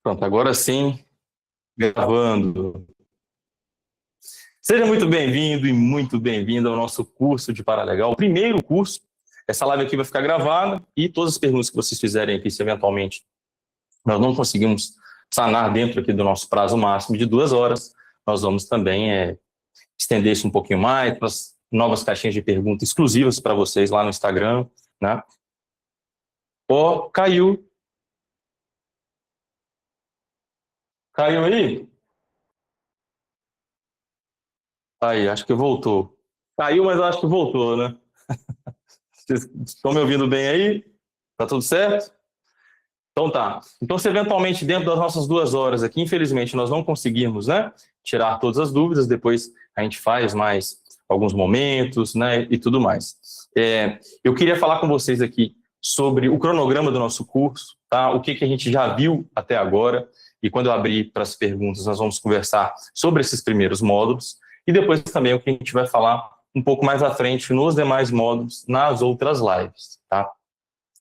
Pronto, agora sim, gravando. Seja muito bem-vindo e muito bem-vinda ao nosso curso de Paralegal, o primeiro curso. Essa live aqui vai ficar gravada e todas as perguntas que vocês fizerem aqui, se eventualmente nós não conseguimos sanar dentro aqui do nosso prazo máximo de 2 horas, nós vamos também estender isso um pouquinho mais para as novas caixinhas de perguntas exclusivas para vocês lá no Instagram, né? Ó, caiu. Caiu aí? Aí, acho que voltou. Caiu, mas eu acho que voltou, né? Vocês estão me ouvindo bem aí? Tá tudo certo? Então tá. Então, se eventualmente dentro das nossas 2 horas aqui, infelizmente, nós não conseguirmos, né, tirar todas as dúvidas, depois a gente faz mais alguns momentos, né, e tudo mais. Eu queria falar com vocês aqui sobre o cronograma do nosso curso, tá? O que a gente já viu até agora, e quando eu abrir para as perguntas, nós vamos conversar sobre esses primeiros módulos, e depois também o que a gente vai falar um pouco mais à frente nos demais módulos, nas outras lives, tá?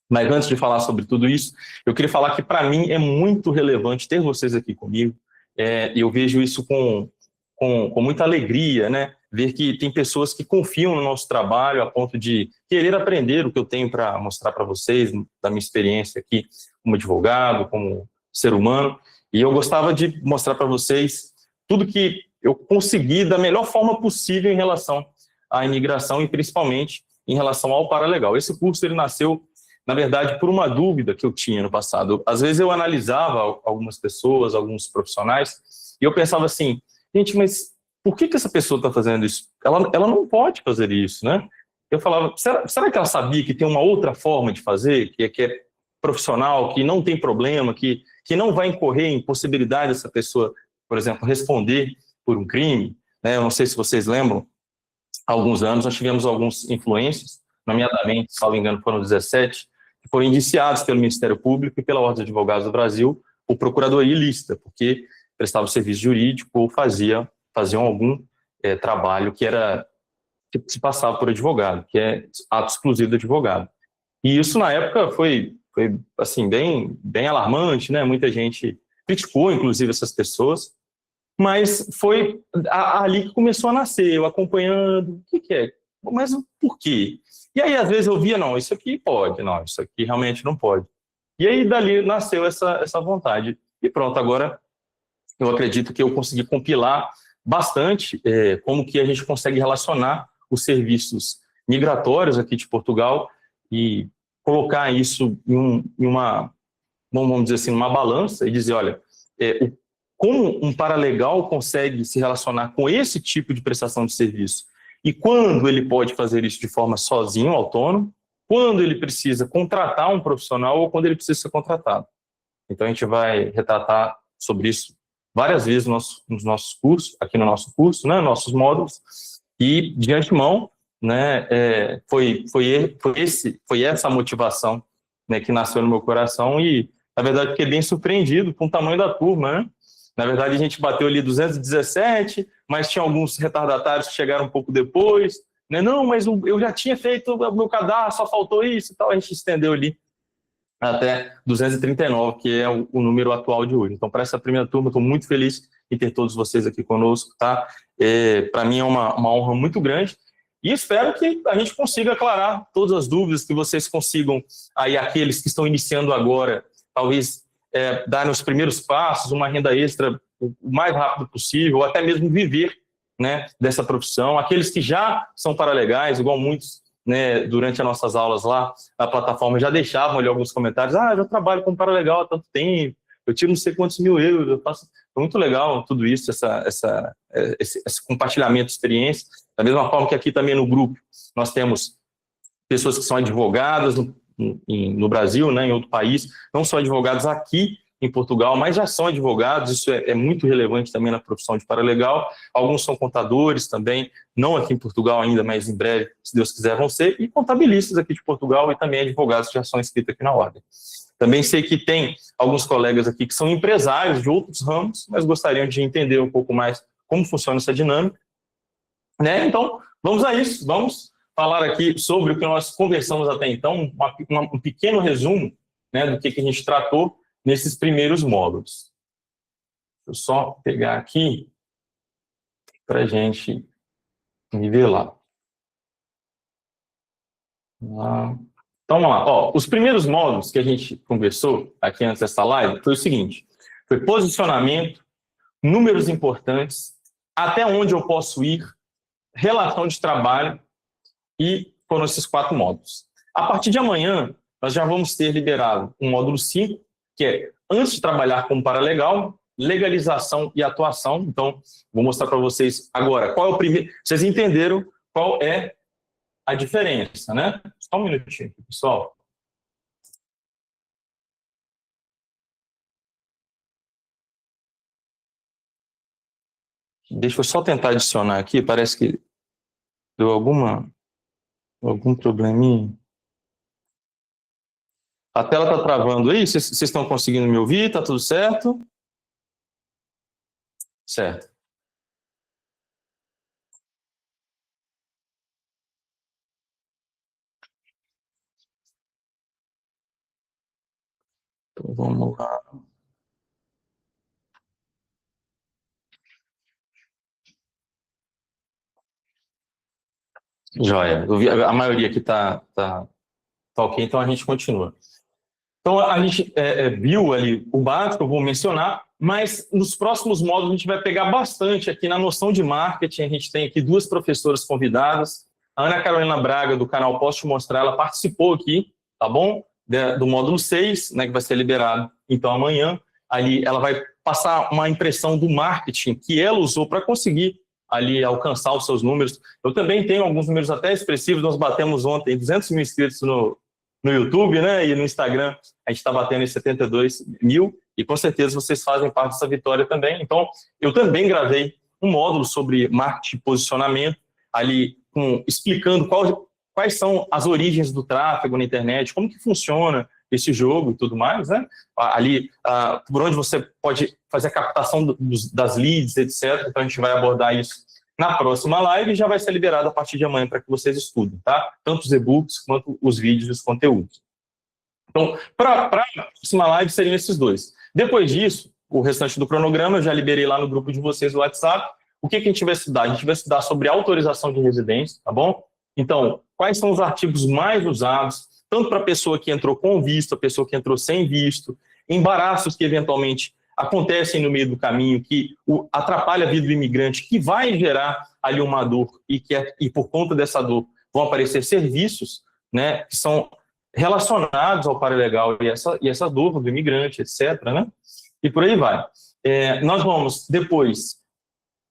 Mas antes de falar sobre tudo isso, eu queria falar que para mim é muito relevante ter vocês aqui comigo, e eu vejo isso com muita alegria, né? Ver que tem pessoas que confiam no nosso trabalho a ponto de querer aprender o que eu tenho para mostrar para vocês, da minha experiência aqui como advogado, como ser humano, e eu gostava de mostrar para vocês tudo que eu consegui da melhor forma possível em relação à imigração e principalmente em relação ao paralegal. Esse curso ele nasceu, na verdade, por uma dúvida que eu tinha no passado. Às vezes eu analisava algumas pessoas, alguns profissionais, e eu pensava assim, gente, mas por que essa pessoa está fazendo isso? Ela não pode fazer isso, né? Eu falava, será que ela sabia que tem uma outra forma de fazer, que é profissional, que não tem problema, que não vai incorrer em possibilidade dessa pessoa, por exemplo, responder por um crime, né? Eu não sei se vocês lembram, há alguns anos nós tivemos alguns influencers, nomeadamente, salvo engano, foram 17, que foram indiciados pelo Ministério Público e pela Ordem dos Advogados do Brasil por procuradoria ilícita, porque prestavam serviço jurídico ou faziam algum trabalho que se passava por advogado, que é ato exclusivo do advogado. E isso, na época, foi assim, bem alarmante, né? Muita gente criticou, inclusive, essas pessoas, mas foi ali que começou a nascer, eu acompanhando, o que é? Mas por quê? E aí, às vezes, eu via, não, isso aqui pode, não, isso aqui realmente não pode. E aí, dali, nasceu essa vontade. E pronto, agora eu acredito que eu consegui compilar bastante como que a gente consegue relacionar os serviços migratórios aqui de Portugal e colocar isso em uma, vamos dizer assim, uma balança e dizer, olha, como um paralegal consegue se relacionar com esse tipo de prestação de serviço e quando ele pode fazer isso de forma sozinho, autônomo, quando ele precisa contratar um profissional ou quando ele precisa ser contratado. Então, a gente vai retratar sobre isso várias vezes nos nossos cursos, aqui no nosso curso, né, nossos módulos, e de antemão, né, foi essa motivação, né, que nasceu no meu coração e, na verdade, fiquei bem surpreendido com o tamanho da turma, né? Na verdade, a gente bateu ali 217, mas tinha alguns retardatários que chegaram um pouco depois, né? Não, mas eu já tinha feito o meu cadastro, só faltou isso e tal, a gente estendeu ali até 239, que é o número atual de hoje. Então, para essa primeira turma, estou muito feliz em ter todos vocês aqui conosco, tá? Para mim é uma honra muito grande e espero que a gente consiga aclarar todas as dúvidas, que vocês consigam, aí aqueles que estão iniciando agora, talvez dar os primeiros passos, uma renda extra o mais rápido possível, ou até mesmo viver, né, dessa profissão. Aqueles que já são paralegais, igual muitos, né, durante as nossas aulas lá na plataforma, já deixavam ali alguns comentários, eu já trabalho como paralegal há tanto tempo, eu tiro não sei quantos mil euros, eu faço... Foi muito legal tudo isso, esse compartilhamento de experiência. Da mesma forma que aqui também no grupo, nós temos pessoas que são advogadas no Brasil, né, em outro país, não só advogados aqui em Portugal, mas já são advogados, isso é muito relevante também na profissão de paralegal. Alguns são contadores também, não aqui em Portugal ainda, mas em breve, se Deus quiser, vão ser, e contabilistas aqui de Portugal e também advogados que já são inscritos aqui na ordem. Também sei que tem alguns colegas aqui que são empresários de outros ramos, mas gostariam de entender um pouco mais como funciona essa dinâmica, né? Então, vamos a isso, vamos falar aqui sobre o que nós conversamos até então, um pequeno resumo, né, do que a gente tratou nesses primeiros módulos. eu só pegar aqui para a gente nivelar. Então, vamos lá. Ó, os primeiros módulos que a gente conversou aqui antes dessa live foi o seguinte: foi posicionamento, números importantes, até onde eu posso ir, relação de trabalho, e foram esses 4 módulos. A partir de amanhã, nós já vamos ter liberado um módulo 5, que é antes de trabalhar como paralegal, legalização e atuação. Então, vou mostrar para vocês agora qual é o primeiro. Vocês entenderam qual é a diferença, né? Só um minutinho aqui, pessoal. Deixa eu só tentar adicionar aqui, parece que deu algum probleminha. A tela está travando aí? Vocês estão conseguindo me ouvir? Está tudo certo? Certo. Então, vamos lá. Joia. A maioria aqui está ok, então a gente continua. Então, a gente viu ali o básico, eu vou mencionar, mas nos próximos módulos a gente vai pegar bastante aqui na noção de marketing. A gente tem aqui 2 professoras convidadas. A Ana Carolina Braga, do canal Posso Te Mostrar, ela participou aqui, tá bom? Do módulo 6, né, que vai ser liberado então amanhã. Ali ela vai passar uma impressão do marketing que ela usou para conseguir ali alcançar os seus números. Eu também tenho alguns números até expressivos, nós batemos ontem 200 mil inscritos no YouTube, né, e no Instagram a gente está batendo em 72 mil, e com certeza vocês fazem parte dessa vitória também. Então, eu também gravei um módulo sobre marketing e posicionamento, ali explicando quais são as origens do tráfego na internet, como que funciona esse jogo e tudo mais, né? Ali, por onde você pode fazer a captação das leads, etc. Então, a gente vai abordar isso na próxima live e já vai ser liberado a partir de amanhã para que vocês estudem, tá? Tanto os e-books quanto os vídeos e os conteúdos. Então, para a próxima live seriam esses 2. Depois disso, o restante do cronograma eu já liberei lá no grupo de vocês do WhatsApp. O que a gente vai estudar? A gente vai estudar sobre autorização de residência, tá bom? Então, quais são os artigos mais usados, tanto para a pessoa que entrou com visto, a pessoa que entrou sem visto, embaraços que eventualmente acontecem no meio do caminho, que atrapalha a vida do imigrante, que vai gerar ali uma dor e por conta dessa dor vão aparecer serviços, né, que são relacionados ao paralegal e essa dor do imigrante, etc., né? E por aí vai. Nós vamos depois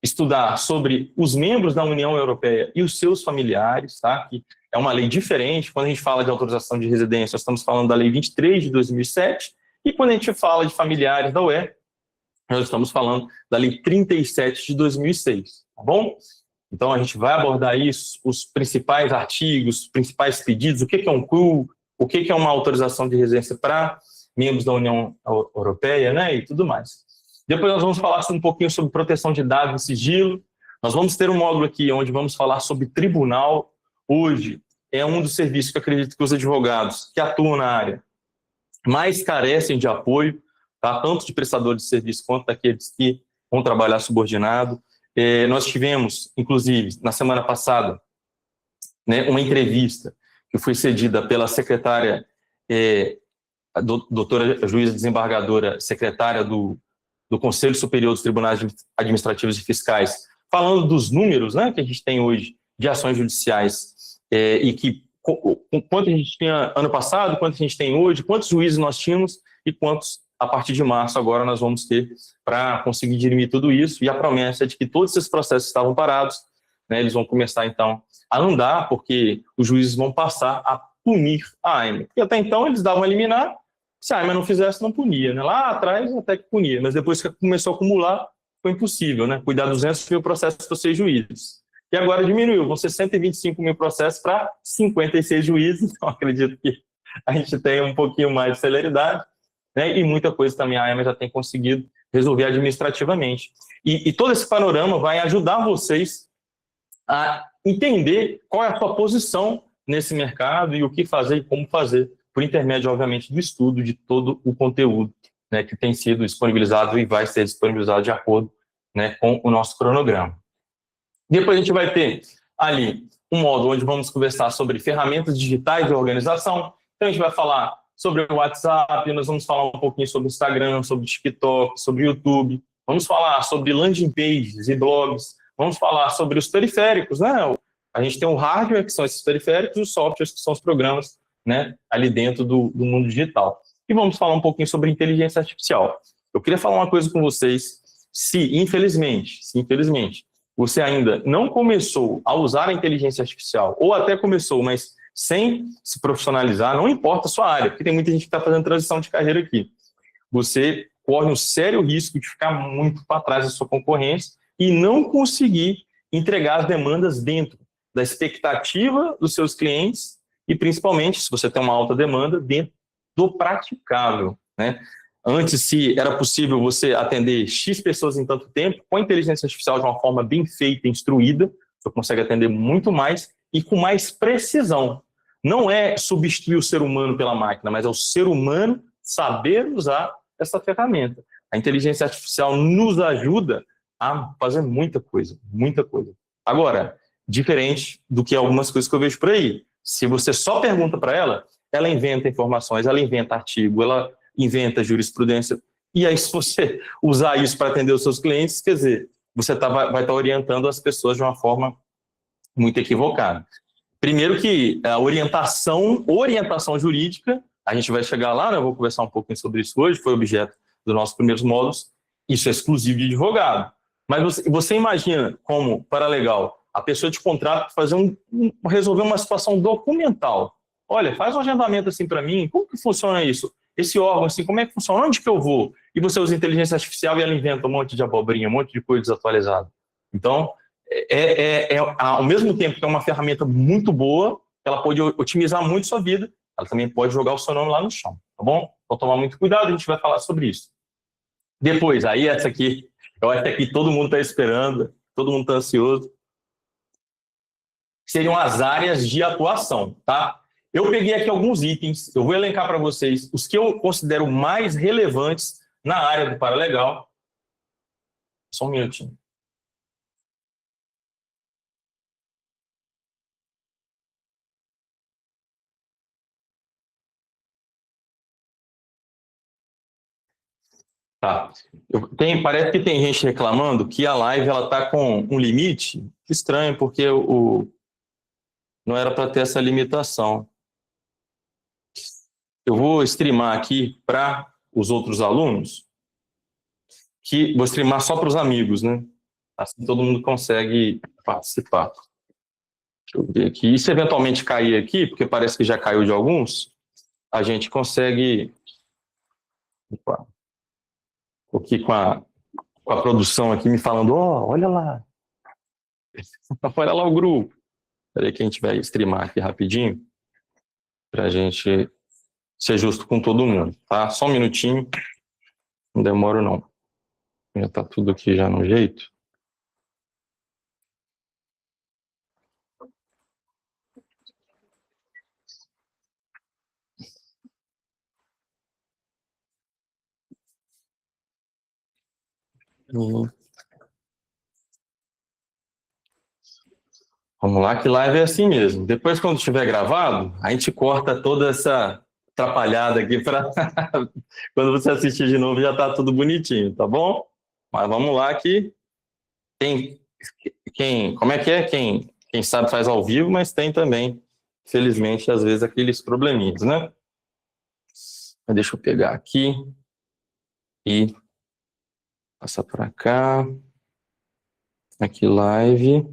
estudar sobre os membros da União Europeia e os seus familiares, tá? Que é uma lei diferente. Quando a gente fala de autorização de residência, nós estamos falando da Lei 23 de 2007, e quando a gente fala de familiares da UE, nós estamos falando da Lei 37 de 2006, tá bom? Então, a gente vai abordar isso, os principais artigos, os principais pedidos, o que é um CRU, o que é uma autorização de residência para membros da União Europeia, né, e tudo mais. Depois nós vamos falar um pouquinho sobre proteção de dados e sigilo. Nós vamos ter um módulo aqui onde vamos falar sobre tribunal. Hoje é um dos serviços que eu acredito que os advogados que atuam na área mais carecem de apoio, tá? Tanto de prestadores de serviço quanto daqueles que vão trabalhar subordinado. Nós tivemos, inclusive, na semana passada, né, uma entrevista que foi cedida pela secretária, a doutora juíza desembargadora, secretária do Conselho Superior dos Tribunais Administrativos e Fiscais, falando dos números, né, que a gente tem hoje de ações judiciais e que quanto a gente tinha ano passado, quanto a gente tem hoje, quantos juízes nós tínhamos e quantos a partir de março agora nós vamos ter para conseguir dirimir tudo isso, e a promessa é de que todos esses processos estavam parados, né, eles vão começar então a andar, porque os juízes vão passar a punir a AIMA. E até então eles davam a liminar, se a AIMA não fizesse, não punia, né? Lá atrás até que punia, mas depois que começou a acumular, foi impossível, né? Cuidar de 200 mil processos para 6 juízes. E agora diminuiu, vão ser 125 mil processos para 56 juízes, então acredito que a gente tem um pouquinho mais de celeridade, né? E muita coisa também a AIMA já tem conseguido resolver administrativamente. E todo esse panorama vai ajudar vocês a entender qual é a sua posição nesse mercado e o que fazer e como fazer, por intermédio, obviamente, do estudo de todo o conteúdo né, que tem sido disponibilizado e vai ser disponibilizado de acordo, né, com o nosso cronograma. Depois a gente vai ter ali um módulo onde vamos conversar sobre ferramentas digitais de organização. Então a gente vai falar sobre o WhatsApp, nós vamos falar um pouquinho sobre o Instagram, sobre o TikTok, sobre o YouTube, vamos falar sobre landing pages e blogs, vamos falar sobre os periféricos, né? A gente tem o hardware, que são esses periféricos, e os softwares, que são os programas, né, ali dentro do mundo digital. E vamos falar um pouquinho sobre inteligência artificial. Eu queria falar uma coisa com vocês, se infelizmente, você ainda não começou a usar a inteligência artificial, ou até começou, mas sem se profissionalizar, não importa a sua área, porque tem muita gente que está fazendo transição de carreira aqui. Você corre um sério risco de ficar muito para trás da sua concorrência e não conseguir entregar as demandas dentro da expectativa dos seus clientes e, principalmente, se você tem uma alta demanda, dentro do praticável, né? Antes, se era possível você atender X pessoas em tanto tempo, com a inteligência artificial de uma forma bem feita, instruída, você consegue atender muito mais e com mais precisão. Não é substituir o ser humano pela máquina, mas é o ser humano saber usar essa ferramenta. A inteligência artificial nos ajuda a fazer muita coisa, muita coisa. Agora, diferente do que algumas coisas que eu vejo por aí. Se você só pergunta para ela, ela inventa informações, ela inventa artigo, ela inventa jurisprudência. E aí, se você usar isso para atender os seus clientes, quer dizer, você vai estar orientando as pessoas de uma forma muito equivocada. Primeiro que a orientação jurídica, a gente vai chegar lá, né, eu vou conversar um pouquinho sobre isso hoje, foi objeto dos nossos primeiros módulos, isso é exclusivo de advogado. Mas você imagina como, paralegal, a pessoa te contrata para fazer resolver uma situação documental. Olha, faz um agendamento assim para mim, como que funciona isso? Esse órgão, assim, como é que funciona? Onde que eu vou? E você usa inteligência artificial e ela inventa um monte de abobrinha, um monte de coisa desatualizada. Então, ao mesmo tempo que é uma ferramenta muito boa, ela pode otimizar muito sua vida, ela também pode jogar o seu nome lá no chão, tá bom? Então, tomar muito cuidado, a gente vai falar sobre isso. Depois, aí essa aqui, eu acho que todo mundo está esperando, todo mundo está ansioso, seriam as áreas de atuação, tá? Eu peguei aqui alguns itens, eu vou elencar para vocês os que eu considero mais relevantes na área do paralegal. Só um minutinho. Tá. Parece que tem gente reclamando que a live está com um limite. Estranho, porque não era para ter essa limitação. Eu vou streamar aqui para os outros alunos, que vou streamar só para os amigos, né? Assim todo mundo consegue participar. Deixa eu ver aqui. E se eventualmente cair aqui, porque parece que já caiu de alguns, a gente consegue... Opa. Aqui com a produção aqui me falando, olha lá. Olha lá o grupo. Espera aí que a gente vai streamar aqui rapidinho, para a gente ser justo com todo mundo, tá? Só um minutinho, não demoro não. Já está tudo aqui já no jeito. Vamos lá, que live é assim mesmo. Depois, quando estiver gravado, a gente corta toda essa atrapalhada aqui para quando você assistir de novo já está tudo bonitinho, tá bom? Mas vamos lá que como é que é? Quem sabe faz ao vivo, mas tem também, felizmente, às vezes aqueles probleminhas, né? Deixa eu pegar aqui e passar para cá. Aqui live.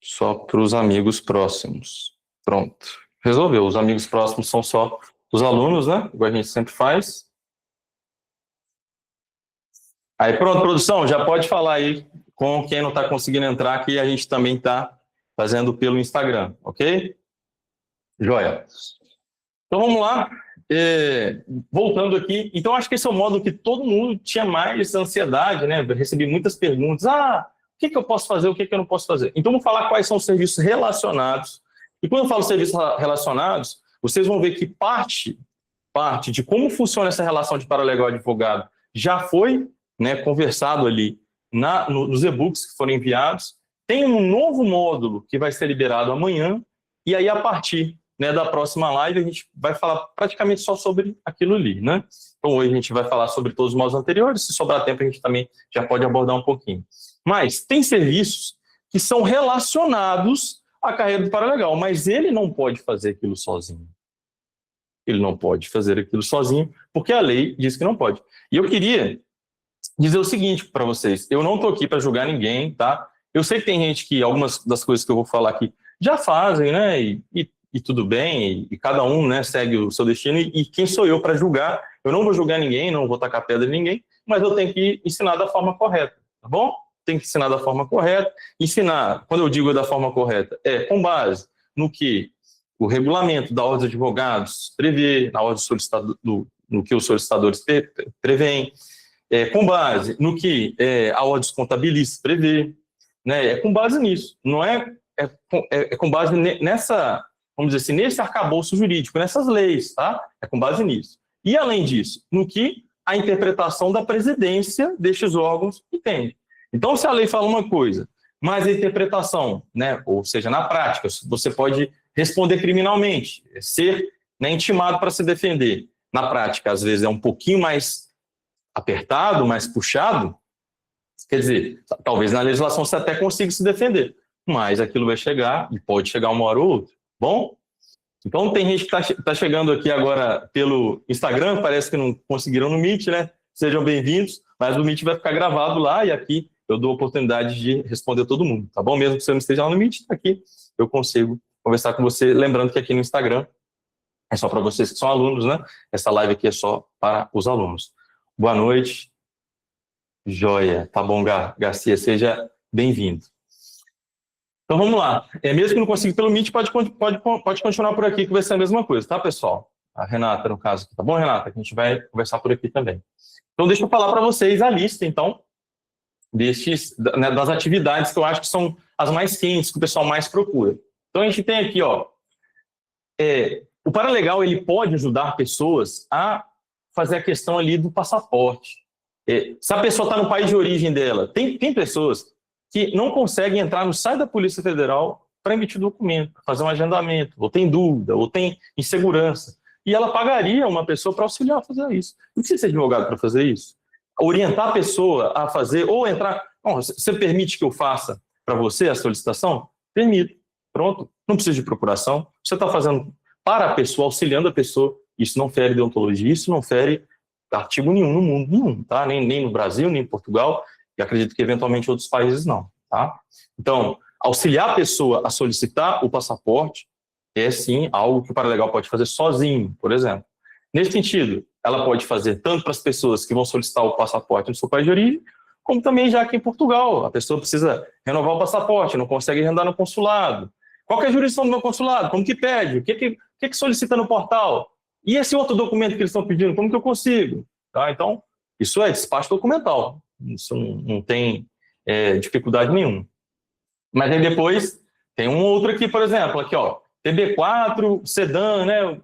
Só para os amigos próximos. Pronto. Resolveu. Os amigos próximos são só os alunos, né? Igual a gente sempre faz. Aí, pronto, produção, já pode falar aí com quem não está conseguindo entrar, que a gente também está fazendo pelo Instagram, ok? Joia. Então, vamos lá. Voltando aqui. Então, acho que esse é o modo que todo mundo tinha mais ansiedade, né? Eu recebi muitas perguntas. O que eu posso fazer, o que eu não posso fazer? Então, vou falar quais são os serviços relacionados. E quando eu falo serviços relacionados, vocês vão ver que parte parte de como funciona essa relação de paralegal e advogado já foi, né, conversado ali nos e-books que foram enviados. Tem um novo módulo que vai ser liberado amanhã, e aí a partir, né, da próxima live a gente vai falar praticamente só sobre aquilo ali, né? Então hoje a gente vai falar sobre todos os módulos anteriores, se sobrar tempo a gente também já pode abordar um pouquinho. Mas tem serviços que são relacionados à carreira do paralegal, mas ele não pode fazer aquilo sozinho. Ele não pode fazer aquilo sozinho, porque a lei diz que não pode. E eu queria dizer o seguinte para vocês, eu não estou aqui para julgar ninguém, tá? Eu sei que tem gente que algumas das coisas que eu vou falar aqui já fazem, né? E tudo bem, e cada um, né, segue o seu destino, e quem sou eu para julgar? Eu não vou julgar ninguém, não vou tacar pedra em ninguém, mas eu tenho que ensinar da forma correta, tá bom? Tem que ensinar da forma correta. Ensinar, quando eu digo da forma correta, é com base no que o regulamento da Ordem dos Advogados prevê, na ordem no que os solicitadores prevêem, com base no que a Ordem dos Contabilistas prevê, né? É com base nisso, não é com base nessa, vamos dizer assim, nesse arcabouço jurídico, nessas leis, tá? É com base nisso. E, além disso, no que a interpretação da presidência destes órgãos entende. Então, se a lei fala uma coisa, mas a interpretação, né, ou seja, na prática, você pode responder criminalmente, ser, né, intimado para se defender. Na prática, às vezes, é um pouquinho mais apertado, mais puxado, quer dizer, talvez na legislação você até consiga se defender, mas aquilo vai chegar, e pode chegar uma hora ou outra. Bom? Então, tem gente que está chegando aqui agora pelo Instagram, parece que não conseguiram no Meet, né? Sejam bem-vindos, mas o Meet vai ficar gravado lá, e aqui eu dou a oportunidade de responder todo mundo, tá bom? Mesmo que você não esteja lá no Meet, aqui eu consigo conversar com você, lembrando que aqui no Instagram é só para vocês que são alunos, né? Essa live aqui é só para os alunos. Boa noite. Joia. Tá bom, Garcia, seja bem-vindo. Então vamos lá. Mesmo que não consiga pelo Meet, pode continuar por aqui, que vai ser a mesma coisa, tá, pessoal? A Renata, no caso. Tá bom, Renata? A gente vai conversar por aqui também. Então deixa eu falar para vocês a lista, então, das atividades que eu acho que são as mais quentes, que o pessoal mais procura. Então a gente tem aqui, ó, o paralegal, ele pode ajudar pessoas a fazer a questão ali do passaporte. Se a pessoa está no país de origem dela, tem pessoas que não conseguem entrar no site da Polícia Federal para emitir documento, para fazer um agendamento, ou tem dúvida, ou tem insegurança. E ela pagaria uma pessoa para auxiliar a fazer isso. Não precisa ser advogado para fazer isso. Orientar a pessoa a fazer, ou entrar... Bom, você permite que eu faça para você a solicitação? Permito. Pronto. Não precisa de procuração. Você está fazendo para a pessoa, auxiliando a pessoa. Isso não fere deontologia, isso não fere artigo nenhum no mundo, nenhum, tá? Nem no Brasil, nem em Portugal, e acredito que eventualmente outros países não, tá? Então, auxiliar a pessoa a solicitar o passaporte é sim algo que o paralegal pode fazer sozinho, por exemplo. Nesse sentido, ela pode fazer tanto para as pessoas que vão solicitar o passaporte no seu país de origem, como também já aqui em Portugal. A pessoa precisa renovar o passaporte, não consegue agendar no consulado. Qual que é a jurisdição do meu consulado? Como que pede? O que solicita no portal? E esse outro documento que eles estão pedindo, como que eu consigo? Tá? Então, isso é despacho documental. Isso não tem dificuldade nenhuma. Mas aí depois tem um outro aqui, por exemplo, aqui, ó, TB4, sedã, né?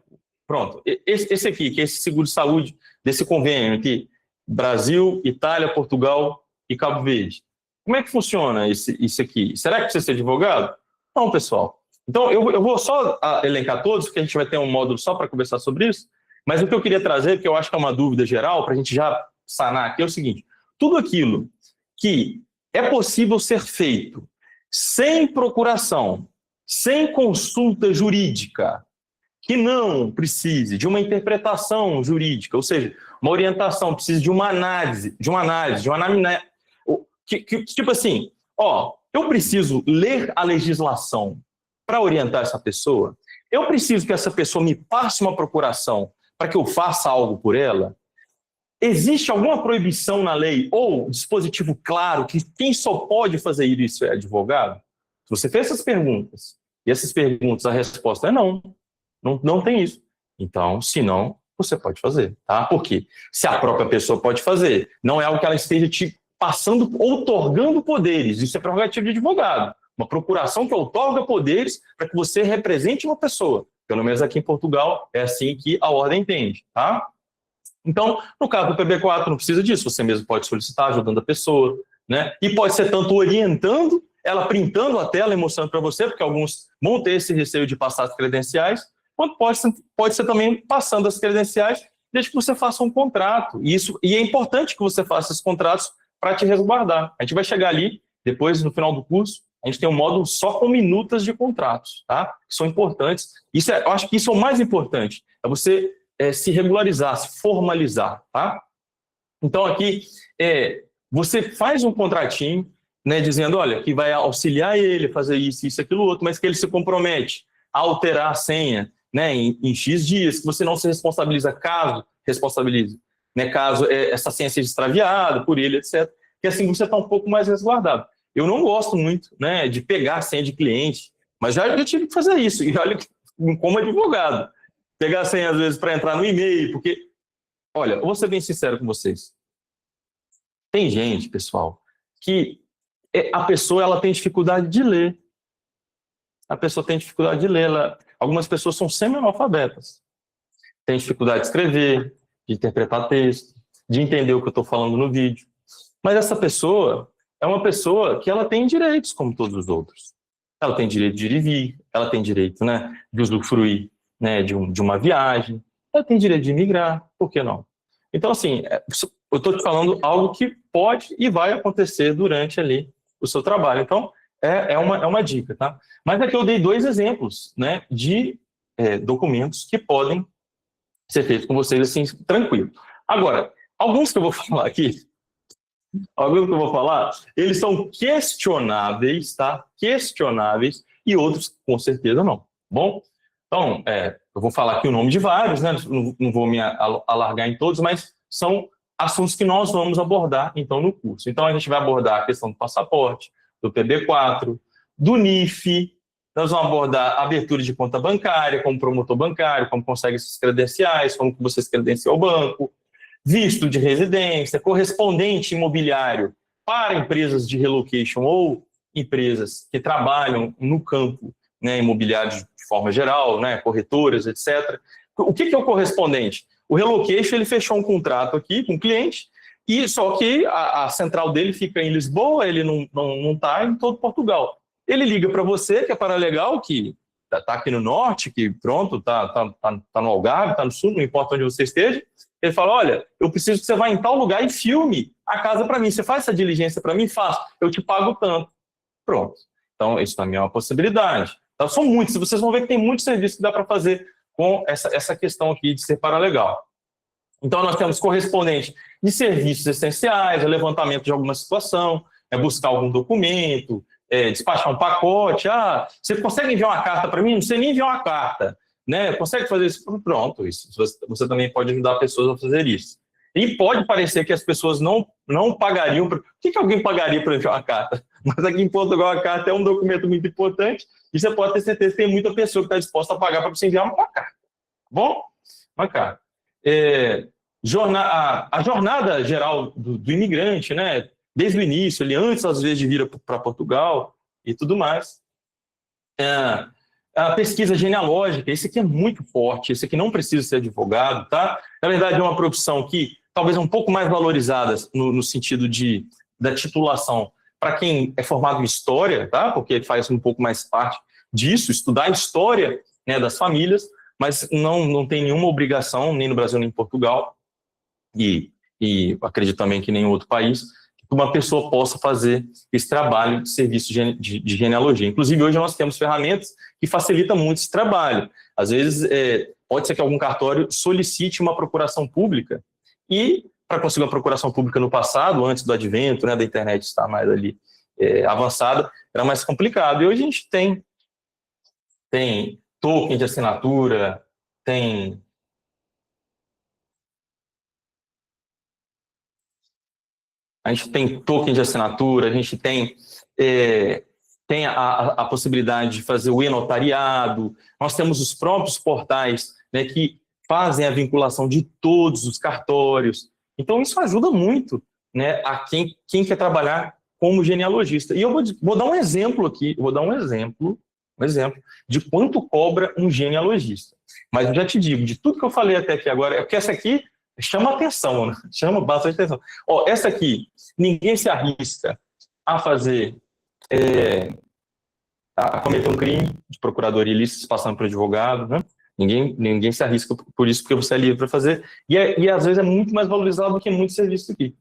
Pronto. Esse aqui, que é esse seguro de saúde desse convênio aqui, Brasil, Itália, Portugal e Cabo Verde. Como é que funciona isso aqui? Será que precisa ser advogado? Não, pessoal. Então, eu vou só elencar todos, porque a gente vai ter um módulo só para conversar sobre isso, mas o que eu queria trazer, que eu acho que é uma dúvida geral, para a gente já sanar aqui, é o seguinte: tudo aquilo que é possível ser feito sem procuração, sem consulta jurídica, que não precise de uma interpretação jurídica, ou seja, uma orientação, precisa de uma análise, de uma anamnese, tipo assim, ó, eu preciso ler a legislação para orientar essa pessoa, eu preciso que essa pessoa me passe uma procuração para que eu faça algo por ela. Existe alguma proibição na lei ou dispositivo claro que quem só pode fazer isso é advogado? Se você fez essas perguntas, e essas perguntas a resposta é não. Não tem isso. Então, se não, você pode fazer, tá? Por quê? Se a própria pessoa pode fazer, não é algo que ela esteja te passando, outorgando poderes. Isso é prerrogativa de advogado. Uma procuração que outorga poderes para que você represente uma pessoa. Pelo menos aqui em Portugal, é assim que a ordem entende, tá? Então, no caso do PB4, não precisa disso, você mesmo pode solicitar ajudando a pessoa, né? E pode ser tanto orientando, ela printando a tela e mostrando para você, porque alguns vão ter esse receio de passar as credenciais, quanto pode ser também passando as credenciais, desde que você faça um contrato. E é importante que você faça esses contratos para te resguardar. A gente vai chegar ali, depois, no final do curso, a gente tem um módulo só com minutas de contratos, tá? Que são importantes. Eu acho que isso é o mais importante, é você se regularizar, se formalizar, tá? Então, aqui, você faz um contratinho, né, dizendo, olha, que vai auxiliar ele a fazer isso, aquilo, outro, mas que ele se compromete a alterar a senha, né, em X dias, que você não se responsabiliza caso né, caso essa senha seja extraviada por ele, etc. Que assim você está um pouco mais resguardado. Eu não gosto muito, né, de pegar a senha de cliente, mas já tive que fazer isso, e olha, como advogado, pegar a senha às vezes para entrar no e-mail, porque, olha, eu vou ser bem sincero com vocês, tem gente, pessoal, que a pessoa ela tem dificuldade de ler. A pessoa tem dificuldade de ler. Algumas pessoas são semi-analfabetas. Tem dificuldade de escrever, de interpretar texto, de entender o que eu estou falando no vídeo. Mas essa pessoa é uma pessoa que ela tem direitos, como todos os outros. Ela tem direito de ir e vir, ela tem direito, né, de usufruir, né, de uma viagem, ela tem direito de migrar, por que não? Então, assim, eu estou te falando algo que pode e vai acontecer durante ali o seu trabalho. Então, é uma dica, tá? Mas aqui eu dei 2 exemplos, né, de documentos que podem ser feitos com vocês assim, tranquilo. Agora, alguns que eu vou falar aqui, eles são questionáveis, tá? Questionáveis, e outros, com certeza, não. Bom? Então, eu vou falar aqui o nome de vários, né? Não vou me alargar em todos, mas são assuntos que nós vamos abordar, então, no curso. Então, a gente vai abordar a questão do passaporte, do PB4, do NIF, nós vamos abordar a abertura de conta bancária, como promotor bancário, como consegue esses credenciais, como que você se credencia ao banco, visto de residência, correspondente imobiliário para empresas de relocation ou empresas que trabalham no campo, né, imobiliário de forma geral, né, corretoras, etc. O que é o correspondente? O relocation ele fechou um contrato aqui com o cliente, e só que a central dele fica em Lisboa, ele não está em todo Portugal. Ele liga para você, que é paralegal, que está aqui no norte, que pronto, está no Algarve, está no sul, não importa onde você esteja. Ele fala, olha, eu preciso que você vá em tal lugar e filme a casa para mim. Você faz essa diligência para mim? Faço. Eu te pago tanto. Pronto. Então, isso também é uma possibilidade. Então, são muitos. Vocês vão ver que tem muitos serviços que dá para fazer com essa questão aqui de ser paralegal. Então, nós temos correspondente de serviços essenciais, levantamento de alguma situação, buscar algum documento, despachar um pacote. Você consegue enviar uma carta para mim? Não sei nem enviar uma carta. Né? Consegue fazer isso? Pronto, isso. Você também pode ajudar pessoas a fazer isso. E pode parecer que as pessoas não pagariam. O que alguém pagaria para enviar uma carta? Mas aqui em Portugal a carta é um documento muito importante e você pode ter certeza que tem muita pessoa que está disposta a pagar para você enviar uma carta. Bom? Uma carta. A jornada geral do imigrante, né? Desde o início, ele antes às vezes de vir para Portugal e tudo mais. A pesquisa genealógica, esse aqui é muito forte, esse aqui não precisa ser advogado, tá? Na verdade, é uma profissão que talvez é um pouco mais valorizada no sentido da titulação para quem é formado em história, tá? Porque faz um pouco mais parte disso, estudar a história, né, das famílias, mas não tem nenhuma obrigação, nem no Brasil nem em Portugal, e acredito também que nem em outro país, que uma pessoa possa fazer esse trabalho de serviço de genealogia. Inclusive, hoje nós temos ferramentas que facilitam muito esse trabalho. Às vezes, pode ser que algum cartório solicite uma procuração pública, e para conseguir uma procuração pública no passado, antes do advento, né, da internet estar mais ali avançada, era mais complicado. E hoje a gente tem token de assinatura, a gente tem token de assinatura, a gente tem a possibilidade de fazer o e-notariado, nós temos os próprios portais, né, que fazem a vinculação de todos os cartórios. Então, isso ajuda muito, né, a quem quer trabalhar como genealogista. E eu vou dar um exemplo aqui, um exemplo de quanto cobra um genealogista. Mas eu já te digo, de tudo que eu falei até aqui agora, é porque essa aqui chama atenção, né? Chama bastante atenção. Ó, essa aqui, ninguém se arrisca a fazer, a cometer um crime de procuradoria ilícita passando por advogado, né? Ninguém se arrisca por isso, porque você é livre para fazer. E às vezes é muito mais valorizado do que muitos serviços aqui.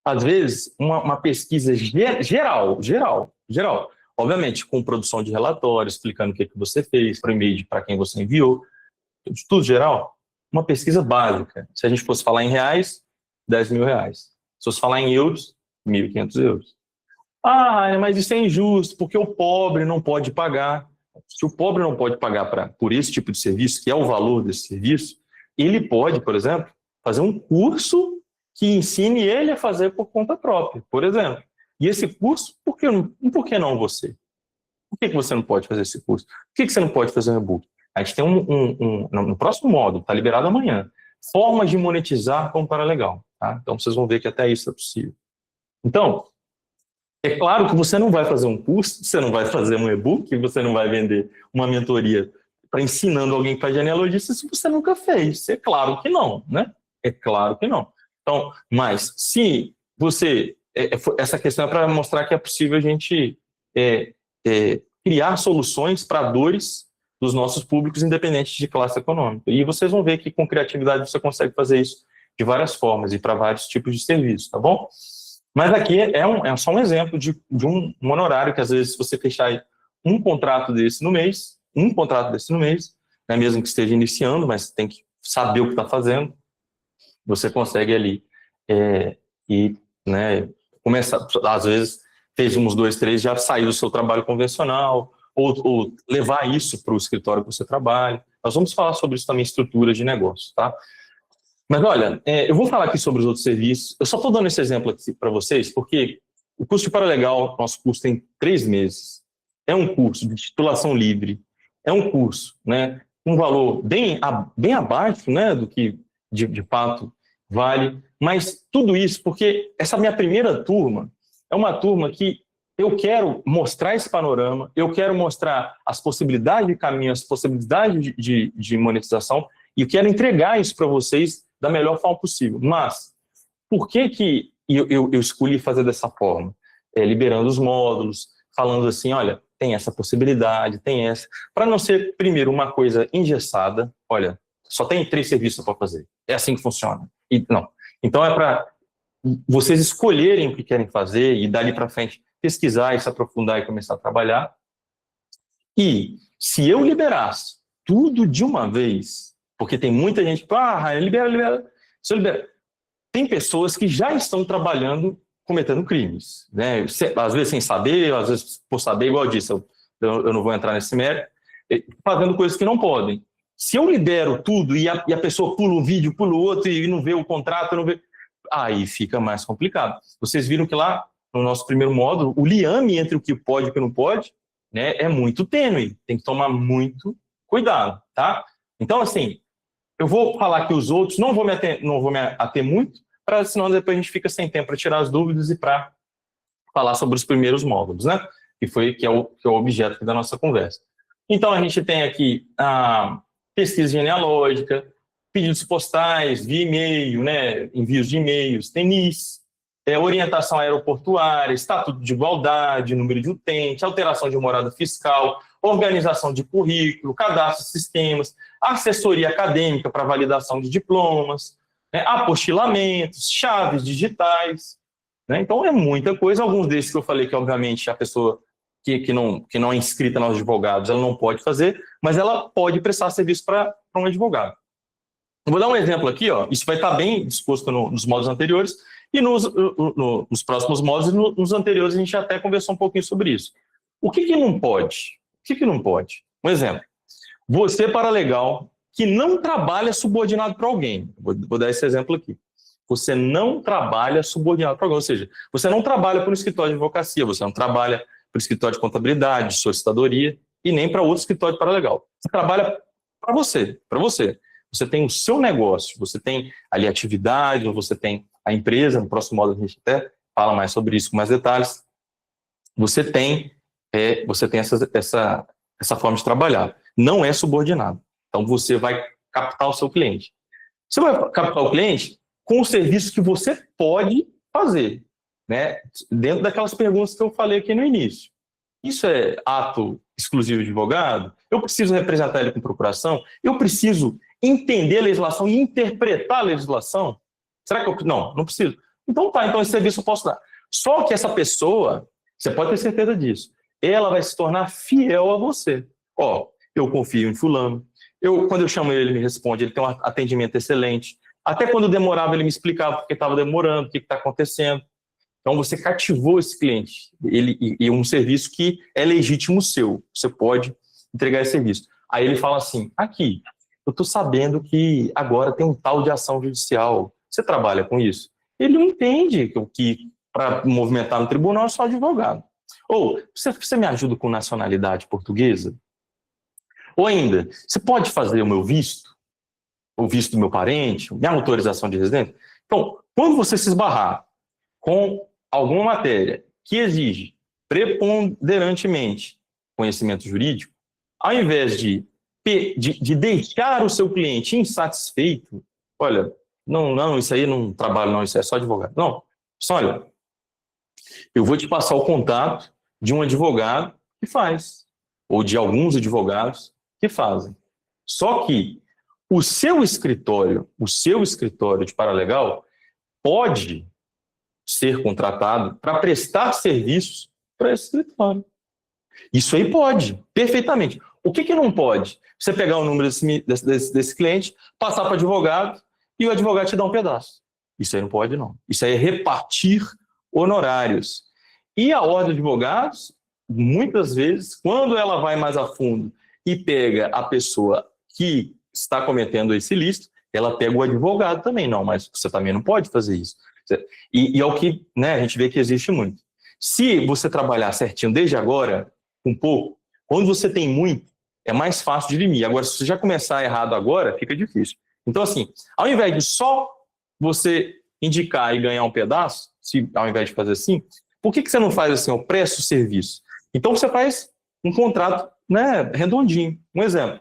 Às vezes, uma pesquisa geral, obviamente, com produção de relatório, explicando o que você fez, para o e-mail para quem você enviou, de tudo geral, uma pesquisa básica. Se a gente fosse falar em reais, 10 mil reais. Se fosse falar em euros, 1.500 euros. Ah, mas isso é injusto, porque o pobre não pode pagar. Se o pobre não pode pagar por esse tipo de serviço, que é o valor desse serviço, ele pode, por exemplo, fazer um curso que ensine ele a fazer por conta própria, por exemplo. E esse curso, por que não você? Por que você não pode fazer esse curso? Por que você não pode fazer um e-book? A gente tem no próximo módulo, está liberado amanhã, formas de monetizar como paralegal. Tá? Então, vocês vão ver que até isso é possível. Então, é claro que você não vai fazer um curso, você não vai fazer um e-book, você não vai vender uma mentoria para ensinando alguém que faz genealogista se você nunca fez. É claro que não, né? É claro que não. Então, mas se você... essa questão é para mostrar que é possível a gente criar soluções para dores dos nossos públicos, independentes de classe econômica. E vocês vão ver que com criatividade você consegue fazer isso de várias formas e para vários tipos de serviços, tá bom? Mas aqui é só um exemplo de um honorário que, às vezes, se você fechar um contrato desse no mês, né, mesmo que esteja iniciando, mas tem que saber o que está fazendo, você consegue ali né, começar, às vezes, fez uns 2, 3, já saiu do seu trabalho convencional, ou levar isso para o escritório que você trabalha. Nós vamos falar sobre isso também, estrutura de negócio, tá? Mas olha, eu vou falar aqui sobre os outros serviços. Eu só estou dando esse exemplo aqui para vocês, porque o curso de Paralegal, nosso curso tem 3 meses. É um curso de titulação livre. É um curso, né, um valor bem abaixo, né, do que de fato vale. Mas tudo isso porque essa minha primeira turma é uma turma que eu quero mostrar esse panorama, eu quero mostrar as possibilidades de caminho, as possibilidades de monetização, e eu quero entregar isso para vocês da melhor forma possível. Mas, por que eu escolhi fazer dessa forma? Liberando os módulos, falando assim, olha, tem essa possibilidade, tem essa, para não ser, primeiro, uma coisa engessada, olha, só tem 3 serviços para fazer, é assim que funciona. Não. Então, é para vocês escolherem o que querem fazer e dali para frente pesquisar e se aprofundar e começar a trabalhar. E se eu liberasse tudo de uma vez, porque tem muita gente que libera. Se eu liberar, tem pessoas que já estão trabalhando, cometendo crimes, né? Às vezes sem saber, às vezes por saber, igual eu disse, eu não vou entrar nesse mérito, fazendo coisas que não podem. Se eu libero tudo e a pessoa pula um vídeo, pula o outro e não vê o contrato, não vê, aí fica mais complicado. Vocês viram que lá no nosso primeiro módulo, o liame entre o que pode e o que não pode, né, é muito tênue, tem que tomar muito cuidado, tá? Então, assim, eu vou falar que os outros, não vou me ater muito, senão depois a gente fica sem tempo para tirar as dúvidas e para falar sobre os primeiros módulos, né? Que é o objeto da nossa conversa. Então, a gente tem aqui a pesquisa genealógica, pedidos postais, via e-mail, né? Envios de e-mails, tem NIS, orientação aeroportuária, estatuto de igualdade, número de utente, alteração de morada fiscal, organização de currículo, cadastro de sistemas, assessoria acadêmica para validação de diplomas, né, apostilamentos, chaves digitais, né? Então é muita coisa. Alguns desses que eu falei que, obviamente, a pessoa que não é inscrita nos advogados, ela não pode fazer, mas ela pode prestar serviço para um advogado. Eu vou dar um exemplo aqui, ó. Isso vai estar bem disposto nos módulos anteriores, e nos próximos módulos, nos anteriores, a gente até conversou um pouquinho sobre isso. O que não pode? O que não pode? Um exemplo. Você, paralegal, que não trabalha subordinado para alguém. Vou dar esse exemplo aqui. Você não trabalha subordinado para alguém. Ou seja, você não trabalha para um escritório de advocacia, você não trabalha para o escritório de contabilidade, de solicitadoria, e nem para outro escritório de paralegal. Você trabalha para você, para você. Você tem o seu negócio, você tem ali atividade, você tem a empresa, no próximo módulo a gente até fala mais sobre isso com mais detalhes. Você tem você tem essa forma de trabalhar. Não é subordinado. Então, você vai captar o seu cliente. Você vai captar o cliente com os serviços que você pode fazer, né? Dentro daquelas perguntas que eu falei aqui no início. Isso é ato exclusivo de advogado? Eu preciso representar ele com procuração? Eu preciso entender a legislação e interpretar a legislação? Será que eu... Não preciso. Então tá, então esse serviço eu posso dar. Só que essa pessoa, você pode ter certeza disso, ela vai se tornar fiel a você. Eu confio em fulano. Quando eu chamo ele me responde, ele tem um atendimento excelente. Até quando demorava, ele me explicava porque estava demorando, o que está acontecendo. Então, você cativou esse cliente. E um serviço que é legítimo seu. Você pode entregar esse serviço. Aí ele fala assim, aqui, eu estou sabendo que agora tem um tal de ação judicial. Você trabalha com isso? Ele não entende que para movimentar no tribunal é só advogado. Ou, você me ajuda com nacionalidade portuguesa? Ou ainda, você pode fazer o meu visto? O visto do meu parente? Minha autorização de residência? Então, quando você se esbarrar com alguma matéria que exige preponderantemente conhecimento jurídico, ao invés de deixar o seu cliente insatisfeito, olha, não, isso aí não trabalho não, isso é só advogado. Não, só olha, eu vou te passar o contato de um advogado que faz, ou de alguns advogados que fazem. Só que o seu escritório de paralegal pode ser contratado para prestar serviços para esse escritório. Isso aí pode, perfeitamente. O que não pode? Você pegar o número desse cliente, passar para o advogado e o advogado te dá um pedaço. Isso aí não pode, não. Isso aí é repartir honorários. E a ordem de advogados, muitas vezes, quando ela vai mais a fundo e pega a pessoa que está cometendo esse ilícito, ela pega o advogado também. Não, mas você também não pode fazer isso. E é o que, né, a gente vê que existe muito. Se você trabalhar certinho desde agora, um pouco, quando você tem muito, é mais fácil de dirimir. Agora, se você já começar errado agora, fica difícil. Então, assim, ao invés de só você indicar e ganhar um pedaço, ao invés de fazer assim, por que você não faz assim, eu presto o serviço? Então, você faz um contrato, né, redondinho. Um exemplo.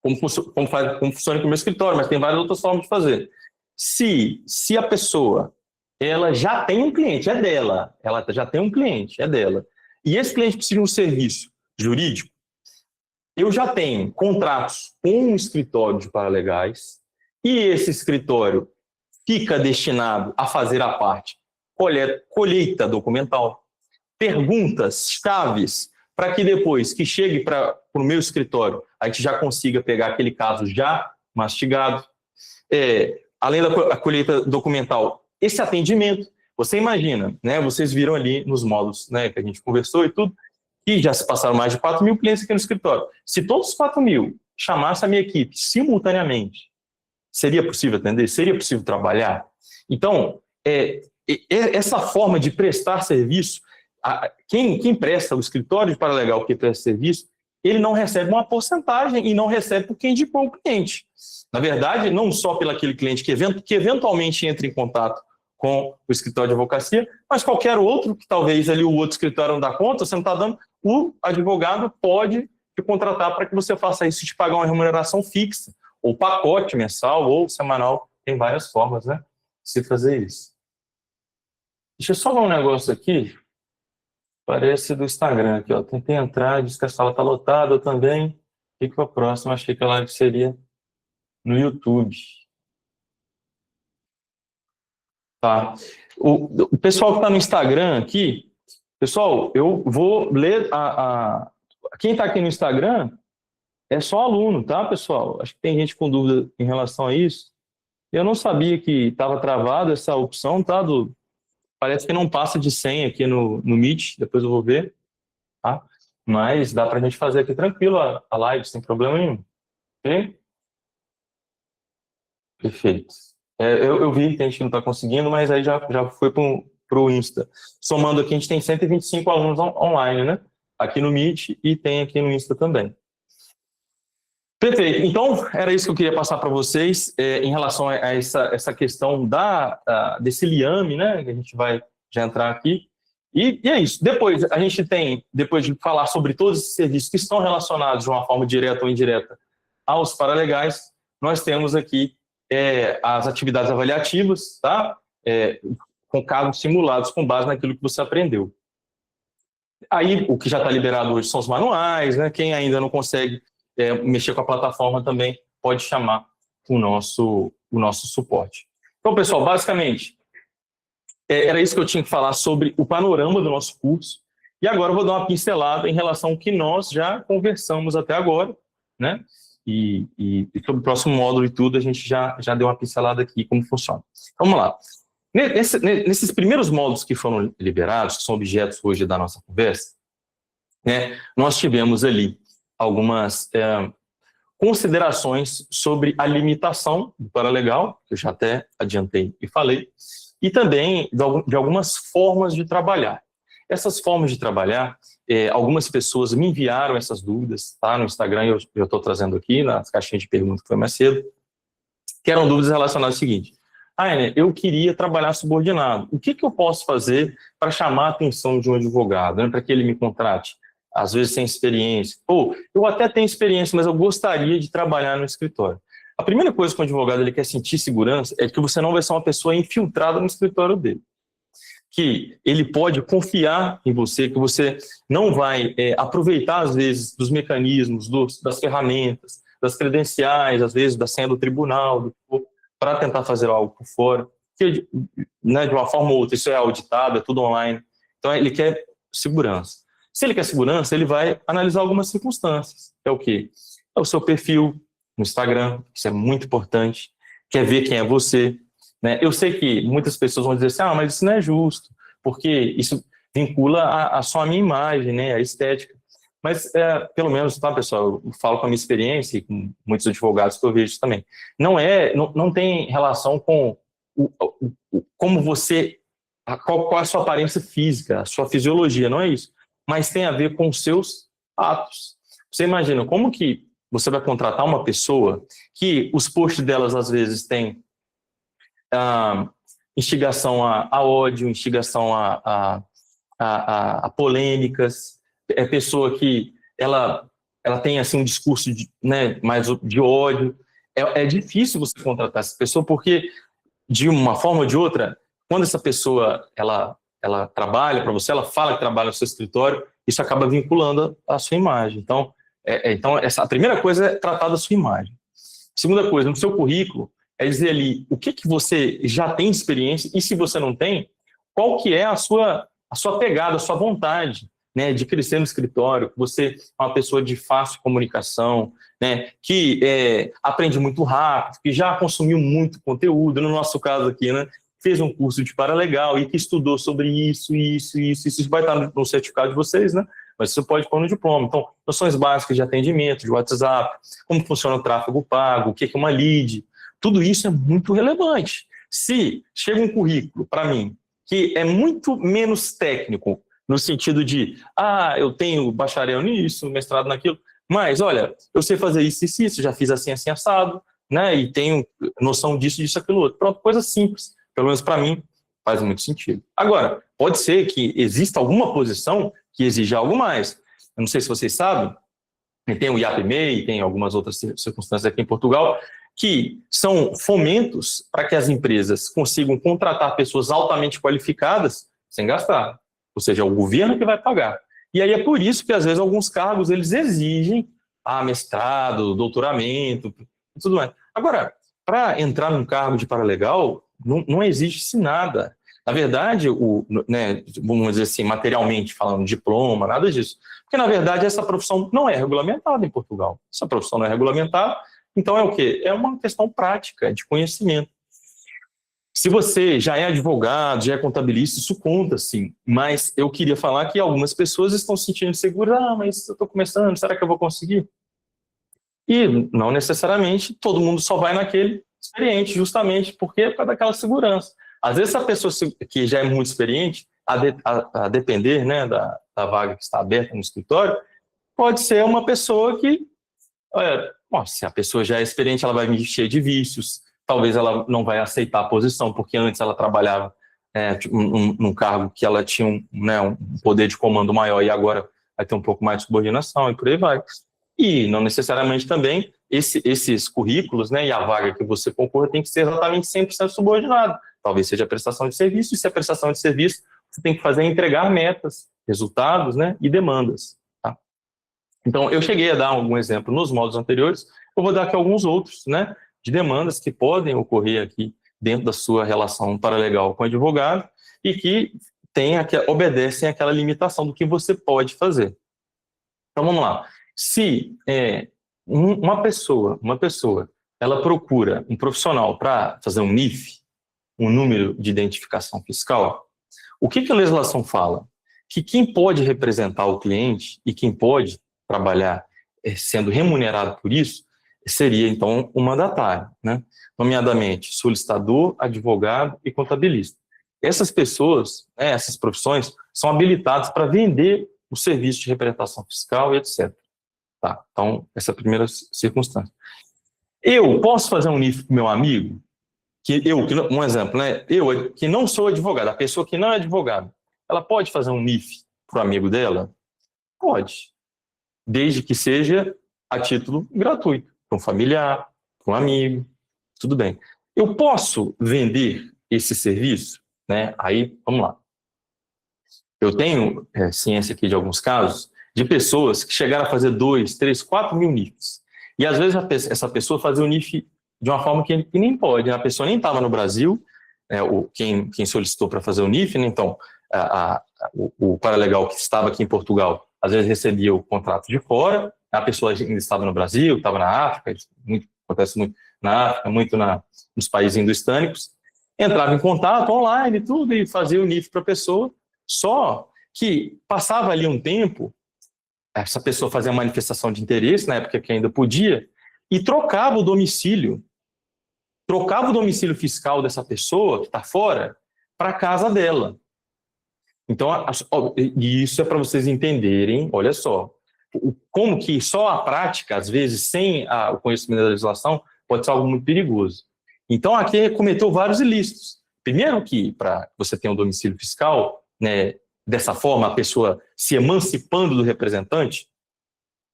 Como funciona aqui o meu escritório, mas tem várias outras formas de fazer. Se a pessoa ela já tem um cliente, é dela, ela já tem um cliente, é dela, e esse cliente precisa de um serviço jurídico, eu já tenho contratos com um escritório de paralegais, e esse escritório fica destinado a fazer a parte colheita documental, perguntas chaves, para que depois que chegue para o meu escritório, a gente já consiga pegar aquele caso já mastigado. Além da colheita documental, esse atendimento, você imagina, né? Vocês viram ali nos módulos, né, que a gente conversou e tudo, que já se passaram mais de 4.000 clientes aqui no escritório. Se todos os 4.000 chamassem a minha equipe simultaneamente, seria possível atender? Seria possível trabalhar? Então, essa forma de prestar serviço, quem presta, o escritório de paralegal que presta serviço, ele não recebe uma porcentagem e não recebe por quem indicou o cliente. Na verdade, não só pelo aquele cliente que eventualmente entra em contato com o escritório de advocacia, mas qualquer outro que talvez ali o outro escritório não dá conta, você não está dando, o advogado pode te contratar para que você faça isso, te pagar uma remuneração fixa, ou pacote mensal, ou semanal, tem várias formas, né, de se fazer isso. Deixa eu só ver um negócio aqui, parece do Instagram aqui, ó. Tentei entrar, disse que a sala está lotada, eu também. Fique para a próxima, achei que a live seria no YouTube. Tá. O pessoal que está no Instagram aqui, pessoal, eu vou ler quem está aqui no Instagram é só aluno, tá, pessoal? Acho que tem gente com dúvida em relação a isso. Eu não sabia que estava travada essa opção, tá, parece que não passa de 100 aqui no Meet, depois eu vou ver, tá? Mas dá para a gente fazer aqui tranquilo a live, sem problema nenhum. Ok? Perfeito. Eu vi que a gente não está conseguindo, mas aí já foi para o Insta. Somando aqui, a gente tem 125 alunos online, né? Aqui no Meet e tem aqui no Insta também. Perfeito. Então, era isso que eu queria passar para vocês em relação a essa questão desse liame, né? Que a gente vai já entrar aqui. E é isso. Depois, a gente tem, depois de falar sobre todos esses serviços que estão relacionados de uma forma direta ou indireta aos paralegais, nós temos aqui as atividades avaliativas, tá? Com cargos simulados com base naquilo que você aprendeu. Aí, o que já está liberado hoje são os manuais, né? Quem ainda não consegue mexer com a plataforma também pode chamar o nosso suporte. Então, pessoal, basicamente, era isso que eu tinha que falar sobre o panorama do nosso curso. E agora eu vou dar uma pincelada em relação ao que nós já conversamos até agora, né? E sobre o próximo módulo e tudo, a gente já deu uma pincelada aqui, como funciona. Então, vamos lá. Nesses primeiros módulos que foram liberados, que são objetos hoje da nossa conversa, né, nós tivemos ali algumas considerações sobre a limitação do paralegal, que eu já até adiantei e falei, e também de algumas formas de trabalhar. Essas formas de trabalhar, algumas pessoas me enviaram essas dúvidas, tá, no Instagram, eu estou trazendo aqui, nas caixinhas de perguntas que foi mais cedo, que eram dúvidas relacionadas ao seguinte: eu queria trabalhar subordinado. O que eu posso fazer para chamar a atenção de um advogado, né, para que ele me contrate? Às vezes sem experiência. Ou, eu até tenho experiência, mas eu gostaria de trabalhar no escritório. A primeira coisa que o advogado ele quer sentir segurança é que você não vai ser uma pessoa infiltrada no escritório dele. Que ele pode confiar em você, que você não vai aproveitar, às vezes, dos mecanismos, das ferramentas, das credenciais, às vezes, da senha do tribunal, para tentar fazer algo por fora. Que, né, de uma forma ou outra, isso é auditado, é tudo online. Então, ele quer segurança. Se ele quer segurança, ele vai analisar algumas circunstâncias. É o quê? É o seu perfil no Instagram, isso é muito importante. Quer ver quem é você. Né? Eu sei que muitas pessoas vão dizer assim, mas isso não é justo, porque isso vincula só a minha imagem, né, a estética. Mas, pelo menos, tá, pessoal, eu falo com a minha experiência e com muitos advogados que eu vejo também. Não tem relação com como você, qual é a sua aparência física, a sua fisiologia, não é isso. Mas tem a ver com os seus atos. Você imagina como que você vai contratar uma pessoa que os posts delas, às vezes, têm instigação a ódio, instigação a polêmicas, pessoa que ela tem assim, um discurso mais de ódio. É difícil você contratar essa pessoa, porque, de uma forma ou de outra, quando essa pessoa ela trabalha para você, ela fala que trabalha no seu escritório, isso acaba vinculando a sua imagem. Então, a primeira coisa é tratar da sua imagem. Segunda coisa, no seu currículo, é dizer ali o que você já tem de experiência e, se você não tem, qual que é a sua pegada, a sua vontade, né, de crescer no escritório, que você é uma pessoa de fácil comunicação, né, que aprende muito rápido, que já consumiu muito conteúdo, no nosso caso aqui, né, fez um curso de paralegal e que estudou sobre isso vai estar no certificado de vocês, né? Mas você pode pôr no diploma. Então, noções básicas de atendimento, de WhatsApp, como funciona o tráfego pago, o que é uma lead, tudo isso é muito relevante. Se chega um currículo para mim que é muito menos técnico, no sentido de, eu tenho bacharel nisso, mestrado naquilo, mas, olha, eu sei fazer isso, já fiz assim, assado, né? E tenho noção disso, aquilo outro. Pronto, coisa simples. Pelo menos para mim, faz muito sentido. Agora, pode ser que exista alguma posição que exija algo mais. Eu não sei se vocês sabem, tem o IAP-MEI, tem algumas outras circunstâncias aqui em Portugal, que são fomentos para que as empresas consigam contratar pessoas altamente qualificadas sem gastar. Ou seja, é o governo que vai pagar. E aí é por isso que, às vezes, alguns cargos eles exigem mestrado, doutoramento e tudo mais. Agora, para entrar num cargo de paralegal, não existe nada. Na verdade, vamos dizer assim, materialmente falando, diploma, nada disso. Porque, na verdade, essa profissão não é regulamentada em Portugal. Essa profissão não é regulamentada, então é o quê? É uma questão prática, de conhecimento. Se você já é advogado, já é contabilista, isso conta, sim. Mas eu queria falar que algumas pessoas estão se sentindo seguras. Mas eu estou começando, será que eu vou conseguir? E não necessariamente todo mundo só vai naquele experiente, justamente porque é por causa daquela segurança. Às vezes, essa pessoa que já é muito experiente, a depender, né, da vaga que está aberta no escritório, pode ser uma pessoa que, se a pessoa já é experiente, ela vai me encher de vícios, talvez ela não vai aceitar a posição, porque antes ela trabalhava num cargo que ela tinha um poder de comando maior e agora vai ter um pouco mais de subordinação e por aí vai. E não necessariamente também esses currículos, né, e a vaga que você concorra tem que ser exatamente 100% subordinado. Talvez seja a prestação de serviço, e se a prestação de serviço, você tem que fazer entregar metas, resultados, né, e demandas. Tá? Então, eu cheguei a dar algum exemplo nos módulos anteriores, eu vou dar aqui alguns outros, né, de demandas que podem ocorrer aqui dentro da sua relação paralegal com o advogado e que obedecem àquela limitação do que você pode fazer. Então, vamos lá. Se uma pessoa, ela procura um profissional para fazer um NIF, um número de identificação fiscal, o que a legislação fala? Que quem pode representar o cliente e quem pode trabalhar sendo remunerado por isso seria, então, o mandatário, né? Nomeadamente solicitador, advogado e contabilista. Essas pessoas, essas profissões, são habilitadas para vender o serviço de representação fiscal e etc. Tá, então, essa é a primeira circunstância. Eu posso fazer um NIF para o meu amigo? Um exemplo, né? Eu, que não sou advogado, a pessoa que não é advogada, ela pode fazer um NIF para o amigo dela? Pode. Desde que seja a título gratuito, para um familiar, para um amigo, tudo bem. Eu posso vender esse serviço? Né? Aí, vamos lá. Eu tenho ciência aqui de alguns casos de pessoas que chegaram a fazer 2, 3, 4 mil NIFs. E às vezes essa pessoa fazia o NIF de uma forma que nem pode. A pessoa nem estava no Brasil, quem solicitou para fazer o NIF, né? Então o paralegal que estava aqui em Portugal, às vezes recebia o contrato de fora, a pessoa ainda estava no Brasil, estava na África, acontece muito na África, muito nos países indo-hispânicos, entrava em contato online tudo e fazia o NIF para a pessoa, só que passava ali um tempo, essa pessoa fazia uma manifestação de interesse, na época que ainda podia, e trocava o domicílio fiscal dessa pessoa que está fora para a casa dela. Então, isso é para vocês entenderem, olha só, como que só a prática, às vezes, sem o conhecimento da legislação, pode ser algo muito perigoso. Então, aqui cometeu vários ilícitos. Primeiro que, para você ter um domicílio fiscal, né, dessa forma, a pessoa se emancipando do representante,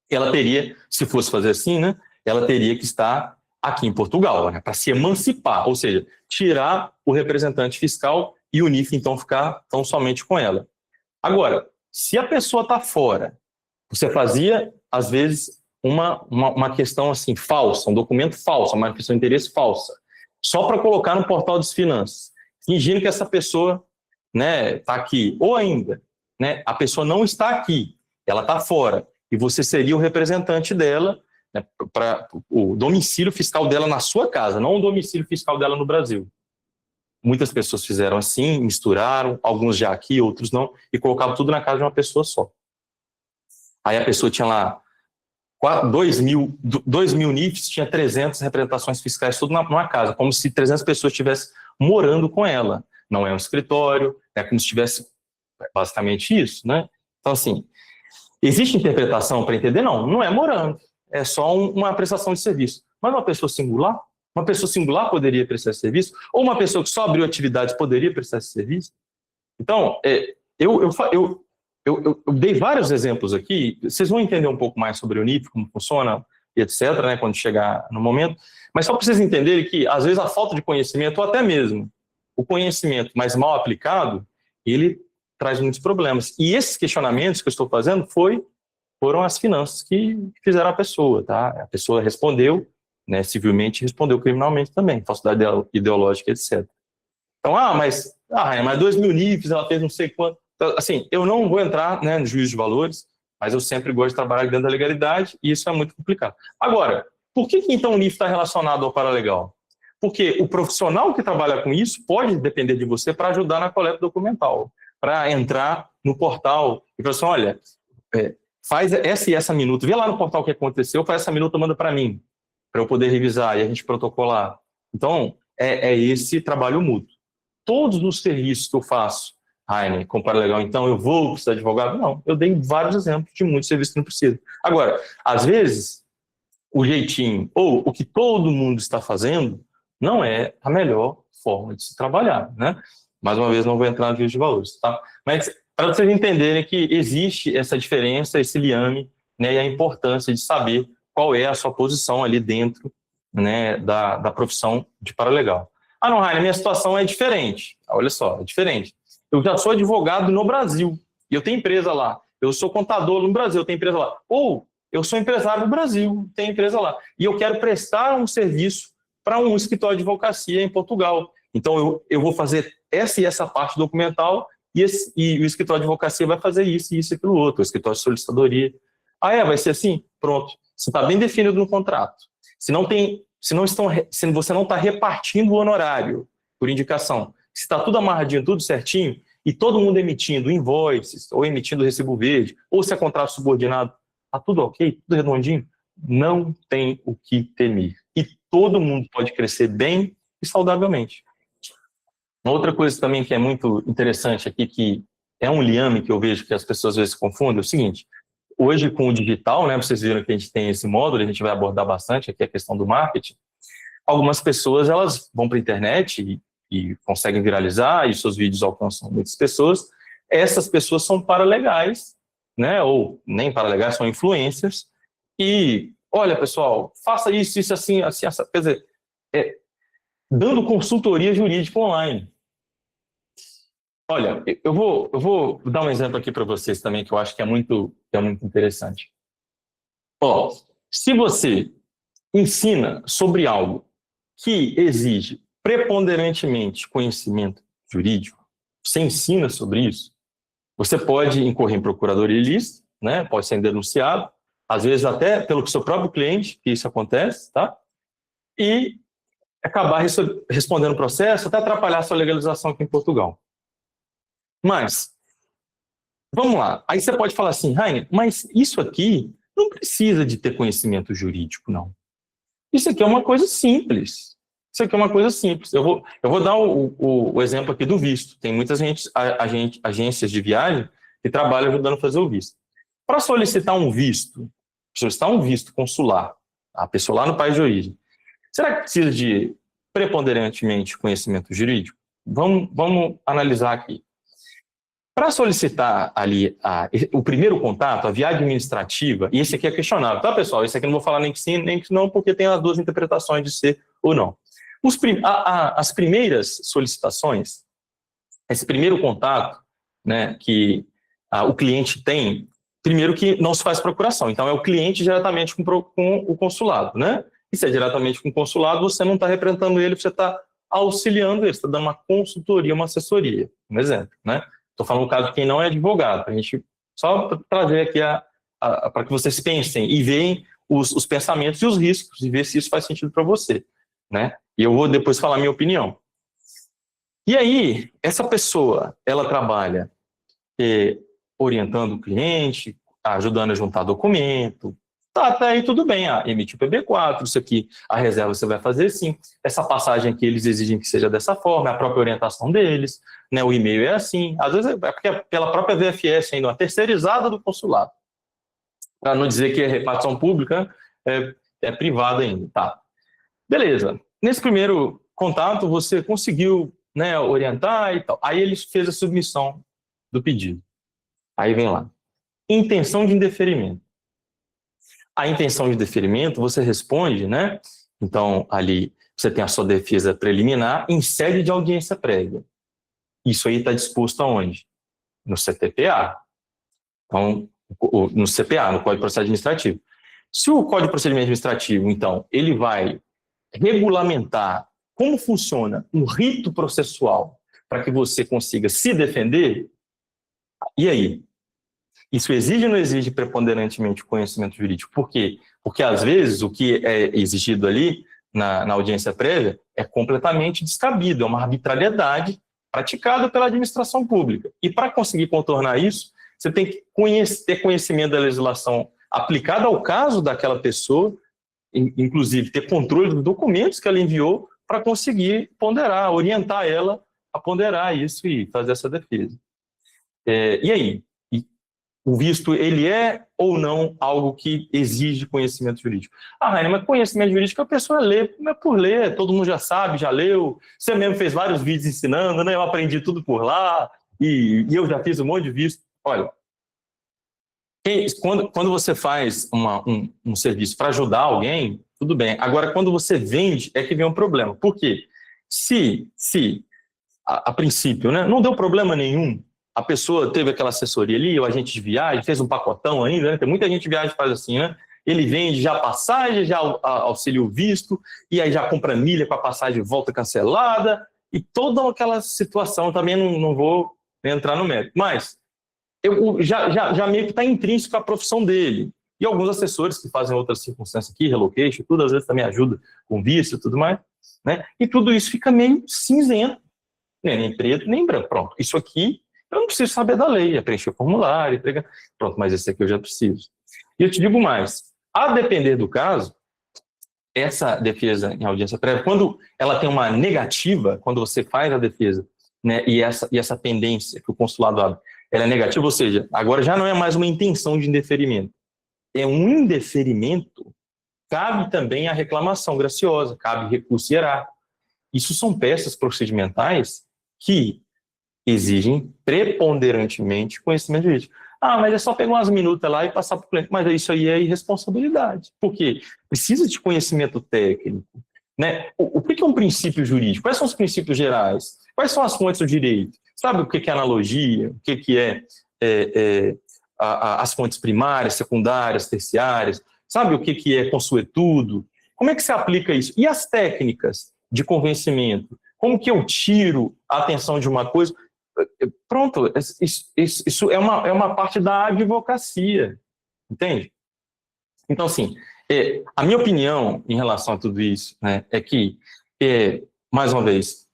ela teria, se fosse fazer assim, né, ela teria que estar aqui em Portugal, né, para se emancipar, ou seja, tirar o representante fiscal e o NIF, então, ficar tão somente com ela. Agora, se a pessoa está fora, você fazia, às vezes, uma questão assim, falsa, um documento falso, uma manifestação de interesse falsa, só para colocar no portal das finanças, fingindo que essa pessoa está aqui. Ou ainda, a pessoa não está aqui, ela está fora, e você seria o representante dela, para o domicílio fiscal dela na sua casa, não o domicílio fiscal dela no Brasil. Muitas pessoas fizeram assim, misturaram, alguns já aqui, outros não, e colocavam tudo na casa de uma pessoa só. Aí a pessoa tinha lá 2 mil NIFs, tinha 300 representações fiscais, tudo numa casa, como se 300 pessoas estivessem morando com ela. Não é um escritório, é como se tivesse basicamente isso, né? Então, assim, existe interpretação para entender? Não é morando, é só uma prestação de serviço. Mas uma pessoa singular poderia prestar esse serviço? Ou uma pessoa que só abriu atividade poderia prestar esse serviço? Então, eu dei vários exemplos aqui, vocês vão entender um pouco mais sobre o NIF, como funciona, e etc., né, quando chegar no momento, mas só para vocês entenderem que, às vezes, a falta de conhecimento, ou até mesmo o conhecimento mais mal aplicado, ele traz muitos problemas. E esses questionamentos que eu estou fazendo foram as finanças que fizeram a pessoa, tá? A pessoa respondeu, né, civilmente, respondeu criminalmente também, falsidade ideológica, etc. Então, mas 2 mil NIFs, ela fez não sei quanto. Então, assim, eu não vou entrar, né, no juízo de valores, mas eu sempre gosto de trabalhar dentro da legalidade e isso é muito complicado. Agora, por que então o NIF está relacionado ao paralegal? Porque o profissional que trabalha com isso pode depender de você para ajudar na coleta documental, para entrar no portal e falar assim, olha, faz essa e essa minuta, vê lá no portal o que aconteceu, faz essa minuta, manda para mim, para eu poder revisar e a gente protocolar. Então, é esse trabalho mútuo. Todos os serviços que eu faço, Rainer, com paralegal, então eu vou precisar de advogado? Não, eu dei vários exemplos de muitos serviços que não precisa. Agora, às vezes, o jeitinho, ou o que todo mundo está fazendo, não é a melhor forma de se trabalhar, né? Mais uma vez, não vou entrar na juízo de valores, tá? Mas para vocês entenderem que existe essa diferença, esse liame, né, e a importância de saber qual é a sua posição ali dentro, né, da profissão de paralegal. Ah, não, Rainer, minha situação é diferente. Olha só, é diferente. Eu já sou advogado no Brasil e eu tenho empresa lá. Eu sou contador no Brasil, eu tenho empresa lá. Ou eu sou empresário no Brasil, tenho empresa lá. E eu quero prestar um serviço para um escritório de advocacia em Portugal. Então, eu vou fazer essa e essa parte documental e o escritório de advocacia vai fazer isso e isso e aquilo outro, o escritório de solicitadoria. Ah, vai ser assim? Pronto. Você está bem definido no contrato. Se você não está repartindo o honorário por indicação, se está tudo amarradinho, tudo certinho, e todo mundo emitindo invoices, ou emitindo recibo verde, ou se é contrato subordinado, está tudo ok, tudo redondinho, não tem o que temer. E todo mundo pode crescer bem e saudavelmente. Uma outra coisa também que é muito interessante aqui, que é um liame que eu vejo que as pessoas às vezes se confundem, é o seguinte: hoje com o digital, né, vocês viram que a gente tem esse módulo, a gente vai abordar bastante aqui a questão do marketing. Algumas pessoas, elas vão para a internet e conseguem viralizar, e seus vídeos alcançam muitas pessoas. Essas pessoas são paralegais, né, ou nem paralegais, são influencers, e, olha, pessoal, faça isso, isso, assim, assim, assim, quer dizer, dando consultoria jurídica online. Olha, eu vou dar um exemplo aqui para vocês também, que eu acho que é muito interessante. Ó, se você ensina sobre algo que exige preponderantemente conhecimento jurídico, você ensina sobre isso, você pode incorrer em procuradoria ilícita, né? Pode ser denunciado, às vezes até pelo seu próprio cliente, que isso acontece, tá? E acabar respondendo o processo, até atrapalhar a sua legalização aqui em Portugal. Mas, vamos lá. Aí você pode falar assim, Rainer, mas isso aqui não precisa de ter conhecimento jurídico, não. Isso aqui é uma coisa simples. Isso aqui é uma coisa simples. Eu vou dar o exemplo aqui do visto. Tem muitas agências de viagem que trabalham ajudando a fazer o visto. Para solicitar um visto consular, a pessoa lá no país de origem, será que precisa de preponderantemente conhecimento jurídico? Vamos analisar aqui. Para solicitar ali o primeiro contato, a via administrativa, e esse aqui é questionável, tá, pessoal? Esse aqui eu não vou falar nem que sim, nem que não, porque tem as duas interpretações de ser ou não. As primeiras solicitações, esse primeiro contato, né, que o cliente tem, primeiro que não se faz procuração, então é o cliente diretamente com o consulado, né? E se é diretamente com o consulado, você não está representando ele, você está auxiliando ele, você está dando uma consultoria, uma assessoria, um exemplo, né? Estou falando no caso de quem não é advogado, para a gente só trazer aqui para que vocês pensem e veem os pensamentos e os riscos e ver se isso faz sentido para você, né? E eu vou depois falar a minha opinião. E aí, essa pessoa, ela trabalha orientando o cliente, ajudando a juntar documento, tá, até aí tudo bem, emitir o PB4, isso aqui, a reserva você vai fazer sim, essa passagem aqui eles exigem que seja dessa forma, a própria orientação deles, né, o e-mail é assim, às vezes é porque é pela própria VFS ainda, uma terceirizada do consulado, para não dizer que é repartição pública, é privada ainda, tá. Beleza, nesse primeiro contato você conseguiu, né, orientar e tal, aí ele fez a submissão do pedido, aí vem lá, intenção de indeferimento. A intenção de deferimento, você responde, né? Então, ali, você tem a sua defesa preliminar em sede de audiência prévia. Isso aí está disposto aonde? No CTPA. Então, no CPA, no Código de Processo Administrativo. Se o Código de Procedimento Administrativo, então, ele vai regulamentar como funciona um rito processual para que você consiga se defender, e aí? Isso exige ou não exige preponderantemente o conhecimento jurídico? Por quê? Porque, às vezes, o que é exigido ali na audiência prévia é completamente descabido, é uma arbitrariedade praticada pela administração pública. E, para conseguir contornar isso, você tem que ter conhecimento da legislação aplicada ao caso daquela pessoa, inclusive ter controle dos documentos que ela enviou para conseguir ponderar, orientar ela a ponderar isso e fazer essa defesa. E aí? o visto, ele é ou não algo que exige conhecimento jurídico? Rainer, mas conhecimento jurídico a pessoa lê, não é por ler, todo mundo já sabe, já leu, você mesmo fez vários vídeos ensinando, né? Eu aprendi tudo por lá, e eu já fiz um monte de visto. Olha, quando você faz um serviço para ajudar alguém, tudo bem. Agora, quando você vende, é que vem um problema. Por quê? Se a princípio, né, não deu problema nenhum, a pessoa teve aquela assessoria ali, o agente de viagem, fez um pacotão ainda, né? Tem muita gente de viagem que faz assim, né? Ele vende já a passagem, já auxilia o visto, e aí já compra milha com a passagem de volta cancelada, e toda aquela situação, também não vou entrar no mérito. Mas já meio que está intrínseco à profissão dele. E alguns assessores que fazem outras circunstâncias aqui, relocation, tudo, às vezes também ajuda com visto e tudo mais, né? E tudo isso fica meio cinzento, né? Nem preto, nem branco. Pronto, isso aqui eu não preciso saber da lei, é preencher o formulário, entregar. Pronto, mas esse aqui eu já preciso. E eu te digo mais, a depender do caso, essa defesa em audiência prévia, quando ela tem uma negativa, quando você faz a defesa, né, e essa pendência que o consulado abre, ela é negativa, ou seja, agora já não é mais uma intenção de indeferimento, é um indeferimento, cabe também a reclamação graciosa, cabe recurso hierárquico. Isso são peças procedimentais que exigem preponderantemente conhecimento jurídico. Mas é só pegar umas minutas lá e passar para o cliente. Mas isso aí é irresponsabilidade. Por quê? Precisa de conhecimento técnico, né? O que é um princípio jurídico? Quais são os princípios gerais? Quais são as fontes do direito? Sabe o que é analogia? O que é as fontes primárias, secundárias, terciárias? Sabe o que é consuetudo? Como é que se aplica isso? E as técnicas de convencimento? Como que eu tiro a atenção de uma coisa? Pronto, isso é uma parte da advocacia, entende? Então, assim, a minha opinião em relação a tudo isso, né, é que, mais uma vez,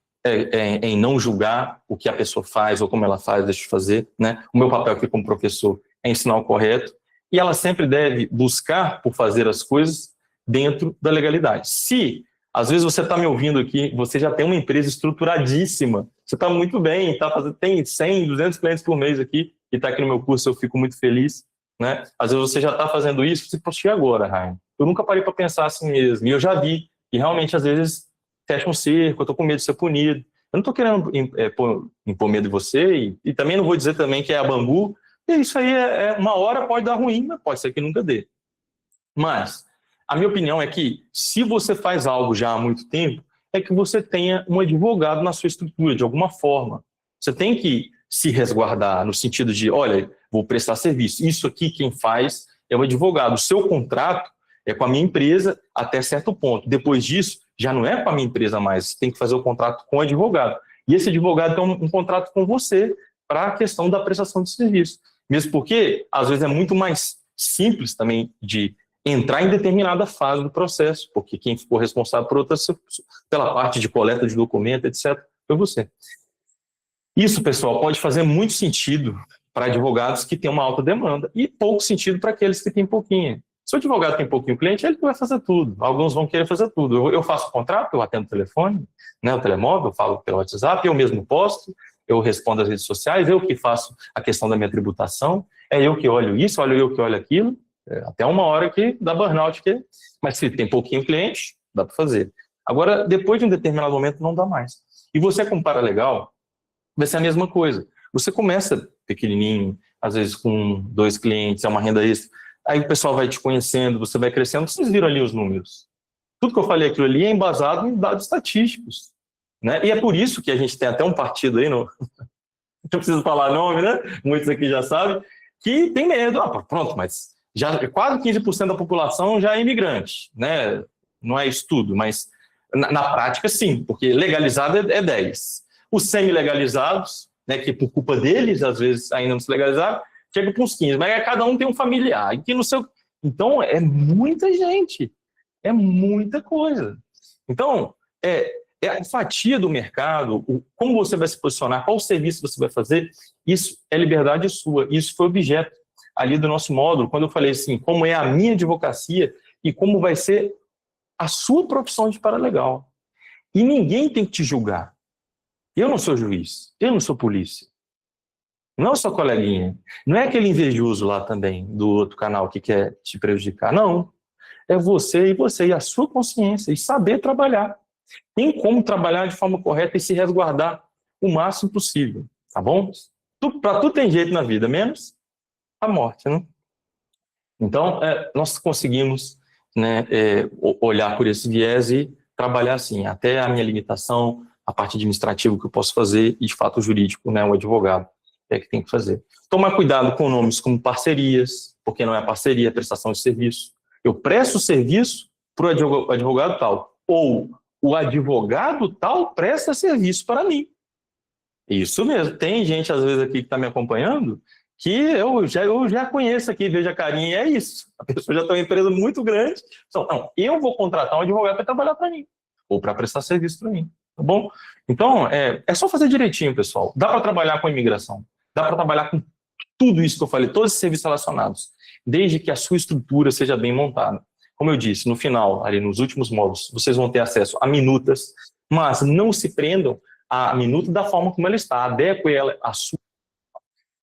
em não julgar o que a pessoa faz ou como ela faz, deixa de fazer, né? O meu papel aqui como professor é ensinar o correto, e ela sempre deve buscar por fazer as coisas dentro da legalidade. Se às vezes você está me ouvindo aqui, você já tem uma empresa estruturadíssima, você está muito bem, tem 100, 200 clientes por mês aqui, e está aqui no meu curso, eu fico muito feliz, né? Às vezes você já está fazendo isso, você pode chegar agora, Rainer. Eu nunca parei para pensar assim mesmo, e eu já vi, e realmente às vezes fecha um cerco, eu estou com medo de ser punido. Eu não estou querendo impor medo em você, e também não vou dizer também que é a bambu, e isso aí uma hora pode dar ruim, mas pode ser que nunca dê. Mas a minha opinião é que, se você faz algo já há muito tempo, é que você tenha um advogado na sua estrutura, de alguma forma. Você tem que se resguardar no sentido de, olha, vou prestar serviço. Isso aqui quem faz é o advogado. O seu contrato é com a minha empresa até certo ponto. Depois disso, já não é com a minha empresa mais. Você tem que fazer o contrato com o advogado. E esse advogado tem um contrato com você para a questão da prestação de serviço. Mesmo porque, às vezes, é muito mais simples também de entrar em determinada fase do processo, porque quem ficou responsável pela parte de coleta de documento, etc., foi você. Isso, pessoal, pode fazer muito sentido para advogados que têm uma alta demanda e pouco sentido para aqueles que têm pouquinho. Se o advogado tem pouquinho cliente, ele vai fazer tudo. Alguns vão querer fazer tudo. Eu faço o contrato, eu atendo o telefone, né, o telemóvel, eu falo pelo WhatsApp, eu mesmo posto, eu respondo às redes sociais, eu que faço a questão da minha tributação, é eu que olho isso, eu que olho aquilo, até uma hora que dá burnout, mas se tem pouquinho cliente, dá para fazer. Agora, depois de um determinado momento, não dá mais. E você, como paralegal, vai ser a mesma coisa. Você começa pequenininho, às vezes com 2 clientes, é uma renda extra, aí o pessoal vai te conhecendo, você vai crescendo, vocês viram ali os números. Tudo que eu falei aquilo ali é embasado em dados estatísticos, né? E é por isso que a gente tem até um partido aí, não preciso falar nome, né? Muitos aqui já sabem, que tem medo. Pronto, mas já quase 15% da população já é imigrante, né? Não é isso tudo, mas na prática sim, porque legalizado é 10. Os semi-legalizados, né, que por culpa deles, às vezes ainda não se legalizaram, chega para uns 15, mas cada um tem um familiar. E que no seu... Então, é muita gente, é muita coisa. Então, é a fatia do mercado, como você vai se posicionar, qual serviço você vai fazer, isso é liberdade sua. Isso foi objeto ali do nosso módulo, quando eu falei assim, como é a minha advocacia e como vai ser a sua profissão de paralegal. E ninguém tem que te julgar. Eu não sou juiz, eu não sou polícia. Não é sua coleguinha. Não é aquele invejoso lá também, do outro canal que quer te prejudicar. Não. É você e a sua consciência, e saber trabalhar. Tem como trabalhar de forma correta e se resguardar o máximo possível, tá bom? Para tudo tem jeito na vida, menos a morte, né? Então, nós conseguimos, né, olhar por esse viés e trabalhar assim, até a minha limitação, a parte administrativa que eu posso fazer e, de fato, o jurídico, né, o advogado, que tem que fazer. Tomar cuidado com nomes como parcerias, porque não é parceria, é prestação de serviço. Eu presto serviço para o advogado tal, ou o advogado tal presta serviço para mim. Isso mesmo. Tem gente, às vezes, aqui que está me acompanhando que eu já conheço aqui, vejo a carinha, e é isso. A pessoa já tem uma empresa muito grande. Então, não, eu vou contratar um advogado para trabalhar para mim, ou para prestar serviço para mim, tá bom? Então, é só fazer direitinho, pessoal. Dá para trabalhar com a imigração, dá para trabalhar com tudo isso que eu falei, todos esses serviços relacionados, desde que a sua estrutura seja bem montada. Como eu disse, no final, ali nos últimos módulos, vocês vão ter acesso a minutas, mas não se prendam à minuta da forma como ela está, adeque ela à sua.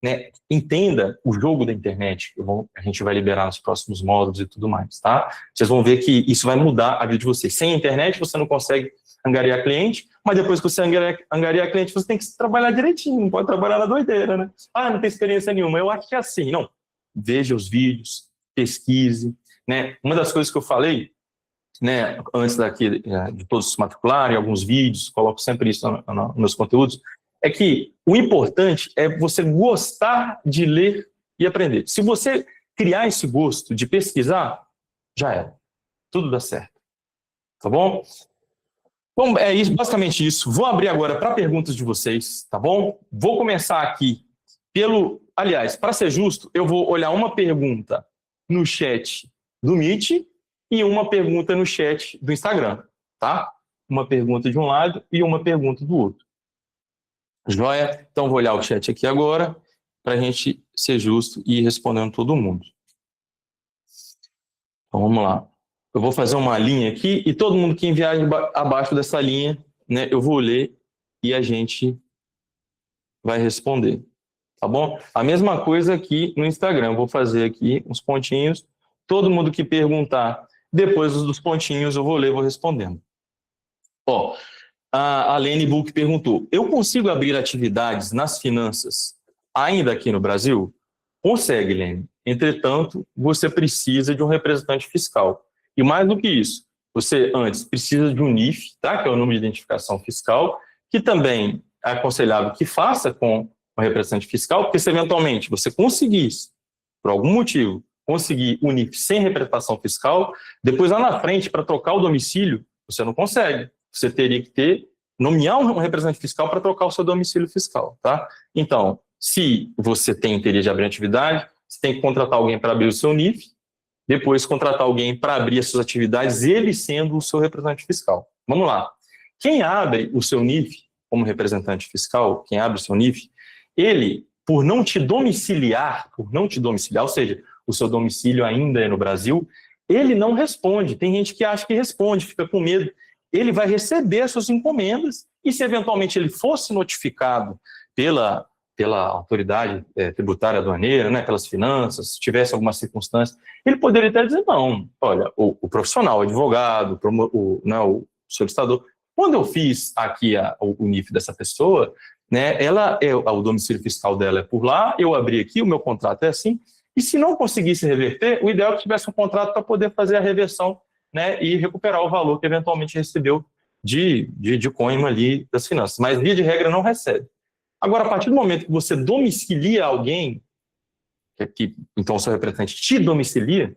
Né? Entenda o jogo da internet, a gente vai liberar nos próximos módulos e tudo mais, tá? Vocês vão ver que isso vai mudar a vida de vocês. Sem a internet você não consegue angariar cliente, mas depois que você angariar cliente, você tem que trabalhar direitinho, não pode trabalhar na doideira, né? Ah, não tem experiência nenhuma, eu acho que é assim. Não, veja os vídeos, pesquise, né? Uma das coisas que eu falei, né, antes daqui de todos se matricularem, alguns vídeos, coloco sempre isso nos meus conteúdos, é que o importante é você gostar de ler e aprender. Se você criar esse gosto de pesquisar, já era. Tudo dá certo. Tá bom? Bom, é isso, basicamente isso. Vou abrir agora para perguntas de vocês, tá bom? Vou começar aqui aliás, para ser justo, eu vou olhar uma pergunta no chat do Meet e uma pergunta no chat do Instagram, tá? Uma pergunta de um lado e uma pergunta do outro. Joia? Então, vou olhar o chat aqui agora para a gente ser justo e ir respondendo todo mundo. Então, vamos lá. Eu vou fazer uma linha aqui e todo mundo que enviar abaixo dessa linha, né, eu vou ler e a gente vai responder. Tá bom? A mesma coisa aqui no Instagram. Eu vou fazer aqui uns pontinhos. Todo mundo que perguntar depois dos pontinhos, eu vou ler e vou respondendo. Ó, a Lene Book perguntou, eu consigo abrir atividades nas finanças ainda aqui no Brasil? Consegue, Lene. Entretanto, você precisa de um representante fiscal. E mais do que isso, você antes precisa de um NIF, tá? Que é o número de identificação fiscal, que também é aconselhável que faça com um representante fiscal, porque se eventualmente você conseguisse, por algum motivo, conseguir o NIF sem representação fiscal, depois lá na frente, para trocar o domicílio, você não consegue. Você teria que nomear um representante fiscal para trocar o seu domicílio fiscal, tá? Então, se você tem interesse de abrir atividade, você tem que contratar alguém para abrir o seu NIF, depois contratar alguém para abrir as suas atividades, ele sendo o seu representante fiscal. Vamos lá. Quem abre o seu NIF como representante fiscal, quem abre o seu NIF, ele, por não te domiciliar, ou seja, o seu domicílio ainda é no Brasil, ele não responde. Tem gente que acha que responde, fica com medo. Ele vai receber as suas encomendas e se eventualmente ele fosse notificado pela autoridade tributária aduaneira, né, pelas finanças, se tivesse alguma circunstância, ele poderia até dizer, não, olha, o profissional, o advogado, o solicitador, quando eu fiz aqui o NIF dessa pessoa, né, o domicílio fiscal dela é por lá, eu abri aqui, o meu contrato é assim, e se não conseguisse reverter, o ideal é que tivesse um contrato para poder fazer a reversão, né, e recuperar o valor que eventualmente recebeu de coima ali das finanças. Mas, via de regra, não recebe. Agora, a partir do momento que você domicilia alguém, então o seu representante te domicilia,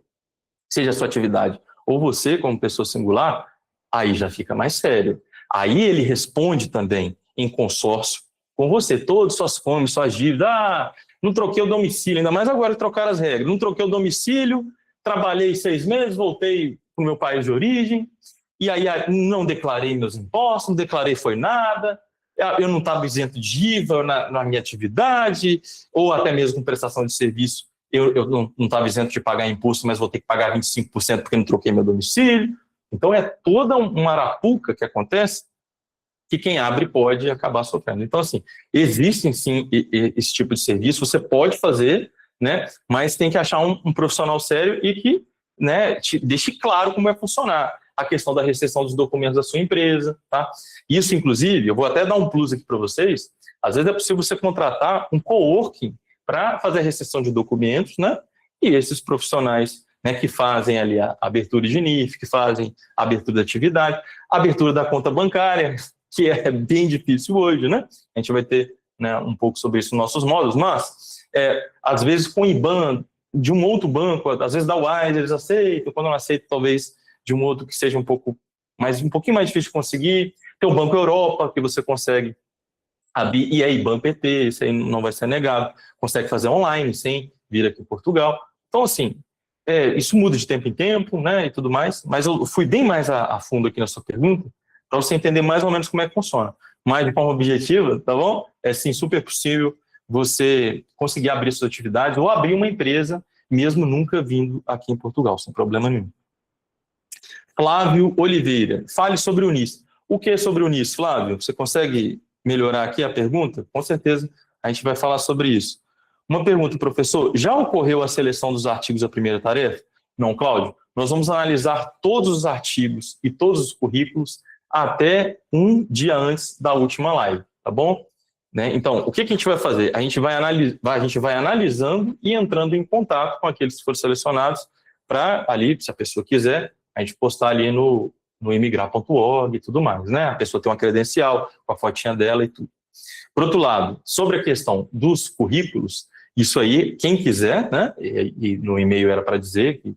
seja a sua atividade ou você como pessoa singular, aí já fica mais sério. Aí ele responde também em consórcio com você, todas suas comas, suas dívidas. Não troquei o domicílio, ainda mais agora trocar as regras. Não troquei o domicílio, trabalhei 6 meses, voltei para o meu país de origem, e aí não declarei meus impostos, não declarei foi nada, eu não estava isento de IVA na minha atividade, ou até mesmo com prestação de serviço, eu não estava isento de pagar imposto, mas vou ter que pagar 25% porque não troquei meu domicílio. Então é toda uma arapuca que acontece, que quem abre pode acabar sofrendo. Então, assim, existem sim esse tipo de serviço, você pode fazer, né, mas tem que achar um profissional sério e que, né, te deixe claro como vai funcionar a questão da recepção dos documentos da sua empresa, tá? Isso, inclusive, eu vou até dar um plus aqui para vocês, às vezes é possível você contratar um coworking para fazer a recepção de documentos, né, e esses profissionais, né, que fazem ali a abertura de NIF, que fazem a abertura da atividade, a abertura da conta bancária, que é bem difícil hoje, né? A gente vai ter, né, um pouco sobre isso nos nossos módulos, mas às vezes com IBAN de um outro banco, às vezes da Wise eles aceitam, quando não aceitam talvez de um outro que seja um pouquinho mais difícil de conseguir. Tem o Banco Europa, que você consegue abrir, e a IBAN PT, isso aí não vai ser negado, consegue fazer online sem vir aqui em Portugal. Então, assim, isso muda de tempo em tempo, né, e tudo mais, mas eu fui bem mais a fundo aqui na sua pergunta, para você entender mais ou menos como é que funciona. Mas, de forma objetiva, tá bom? É, sim, super possível você conseguir abrir suas atividades ou abrir uma empresa, mesmo nunca vindo aqui em Portugal, sem problema nenhum. Flávio Oliveira, fale sobre o NIS. O que é sobre o NIS, Flávio? Você consegue melhorar aqui a pergunta? Com certeza a gente vai falar sobre isso. Uma pergunta, professor, já ocorreu a seleção dos artigos da primeira tarefa? Não, Cláudio. Nós vamos analisar todos os artigos e todos os currículos até um dia antes da última live, tá bom? Né? Então, o que a gente vai fazer? A gente vai analisando e entrando em contato com aqueles que foram selecionados para ali, se a pessoa quiser, a gente postar ali no imigrar.org e tudo mais, né? A pessoa tem uma credencial com a fotinha dela e tudo. Por outro lado, sobre a questão dos currículos, isso aí, quem quiser, né? E no e-mail era para dizer que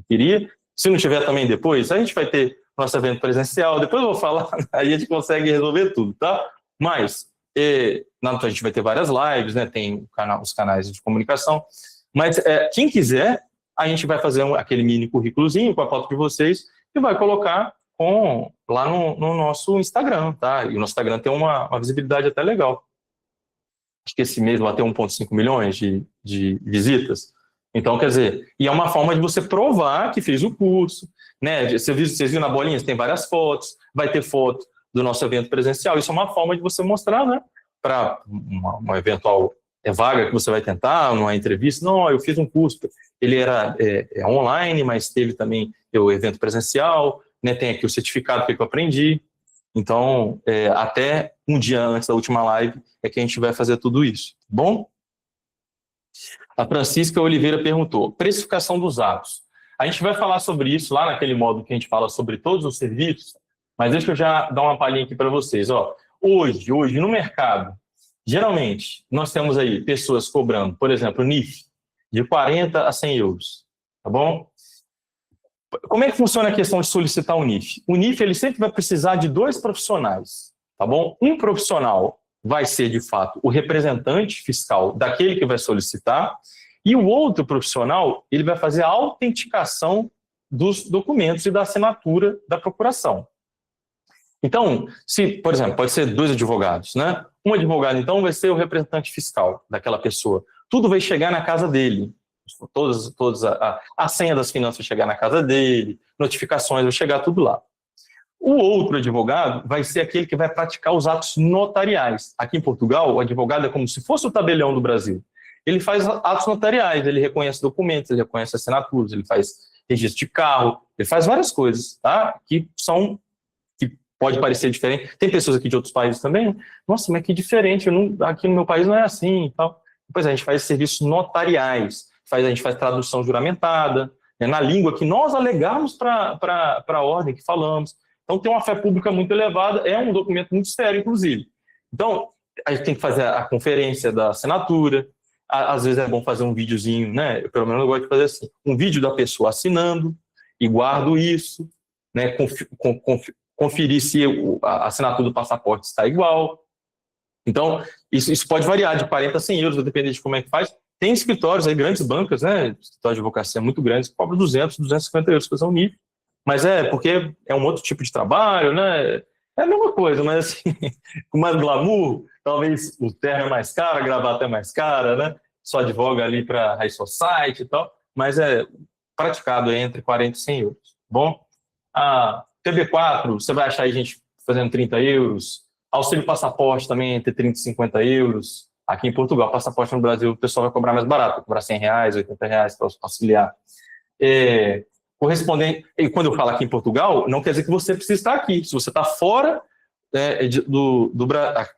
queria. Se não tiver também depois, a gente vai ter nosso evento presencial, depois eu vou falar, aí a gente consegue resolver tudo, tá? Mas a gente vai ter várias lives, né? Tem os canais de comunicação, mas quem quiser, a gente vai fazer aquele mini currículozinho com a foto de vocês e vai colocar lá no nosso Instagram, tá? E o nosso Instagram tem uma visibilidade até legal. Acho que esse mês vai ter 1,5 milhões de visitas. Então, quer dizer, e é uma forma de você provar que fez o curso, né? Vocês viram na bolinha? Tem várias fotos, vai ter foto do nosso evento presencial. Isso é uma forma de você mostrar, né? Para uma eventual vaga que você vai tentar, numa entrevista. Não, eu fiz um curso, ele era online, mas teve também o evento presencial, né? Tem aqui o certificado que eu aprendi. Então, até um dia antes da última live é que a gente vai fazer tudo isso, tá bom? A Francisca Oliveira perguntou, precificação dos atos. A gente vai falar sobre isso lá naquele módulo que a gente fala sobre todos os serviços, mas deixa eu já dar uma palhinha aqui para vocês. Ó, hoje, no mercado, geralmente, nós temos aí pessoas cobrando, por exemplo, NIF, de 40 a 100 euros, tá bom? Como é que funciona a questão de solicitar o NIF? O NIF ele sempre vai precisar de 2 profissionais, tá bom? Um profissional vai ser, de fato, o representante fiscal daquele que vai solicitar, e o outro profissional ele vai fazer a autenticação dos documentos e da assinatura da procuração. Então, por exemplo, pode ser 2 advogados, né? Um advogado, então, vai ser o representante fiscal daquela pessoa. Tudo vai chegar na casa dele. A senha das finanças vai chegar na casa dele, notificações, vai chegar tudo lá. O outro advogado vai ser aquele que vai praticar os atos notariais. Aqui em Portugal, o advogado é como se fosse o tabelião do Brasil. Ele faz atos notariais, ele reconhece documentos, ele reconhece assinaturas, ele faz registro de carro, ele faz várias coisas, tá? Que pode parecer diferente. Tem pessoas aqui de outros países também. Nossa, mas que diferente, aqui no meu país não é assim e tal. Pois a gente faz serviços notariais, a gente faz tradução juramentada, né, na língua que nós alegamos para a ordem que falamos. Então, tem uma fé pública muito elevada, é um documento muito sério, inclusive. Então, a gente tem que fazer a conferência da assinatura, às vezes é bom fazer um videozinho, né? Pelo menos eu gosto de fazer assim, um vídeo da pessoa assinando, e guardo isso, né? Conferir se a assinatura do passaporte está igual. Então, isso pode variar de 40 a 100 euros, vai depender de como é que faz. Tem escritórios aí, grandes bancas, né? Escritórios de advocacia muito grandes, que cobram 200, 250 euros para fazer um NIF. Mas porque é um outro tipo de trabalho, né? É a mesma coisa, mas assim, com mais glamour, talvez o terno é mais caro, a gravata é mais cara, né? Só advoga ali para High Society e tal, mas é praticado entre 40 e 100 euros. Bom, a TB4, você vai achar aí gente fazendo 30 euros, Auxílio passaporte também entre 30 e 50 euros. Aqui em Portugal, passaporte no Brasil, o pessoal vai cobrar mais barato, vai cobrar R$ 100, R$ 80 para auxiliar. Correspondente, e quando eu falo aqui em Portugal, não quer dizer que você precisa estar aqui. Se você está fora,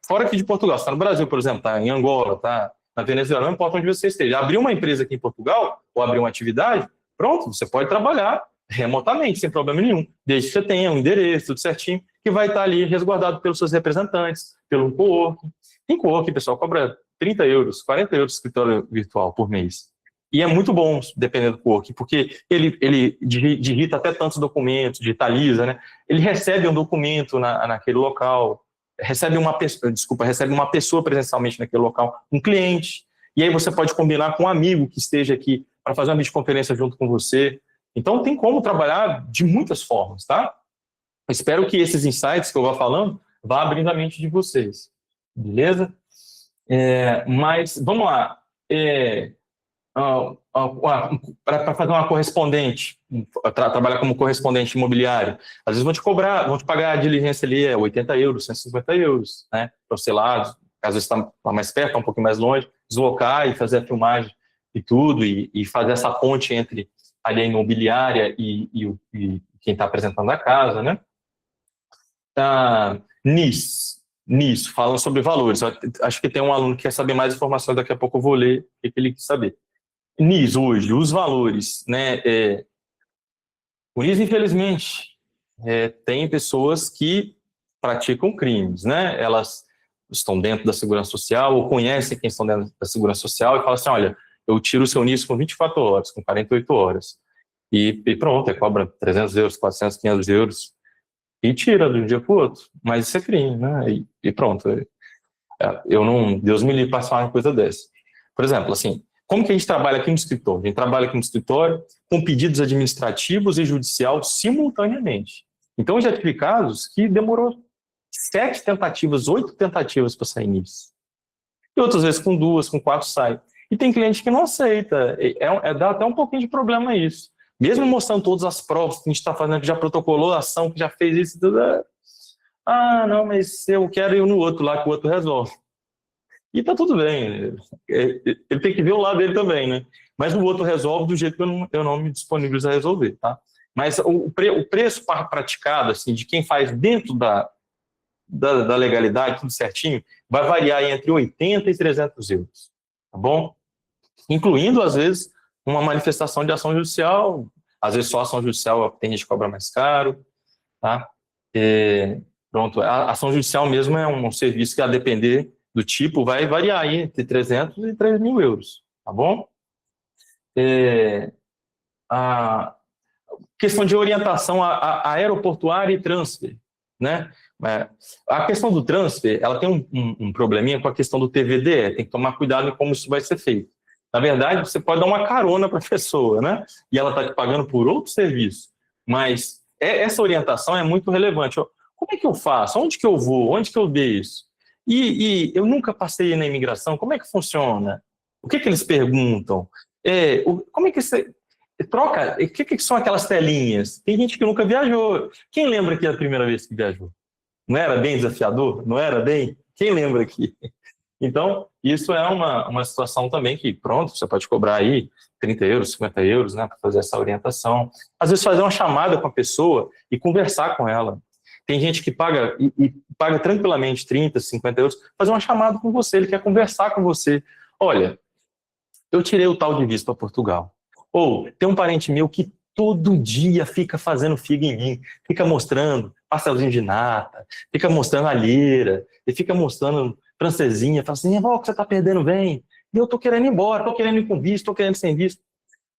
fora aqui de Portugal, você está no Brasil, por exemplo, está em Angola, está na Venezuela, não importa onde você esteja. Abrir uma empresa aqui em Portugal, ou abrir uma atividade, pronto, você pode trabalhar remotamente, sem problema nenhum, desde que você tenha um endereço, tudo certinho, que vai estar ali resguardado pelos seus representantes, pelo coworking. Tem coworking, pessoal, cobra 30 euros, 40 euros de escritório virtual por mês. E é muito bom, dependendo do coworking, porque ele digita até tantos documentos, digitaliza, né? Ele recebe um documento naquele local, recebe uma pessoa presencialmente naquele local, um cliente, e aí você pode combinar com um amigo que esteja aqui para fazer uma videoconferência junto com você. Então, tem como trabalhar de muitas formas, tá? Eu espero que esses insights que eu vou falando vá abrindo a mente de vocês, beleza? Mas, vamos lá. Para fazer uma correspondente, trabalhar como correspondente imobiliário, às vezes vão te pagar a diligência ali, 80 euros, 150 euros, né? Para você lá, caso você está mais perto, tá um pouquinho mais longe, deslocar e fazer a filmagem e tudo, e fazer essa ponte entre ali a imobiliária e quem está apresentando a casa, né? Nisso, falando sobre valores. Acho que tem um aluno que quer saber mais informações, daqui a pouco eu vou ler o que ele quer saber. NIS hoje, os valores, né? O NIS, infelizmente, tem pessoas que praticam crimes, né? Elas estão dentro da segurança social ou conhecem quem estão dentro da segurança social e falam assim, olha, eu tiro o seu NIS com 24 horas, com 48 horas. E pronto, cobra 300 euros, 400, 500 euros e tira de um dia para o outro. Mas isso é crime, né? E pronto. Deus me livre passar uma coisa dessa. Por exemplo, assim, como que a gente trabalha aqui no escritório? A gente trabalha aqui no escritório com pedidos administrativos e judicial simultaneamente. Então, já tive casos que demorou 7 tentativas, 8 tentativas para sair nisso. E outras vezes com 2, com 4 sai. E tem cliente que não aceita. Dá até um pouquinho de problema isso. Mesmo mostrando todas as provas que a gente está fazendo, que já protocolou a ação, que já fez isso e tudo. Não, mas eu quero ir no outro lá, que o outro resolve. E tá tudo bem. Ele tem que ver o lado dele também, né? Mas o outro resolve do jeito que eu não me disponibilizo a resolver, tá? Mas o preço praticado, assim, de quem faz dentro da legalidade, tudo certinho, vai variar entre 80 e 300 euros, tá bom? Incluindo, às vezes, uma manifestação de ação judicial, às vezes só ação judicial tem gente que cobra mais caro, tá? Pronto, a ação judicial mesmo é um serviço que, a depender do tipo, vai variar aí entre 300 e 3 mil euros, tá bom? A questão de orientação aeroportuária e transfer, né? A questão do transfer, ela tem um probleminha com a questão do TVDE, tem que tomar cuidado em como isso vai ser feito. Na verdade, você pode dar uma carona para a pessoa, né? E ela está te pagando por outro serviço, mas essa orientação é muito relevante. Como é que eu faço? Onde que eu vou? Onde que eu desço? E eu nunca passei na imigração, como é que funciona? O que eles perguntam? Como é que você troca? O que são aquelas telinhas? Tem gente que nunca viajou. Quem lembra que é a primeira vez que viajou? Não era bem desafiador? Não era bem? Quem lembra aqui? Então, isso é uma situação também que, pronto, você pode cobrar aí 30 euros, 50 euros, né, para fazer essa orientação. Às vezes fazer uma chamada com a pessoa e conversar com ela. Tem gente que paga e paga tranquilamente 30, 50 euros, fazer uma chamada com você, ele quer conversar com você. Olha, eu tirei o tal de visto para Portugal. Ou tem um parente meu que todo dia fica fazendo figa em mim, fica mostrando pastelzinho de nata, fica mostrando alheira, e fica mostrando francesinha, fala assim, o que você está perdendo, vem. E eu estou querendo ir embora, estou querendo ir com visto, estou querendo ir sem visto.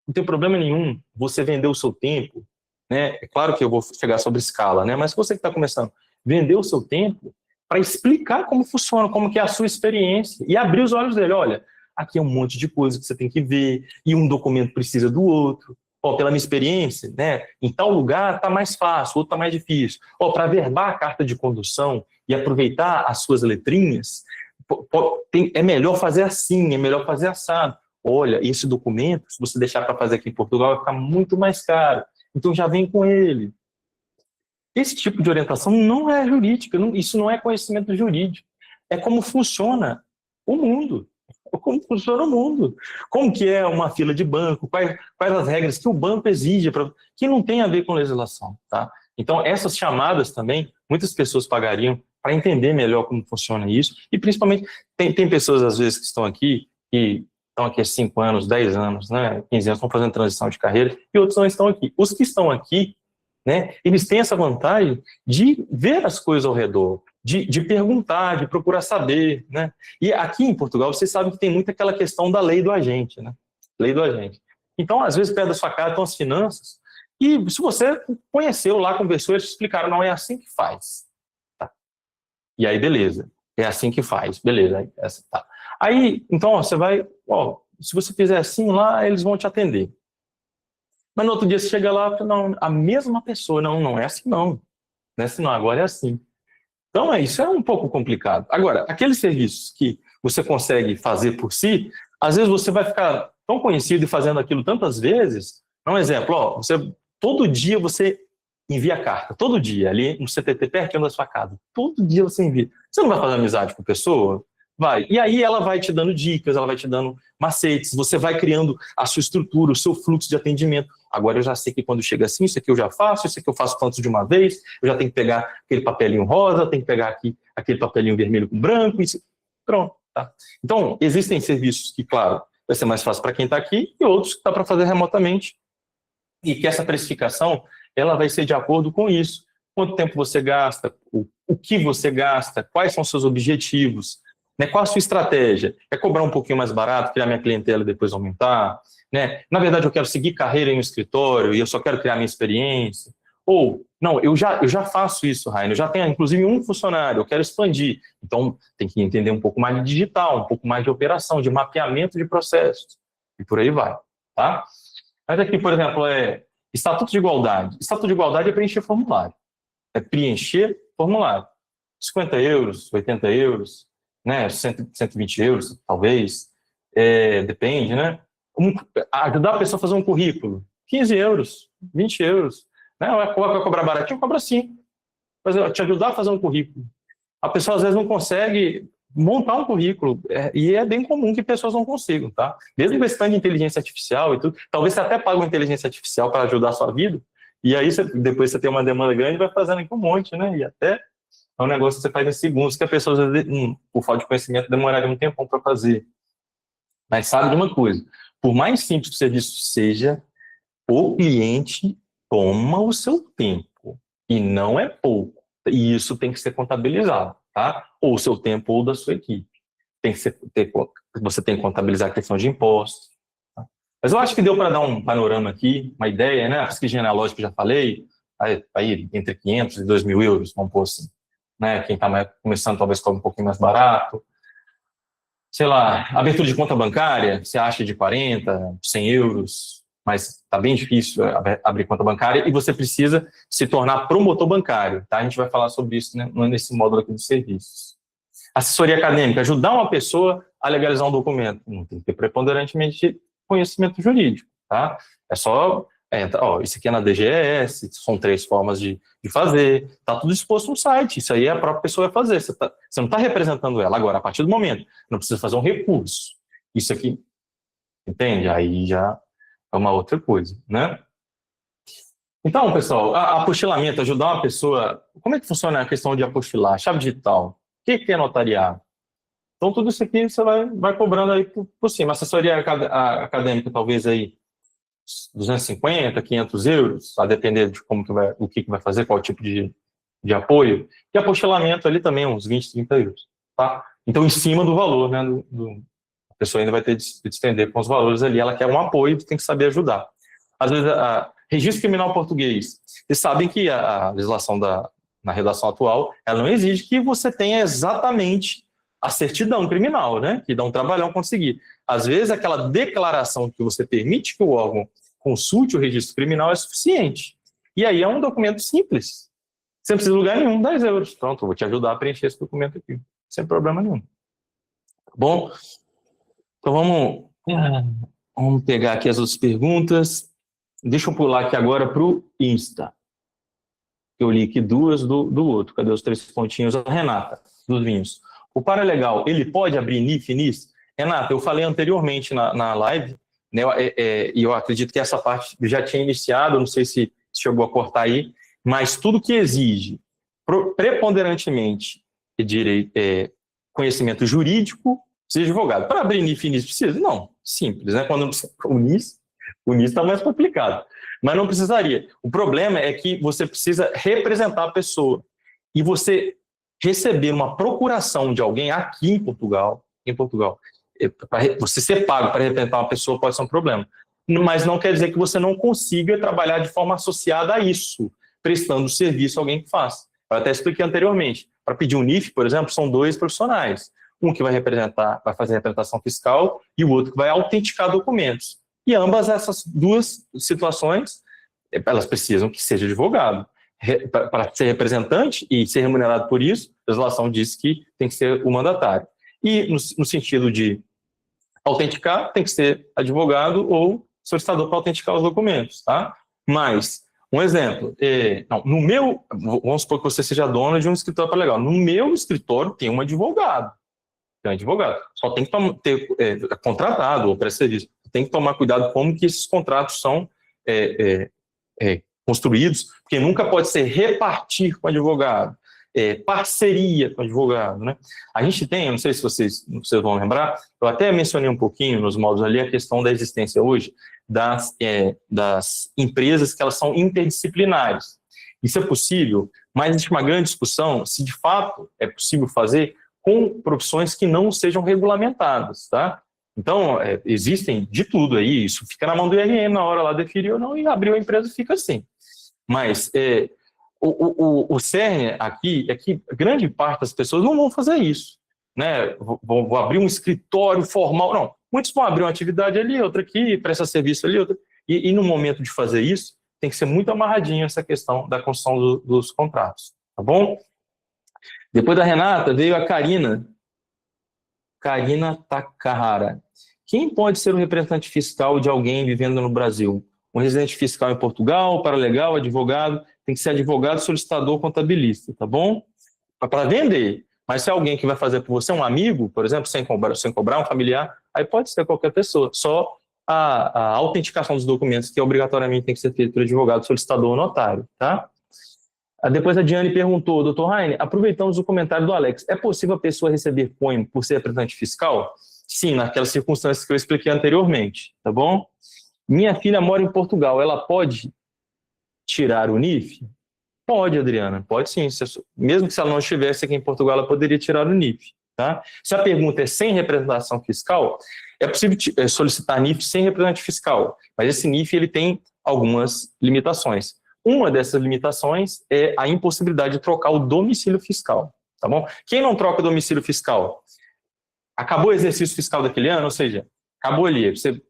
Não tem problema nenhum você vender o seu tempo, né? É claro que eu vou chegar sobre escala, né? Mas você que está começando, vender o seu tempo para explicar como funciona, como que é a sua experiência e abrir os olhos dele. Olha, aqui é um monte de coisa que você tem que ver e um documento precisa do outro. Pela minha experiência, né? Em tal lugar está mais fácil, outro está mais difícil. Para verbar a carta de condução e aproveitar as suas letrinhas, é melhor fazer assim, é melhor fazer assado. Olha, esse documento, se você deixar para fazer aqui em Portugal, vai ficar muito mais caro. Então já vem com ele. Esse tipo de orientação não é jurídica, isso não é conhecimento jurídico. É como funciona o mundo. Como funciona o mundo. Como que é uma fila de banco, quais as regras que o banco exige, que não tem a ver com legislação. Tá? Então, essas chamadas também, muitas pessoas pagariam para entender melhor como funciona isso. E, principalmente, tem pessoas, às vezes, que estão aqui há 5 anos, 10 anos, né, 15 anos, estão fazendo transição de carreira, e outros não estão aqui. Os que estão aqui, né, eles têm essa vantagem de ver as coisas ao redor, de perguntar, de procurar saber, né? E aqui em Portugal, vocês sabem que tem muito aquela questão da lei do agente, né? Lei do agente. Então, às vezes, perto da sua casa estão as finanças, e se você conheceu lá, conversou, eles te explicaram, não é assim que faz. Tá? E aí, beleza. É assim que faz, beleza. Tá. Aí, então, ó, você vai, ó, se você fizer assim lá, eles vão te atender. Mas no outro dia você chega lá, não, a mesma pessoa, não é assim não. Não é assim não, agora é assim. Então, isso é um pouco complicado. Agora, aqueles serviços que você consegue fazer por si, às vezes você vai ficar tão conhecido e fazendo aquilo tantas vezes. Um exemplo, ó, todo dia você envia carta, todo dia, ali no CTT pertinho da sua casa. Todo dia você envia. Você não vai fazer amizade com a pessoa? Vai. E aí ela vai te dando dicas, ela vai te dando macetes, você vai criando a sua estrutura, o seu fluxo de atendimento. Agora eu já sei que quando chega assim, isso aqui eu já faço, isso aqui eu faço tanto de uma vez, eu já tenho que pegar aquele papelinho rosa, tenho que pegar aqui aquele papelinho vermelho com branco, isso. Pronto. Tá? Então, existem serviços que, claro, vai ser mais fácil para quem está aqui e outros que dá para fazer remotamente e que essa precificação ela vai ser de acordo com isso. Quanto tempo você gasta, o que você gasta, quais são os seus objetivos, né? Qual a sua estratégia? É cobrar um pouquinho mais barato, criar minha clientela e depois aumentar? Né? Na verdade, eu quero seguir carreira em um escritório e eu só quero criar minha experiência. Ou, não, eu já faço isso, Rainer, eu já tenho inclusive um funcionário, eu quero expandir. Então, tem que entender um pouco mais de digital, um pouco mais de operação, de mapeamento de processos. E por aí vai. Tá? Mas aqui, por exemplo, Estatuto de Igualdade. Estatuto de Igualdade é preencher formulário. É preencher formulário. 50 euros, 80 euros, né, 120 euros, talvez, depende, né? Ajudar a pessoa a fazer um currículo, 15 euros, 20 euros. Né? Vai cobrar baratinho? Cobra sim. Mas te ajudar a fazer um currículo. A pessoa às vezes não consegue montar um currículo, e é bem comum que pessoas não consigam, tá? Mesmo investindo em inteligência artificial e tudo, talvez você até pague uma inteligência artificial para ajudar a sua vida, e aí depois você tem uma demanda grande e vai fazendo aqui um monte, né? E até é um negócio que você faz em segundos, que a pessoa, às vezes, por falta de conhecimento, demoraria um tempão para fazer. Mas sabe de uma coisa, por mais simples que o serviço seja, o cliente toma o seu tempo, e não é pouco. E isso tem que ser contabilizado, tá? Ou o seu tempo ou da sua equipe. Você tem que contabilizar a questão de impostos. Tá? Mas eu acho que deu para dar um panorama aqui, uma ideia, né? A pesquisa genealógica que eu já falei, aí entre 500 e 2 mil euros, vamos pôr assim. Né? Quem está começando talvez cobra um pouquinho mais barato. Sei lá, abertura de conta bancária, você acha de 40, 100 euros, mas está bem difícil abrir conta bancária e você precisa se tornar promotor bancário, tá? A gente vai falar sobre isso, né, nesse módulo aqui dos serviços. Assessoria acadêmica, ajudar uma pessoa a legalizar um documento. Não tem que ter preponderantemente conhecimento jurídico, tá? É só, isso aqui é na DGS, são 3 formas de fazer, tá tudo exposto no site, isso aí a própria pessoa vai fazer, você não está representando ela. Agora, a partir do momento, não precisa fazer um recurso, isso aqui, entende? Aí já é uma outra coisa, né? Então, pessoal, apostilamento, ajudar uma pessoa, como é que funciona a questão de apostilar? Chave digital, o que é notariar? Então, tudo isso aqui você vai cobrando aí por cima. Assessoria acadêmica, talvez aí 250, 500 euros, a depender de o que vai fazer, qual tipo de apoio. E apostilamento ali também, uns 20, 30 euros. Tá? Então, em cima do valor, né, a pessoa ainda vai ter de se estender com os valores ali. Ela quer um apoio, tem que saber ajudar. Às vezes, registro criminal português. Vocês sabem que a legislação na redação atual, ela não exige que você tenha exatamente a certidão criminal, né? Que dá um trabalhão conseguir. Às vezes, aquela declaração que você permite que o órgão consulte o registro criminal é suficiente. E aí é um documento simples. Você não precisa de lugar nenhum, 10 euros. Pronto, eu vou te ajudar a preencher esse documento aqui, sem problema nenhum. Bom, então vamos pegar aqui as outras perguntas. Deixa eu pular aqui agora para o Insta. Eu li aqui duas do outro. Cadê os 3 pontinhos? A Renata, dos vinhos. O Paralegal, ele pode abrir NIF e NIS? Renata, eu falei anteriormente na live, né, e eu acredito que essa parte já tinha iniciado, não sei se chegou a cortar aí, mas tudo que exige preponderantemente conhecimento jurídico, precisa de advogado. Para abrir NIF e NIS precisa? Não, simples, né? Quando o NIS está mais complicado, mas não precisaria. O problema é que você precisa representar a pessoa e você receber uma procuração de alguém aqui em Portugal, você ser pago para representar uma pessoa pode ser um problema, mas não quer dizer que você não consiga trabalhar de forma associada a isso, prestando serviço a alguém que faz. Eu até expliquei anteriormente. Para pedir um NIF, por exemplo, são 2 profissionais. Um que vai fazer a representação fiscal e o outro que vai autenticar documentos. E ambas essas 2 situações, elas precisam que seja advogado. Para ser representante e ser remunerado por isso, a legislação diz que tem que ser o mandatário. E no sentido de autenticar, tem que ser advogado ou solicitador para autenticar os documentos, tá? Mas, um exemplo, vamos supor que você seja dono de um escritório Paralegal. No meu escritório tem um advogado. Só tem que ter contratado ou pré-serviço. Tem que tomar cuidado como que esses contratos são construídos, porque nunca pode ser repartir com advogado, parceria com advogado, né? A gente tem, não sei se vocês vão lembrar, eu até mencionei um pouquinho nos módulos ali a questão da existência hoje das empresas que elas são interdisciplinares. Isso é possível, mas existe uma grande discussão se de fato é possível fazer com profissões que não sejam regulamentadas, tá? Então, existem de tudo aí, isso fica na mão do IRM na hora lá, definir ou não, e abriu a empresa fica assim. Mas o cerne aqui é que grande parte das pessoas não vão fazer isso, né? Vão abrir um escritório formal, não. Muitos vão abrir uma atividade ali, outra aqui, presta serviço ali, outra. E no momento de fazer isso, tem que ser muito amarradinho essa questão da construção dos contratos, tá bom? Depois da Renata, veio a Karina Takahara. Quem pode ser o representante fiscal de alguém vivendo no Brasil? Um residente fiscal em Portugal, paralegal, advogado, tem que ser advogado, solicitador, contabilista, tá bom? Para vender. Mas se é alguém que vai fazer por você, um amigo, por exemplo, sem cobrar, um familiar, aí pode ser qualquer pessoa. Só a autenticação dos documentos, que obrigatoriamente tem que ser feita pelo advogado, solicitador ou notário, tá? Depois a Diane perguntou, doutor Heine, aproveitamos o comentário do Alex, é possível a pessoa receber POIM por ser representante fiscal? Sim, naquelas circunstâncias que eu expliquei anteriormente, tá bom? Minha filha mora em Portugal, ela pode tirar o NIF? Pode, Adriana, pode sim. Mesmo que se ela não estivesse aqui em Portugal, ela poderia tirar o NIF, tá? Se a pergunta é sem representação fiscal, é possível solicitar NIF sem representante fiscal, mas esse NIF ele tem algumas limitações. Uma dessas limitações é a impossibilidade de trocar o domicílio fiscal, tá bom? Quem não troca o domicílio fiscal? Acabou o exercício fiscal daquele ano, ou seja, acabou ali, você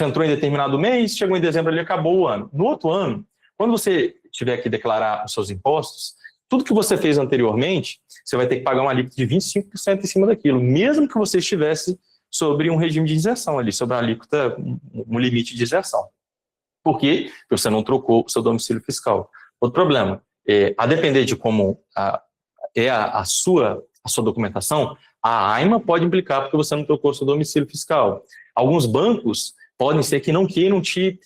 entrou em determinado mês, chegou em dezembro ali, acabou o ano. No outro ano, quando você tiver que declarar os seus impostos, tudo que você fez anteriormente, você vai ter que pagar uma alíquota de 25% em cima daquilo, mesmo que você estivesse sobre um regime de isenção ali, sobre uma alíquota, um limite de isenção. Por quê? Porque você não trocou o seu domicílio fiscal. Outro problema, a depender de como a sua documentação, a AIMA pode implicar porque você não trocou o seu domicílio fiscal. Alguns bancos podem ser que não queiram te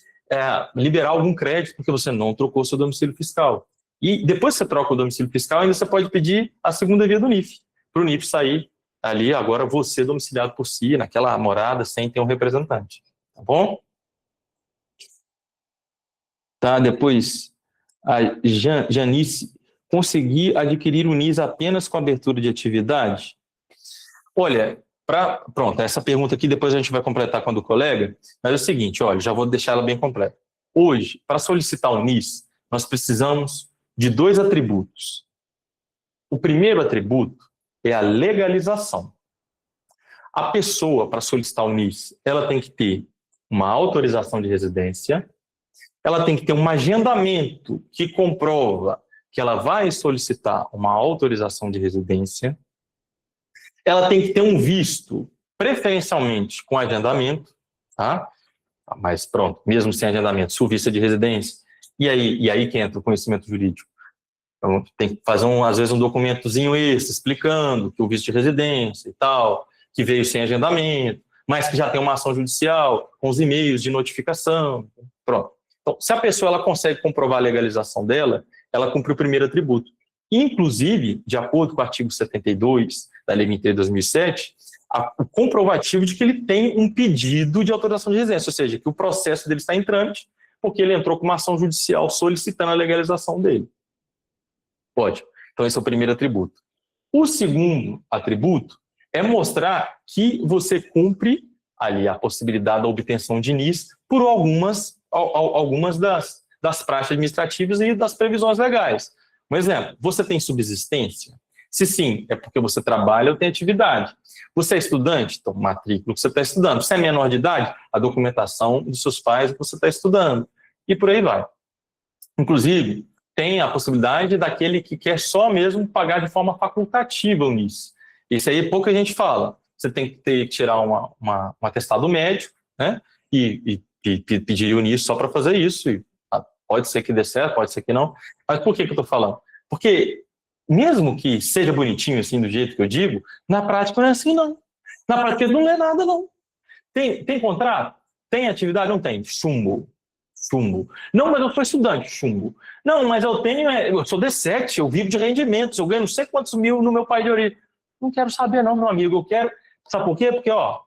liberar algum crédito porque você não trocou o seu domicílio fiscal. E depois que você troca o domicílio fiscal, ainda você pode pedir a segunda via do NIF, para o NIF sair ali, agora você domiciliado por si, naquela morada, sem ter um representante. Tá bom? Tá, depois, a Janice, conseguir adquirir o NIS apenas com abertura de atividade? Olha, pronto, essa pergunta aqui depois a gente vai completar com a do colega, mas é o seguinte, olha, já vou deixar ela bem completa. Hoje, para solicitar o NIS, nós precisamos de 2 atributos. O primeiro atributo é a legalização. A pessoa, para solicitar o NIS, ela tem que ter uma autorização de residência, ela tem que ter um agendamento que comprova que ela vai solicitar uma autorização de residência, ela tem que ter um visto, preferencialmente com agendamento, tá? Mas pronto, mesmo sem agendamento, se o visto é de residência, e aí que entra o conhecimento jurídico. Então, tem que fazer, às vezes, um documentozinho extra explicando que o visto de residência e tal, que veio sem agendamento, mas que já tem uma ação judicial, com os e-mails de notificação. Pronto. Então, se a pessoa ela consegue comprovar a legalização dela, ela cumpre o primeiro atributo. Inclusive, de acordo com o artigo 72 da Lei 23 de 2007, o comprovativo de que ele tem um pedido de autorização de residência, ou seja, que o processo dele está em trâmite, porque ele entrou com uma ação judicial solicitando a legalização dele. Pode. Então, esse é o primeiro atributo. O segundo atributo é mostrar que você cumpre ali a possibilidade da obtenção de NIS por algumas das práticas administrativas e das previsões legais. Um exemplo, você tem subsistência? Se sim, é porque você trabalha ou tem atividade. Você é estudante? Então, matrícula que você está estudando. Você é menor de idade? A documentação dos seus pais que você está estudando. E por aí vai. Inclusive, tem a possibilidade daquele que quer só mesmo pagar de forma facultativa o NIS. Isso aí pouca gente fala. Você tem que tirar um atestado médico, né? E pedir o NIS só para fazer isso. E pode ser que dê certo, pode ser que não. Mas por que eu estou falando? Porque mesmo que seja bonitinho assim, do jeito que eu digo, na prática não é assim, não. Na prática não é nada, não. Tem contrato? Tem atividade? Não tem. Chumbo. Não, mas eu sou estudante, chumbo. Não, mas eu sou D7, eu vivo de rendimentos, eu ganho não sei quantos mil no meu país de origem. Não quero saber não, meu amigo, eu quero... Sabe por quê? Porque, ó,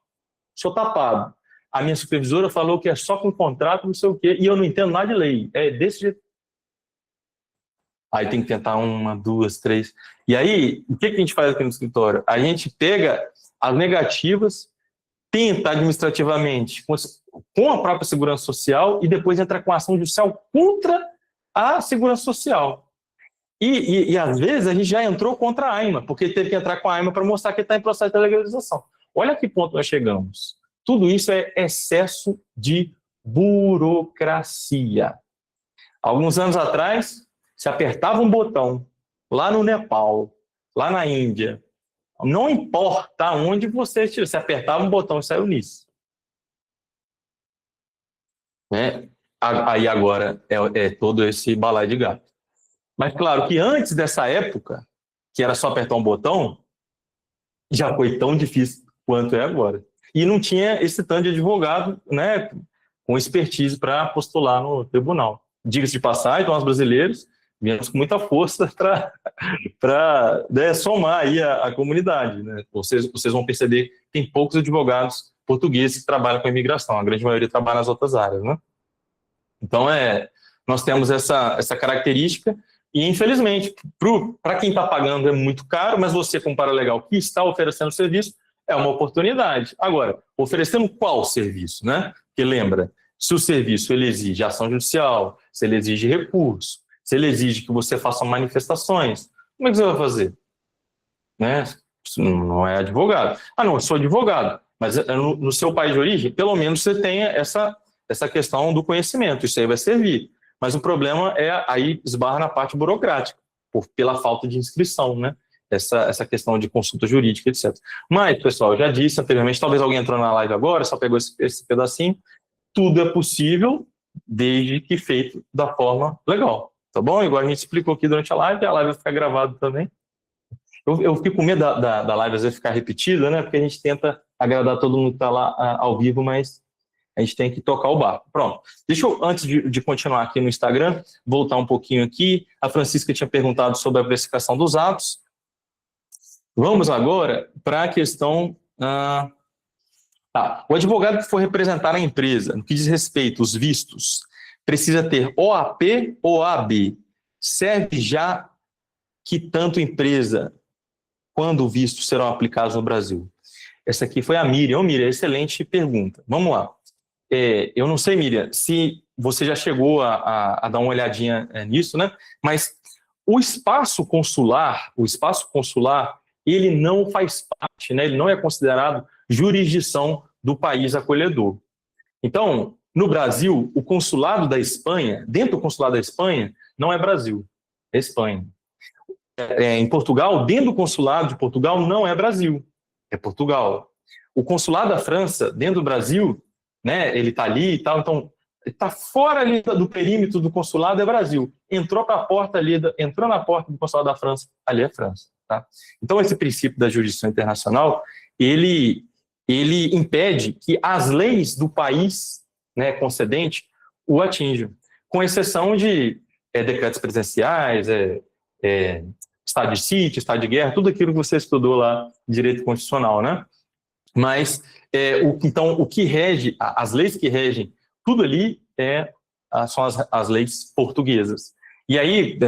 sou tapado. A minha supervisora falou que é só com contrato, não sei o quê, e eu não entendo nada de lei. É desse jeito. Aí tem que tentar 1, 2, 3. E aí, o que a gente faz aqui no escritório? A gente pega as negativas, tenta administrativamente com a própria segurança social e depois entra com a ação judicial contra a segurança social. E às vezes a gente já entrou contra a AIMA, porque teve que entrar com a AIMA para mostrar que está em processo de legalização. Olha a que ponto nós chegamos. Tudo isso é excesso de burocracia. Alguns anos atrás, se apertava um botão lá no Nepal, lá na Índia, não importa onde você estiver, se apertava um botão e saiu nisso. Né? Aí agora é todo esse balaio de gato. Mas claro que antes dessa época, que era só apertar um botão, já foi tão difícil quanto é agora. E não tinha esse tanto de advogado, né, com expertise para postular no tribunal. Diga-se de passagem, nós brasileiros viemos com muita força para somar aí a comunidade. Né? Vocês vão perceber que tem poucos advogados portugueses que trabalham com a imigração, a grande maioria trabalha nas outras áreas. Né? Então, nós temos essa característica e, infelizmente, para quem está pagando é muito caro, mas você, como paralegal que está oferecendo o serviço, é uma oportunidade. Agora, oferecendo qual serviço? Né? Porque lembra, se o serviço ele exige ação judicial, se ele exige recurso, se ele exige que você faça manifestações, como é que você vai fazer? Né? Não é advogado. Ah, não, eu sou advogado, mas no seu país de origem, pelo menos você tenha essa questão do conhecimento, isso aí vai servir. Mas o problema aí esbarra na parte burocrática, pela falta de inscrição, né? Essa questão de consulta jurídica, etc. Mas, pessoal, eu já disse anteriormente, talvez alguém entrou na live agora, só pegou esse pedacinho, tudo é possível, desde que feito da forma legal, tá bom? Igual a gente explicou aqui durante a live vai ficar gravado também. Eu fico com medo da live às vezes ficar repetida, né? Porque a gente tenta agradar todo mundo que está lá ao vivo, mas a gente tem que tocar o barco. Pronto. Deixa eu, antes de continuar aqui no Instagram, voltar um pouquinho aqui. A Francisca tinha perguntado sobre a precificação dos atos. Vamos agora para a questão... O advogado que for representar a empresa, no que diz respeito aos vistos, precisa ter OAP ou OAB. Serve já que tanto empresa quando o visto serão aplicados no Brasil? Essa aqui foi a Miriam. Ô, Miriam, excelente pergunta. Vamos lá. Eu não sei, Miriam, se você já chegou a dar uma olhadinha nisso, né? Mas o espaço consular, ele não faz parte, né? Ele não é considerado jurisdição do país acolhedor. Então, no Brasil, o consulado da Espanha, dentro do consulado da Espanha, não é Brasil, é Espanha. Em Portugal, dentro do consulado de Portugal, não é Brasil, é Portugal. O consulado da França, dentro do Brasil, né, ele está ali e tal, então está fora ali do perímetro do consulado, é Brasil. Entrou para a porta ali, entrou na porta do consulado da França, ali é França. Tá? Então, esse princípio da jurisdição internacional, ele impede que as leis do país, né, concedente o atinjam, com exceção de decretos presidenciais, estado de sítio, estado de guerra, tudo aquilo que você estudou lá, direito constitucional, né? Mas, então, o que rege, as leis que regem tudo ali são as leis portuguesas. E aí,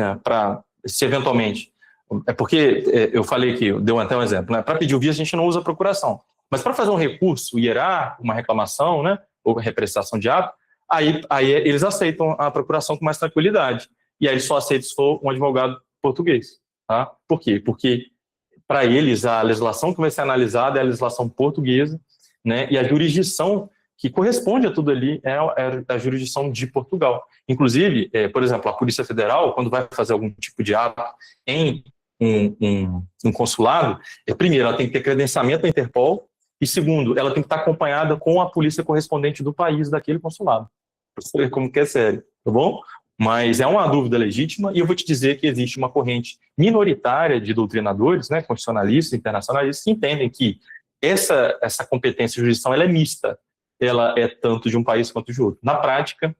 se eventualmente, porque eu falei que, deu até um exemplo, né? Para pedir o visto a gente não usa procuração, mas para fazer um recurso hierárquico, uma reclamação, né, ou represtação de ato, aí eles aceitam a procuração com mais tranquilidade. E aí eles só aceitam se for um advogado português. Tá? Por quê? Porque para eles a legislação que vai ser analisada é a legislação portuguesa, né, e a jurisdição que corresponde a tudo ali é a jurisdição de Portugal. Inclusive, por exemplo, a Polícia Federal, quando vai fazer algum tipo de ato em um consulado, primeiro, ela tem que ter credenciamento da Interpol, e segundo, ela tem que estar acompanhada com a polícia correspondente do país daquele consulado. Para você ver como que é sério, tá bom? Mas é uma dúvida legítima, e eu vou te dizer que existe uma corrente minoritária de doutrinadores, né, constitucionalistas, internacionalistas, que entendem que essa competência de jurisdição ela é mista, ela é tanto de um país quanto de outro. Na prática,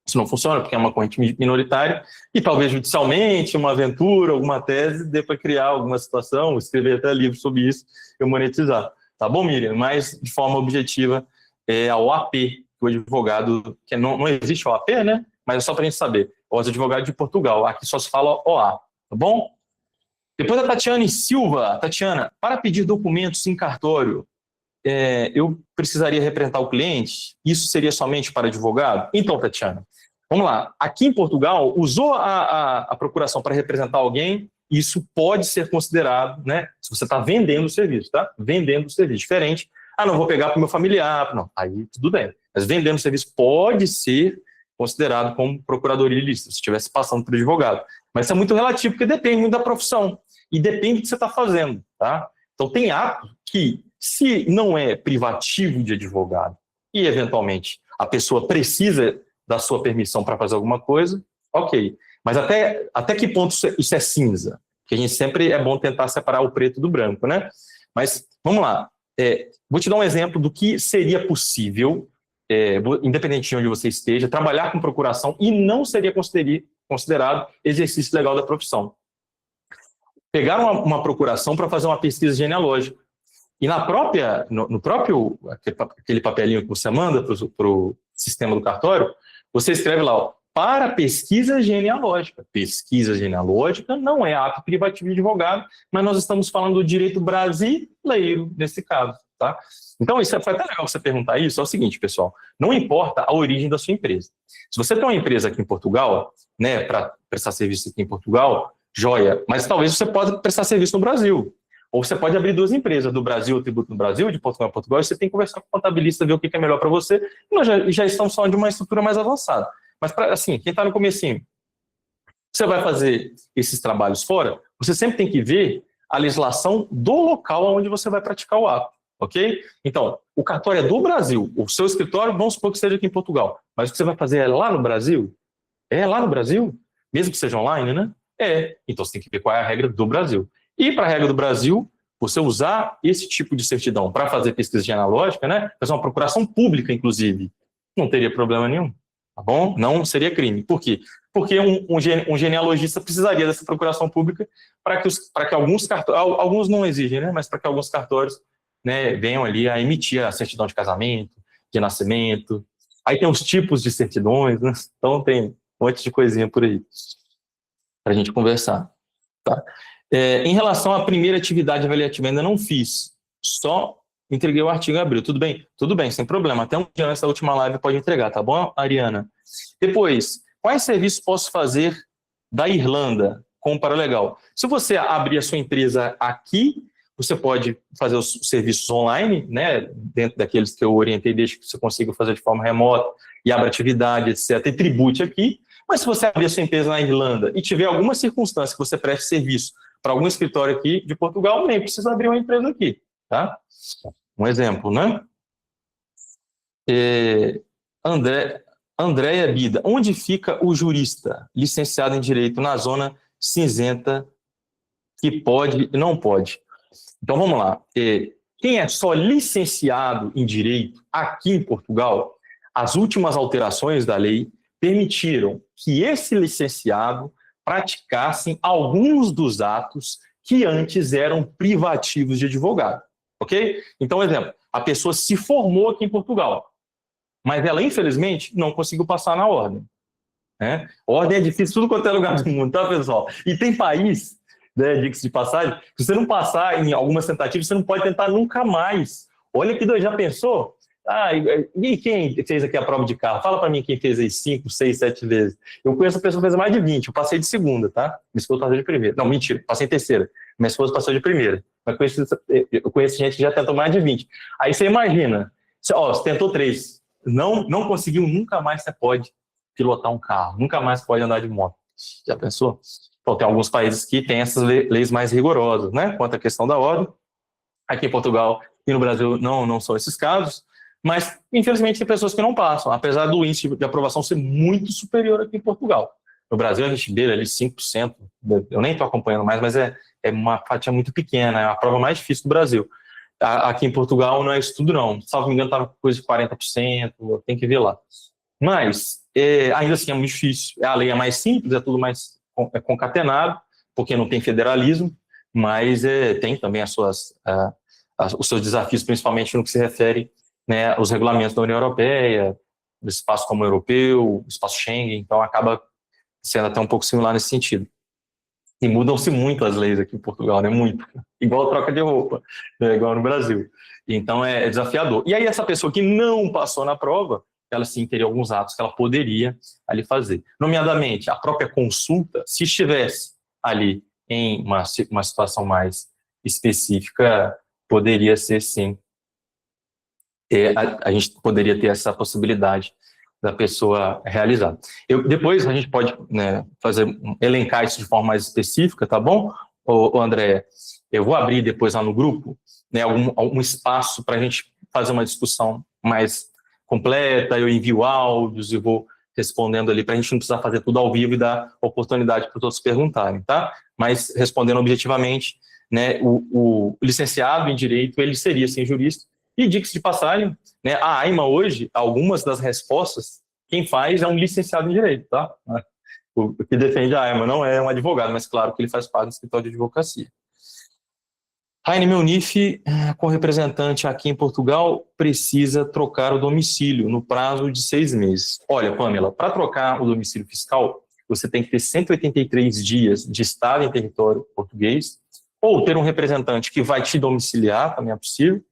isso não funciona, porque é uma corrente minoritária, e talvez judicialmente, uma aventura, alguma tese, dê para criar alguma situação, escrever até livro sobre isso e monetizar. Tá bom, Miriam? Mas, de forma objetiva, é a OAP, o advogado, que não existe OAP, né? Mas é só para a gente saber, os advogados de Portugal, aqui só se fala OA, tá bom? Depois a Tatiane Silva. Tatiana, para pedir documentos em cartório, eu precisaria representar o cliente? Isso seria somente para advogado? Então, Tatiana, vamos lá. Aqui em Portugal, usou a procuração para representar alguém, isso pode ser considerado, né? Se você está vendendo o serviço, tá? Vendendo o serviço. Diferente, não vou pegar para o meu familiar, não. Aí tudo bem. Mas vendendo o serviço pode ser considerado como procuradoria ilícita, se estivesse passando por advogado. Mas isso é muito relativo, porque depende muito da profissão. E depende do que você está fazendo, tá? Então, tem ato que, se não é privativo de advogado e, eventualmente, a pessoa precisa da sua permissão para fazer alguma coisa, ok. Mas até que ponto isso é cinza? Porque a gente sempre é bom tentar separar o preto do branco, né? Mas, vamos lá. Vou te dar um exemplo do que seria possível, independente de onde você esteja, trabalhar com procuração e não seria considerado exercício legal da profissão. Pegaram uma procuração para fazer uma pesquisa genealógica. E no próprio aquele papelinho que você manda para o sistema do cartório, você escreve lá, para pesquisa genealógica. Pesquisa genealógica não é ato privativo de advogado, mas nós estamos falando do direito brasileiro nesse caso. Tá? Então, isso foi até legal você perguntar isso. É o seguinte, pessoal, não importa a origem da sua empresa. Se você tem uma empresa aqui em Portugal, né, para prestar serviço aqui em Portugal, joia, mas talvez você possa prestar serviço no Brasil. Ou você pode abrir duas empresas, do Brasil, o tributo no Brasil, de Portugal a Portugal, e você tem que conversar com o contabilista, ver o que é melhor para você. E nós já estamos falando de uma estrutura mais avançada. Mas, assim, quem está no comecinho, você vai fazer esses trabalhos fora, você sempre tem que ver a legislação do local onde você vai praticar o ato, ok? Então, o cartório é do Brasil, o seu escritório, vamos supor que seja aqui em Portugal, mas o que você vai fazer é lá no Brasil? É lá no Brasil? Mesmo que seja online, né? Então você tem que ver qual é a regra do Brasil. E para a regra do Brasil, você usar esse tipo de certidão para fazer pesquisa genealógica, né? Fazer uma procuração pública, inclusive, não teria problema nenhum, tá bom? Não seria crime. Por quê? Porque um genealogista precisaria dessa procuração pública para que alguns cartórios, alguns não exigem, né? Mas para que alguns cartórios, né, venham ali a emitir a certidão de casamento, de nascimento. Aí tem os tipos de certidões, né? Então tem um monte de coisinha por aí para a gente conversar. Tá? Em relação à primeira atividade avaliativa, ainda não fiz, só entreguei o artigo em abril. Tudo bem? Tudo bem, sem problema. Até um dia antes da última live pode entregar, tá bom, Ariana? Depois, quais serviços posso fazer da Irlanda como paralegal? Se você abrir a sua empresa aqui, você pode fazer os serviços online, né, dentro daqueles que eu orientei, desde que você consiga fazer de forma remota, e abra atividade, etc., e tribute aqui. Mas se você abrir a sua empresa na Irlanda e tiver alguma circunstância que você preste serviço para algum escritório aqui de Portugal, nem precisa abrir uma empresa aqui, tá? Um exemplo, né? André, Andréia Bida, onde fica o jurista licenciado em Direito na zona cinzenta que pode e não pode? Então, vamos lá. Quem é só licenciado em Direito aqui em Portugal, as últimas alterações da lei permitiram que esse licenciado praticassem alguns dos atos que antes eram privativos de advogado, ok? Então, exemplo, a pessoa se formou aqui em Portugal, mas ela, infelizmente, não conseguiu passar na ordem, né? Ordem é difícil em tudo quanto é lugar do mundo, tá, pessoal? E tem país, né, diga-se de passagem, se você não passar em algumas tentativas, você não pode tentar nunca mais. Olha que doido, já pensou? E quem fez aqui a prova de carro? Fala para mim quem fez aí 5, 6, 7 vezes. Eu conheço a pessoa que fez mais de 20, eu passei de segunda, tá? Minha esposa passou de primeira. Não, mentira, passei em terceira. Minha esposa passou de primeira. Mas eu conheço gente que já tentou mais de 20. Aí você imagina, você tentou 3, não conseguiu, nunca mais você pode pilotar um carro, nunca mais pode andar de moto. Já pensou? Então, tem alguns países que têm essas leis mais rigorosas, né? Quanto à questão da ordem. Aqui em Portugal e no Brasil não são esses casos, mas, infelizmente, tem pessoas que não passam, apesar do índice de aprovação ser muito superior aqui em Portugal. No Brasil, a gente beira ali 5%, eu nem estou acompanhando mais, mas é uma fatia muito pequena, é a prova mais difícil do Brasil. Aqui em Portugal não é isso tudo, não. Salvo me engano, estava com coisa de 40%, tem que ver lá. Mas, ainda assim, é muito difícil. A lei é mais simples, é tudo mais concatenado, porque não tem federalismo, mas tem também os seus desafios, principalmente no que se refere, né, aos regulamentos da União Europeia, do espaço comum europeu, espaço Schengen, então acaba sendo até um pouco similar nesse sentido. E mudam-se muito as leis aqui em Portugal, né? Muito. Igual a troca de roupa, né? Igual no Brasil. Então é desafiador. E aí essa pessoa que não passou na prova, ela sim teria alguns atos que ela poderia ali fazer. Nomeadamente, a própria consulta, se estivesse ali em uma situação mais específica, poderia ser sim. A gente poderia ter essa possibilidade da pessoa realizar. Depois a gente pode, né, elencar isso de forma mais específica, tá bom, André? Eu vou abrir depois lá no grupo, né, algum espaço para a gente fazer uma discussão mais completa, eu envio áudios e vou respondendo ali, para a gente não precisar fazer tudo ao vivo e dar oportunidade para todos perguntarem, tá? Mas respondendo objetivamente, né, o licenciado em Direito, ele seria, sim, jurista. E diga-se de passagem, né, a AIMA hoje, algumas das respostas, quem faz é um licenciado em Direito, tá? O que defende a AIMA não é um advogado, mas claro que ele faz parte do escritório de advocacia. Raine, meu NIF, com representante aqui em Portugal, precisa trocar o domicílio no prazo de 6 meses. Olha, Pamela, para trocar o domicílio fiscal, você tem que ter 183 dias de estar em território português, ou ter um representante que vai te domiciliar, também é possível,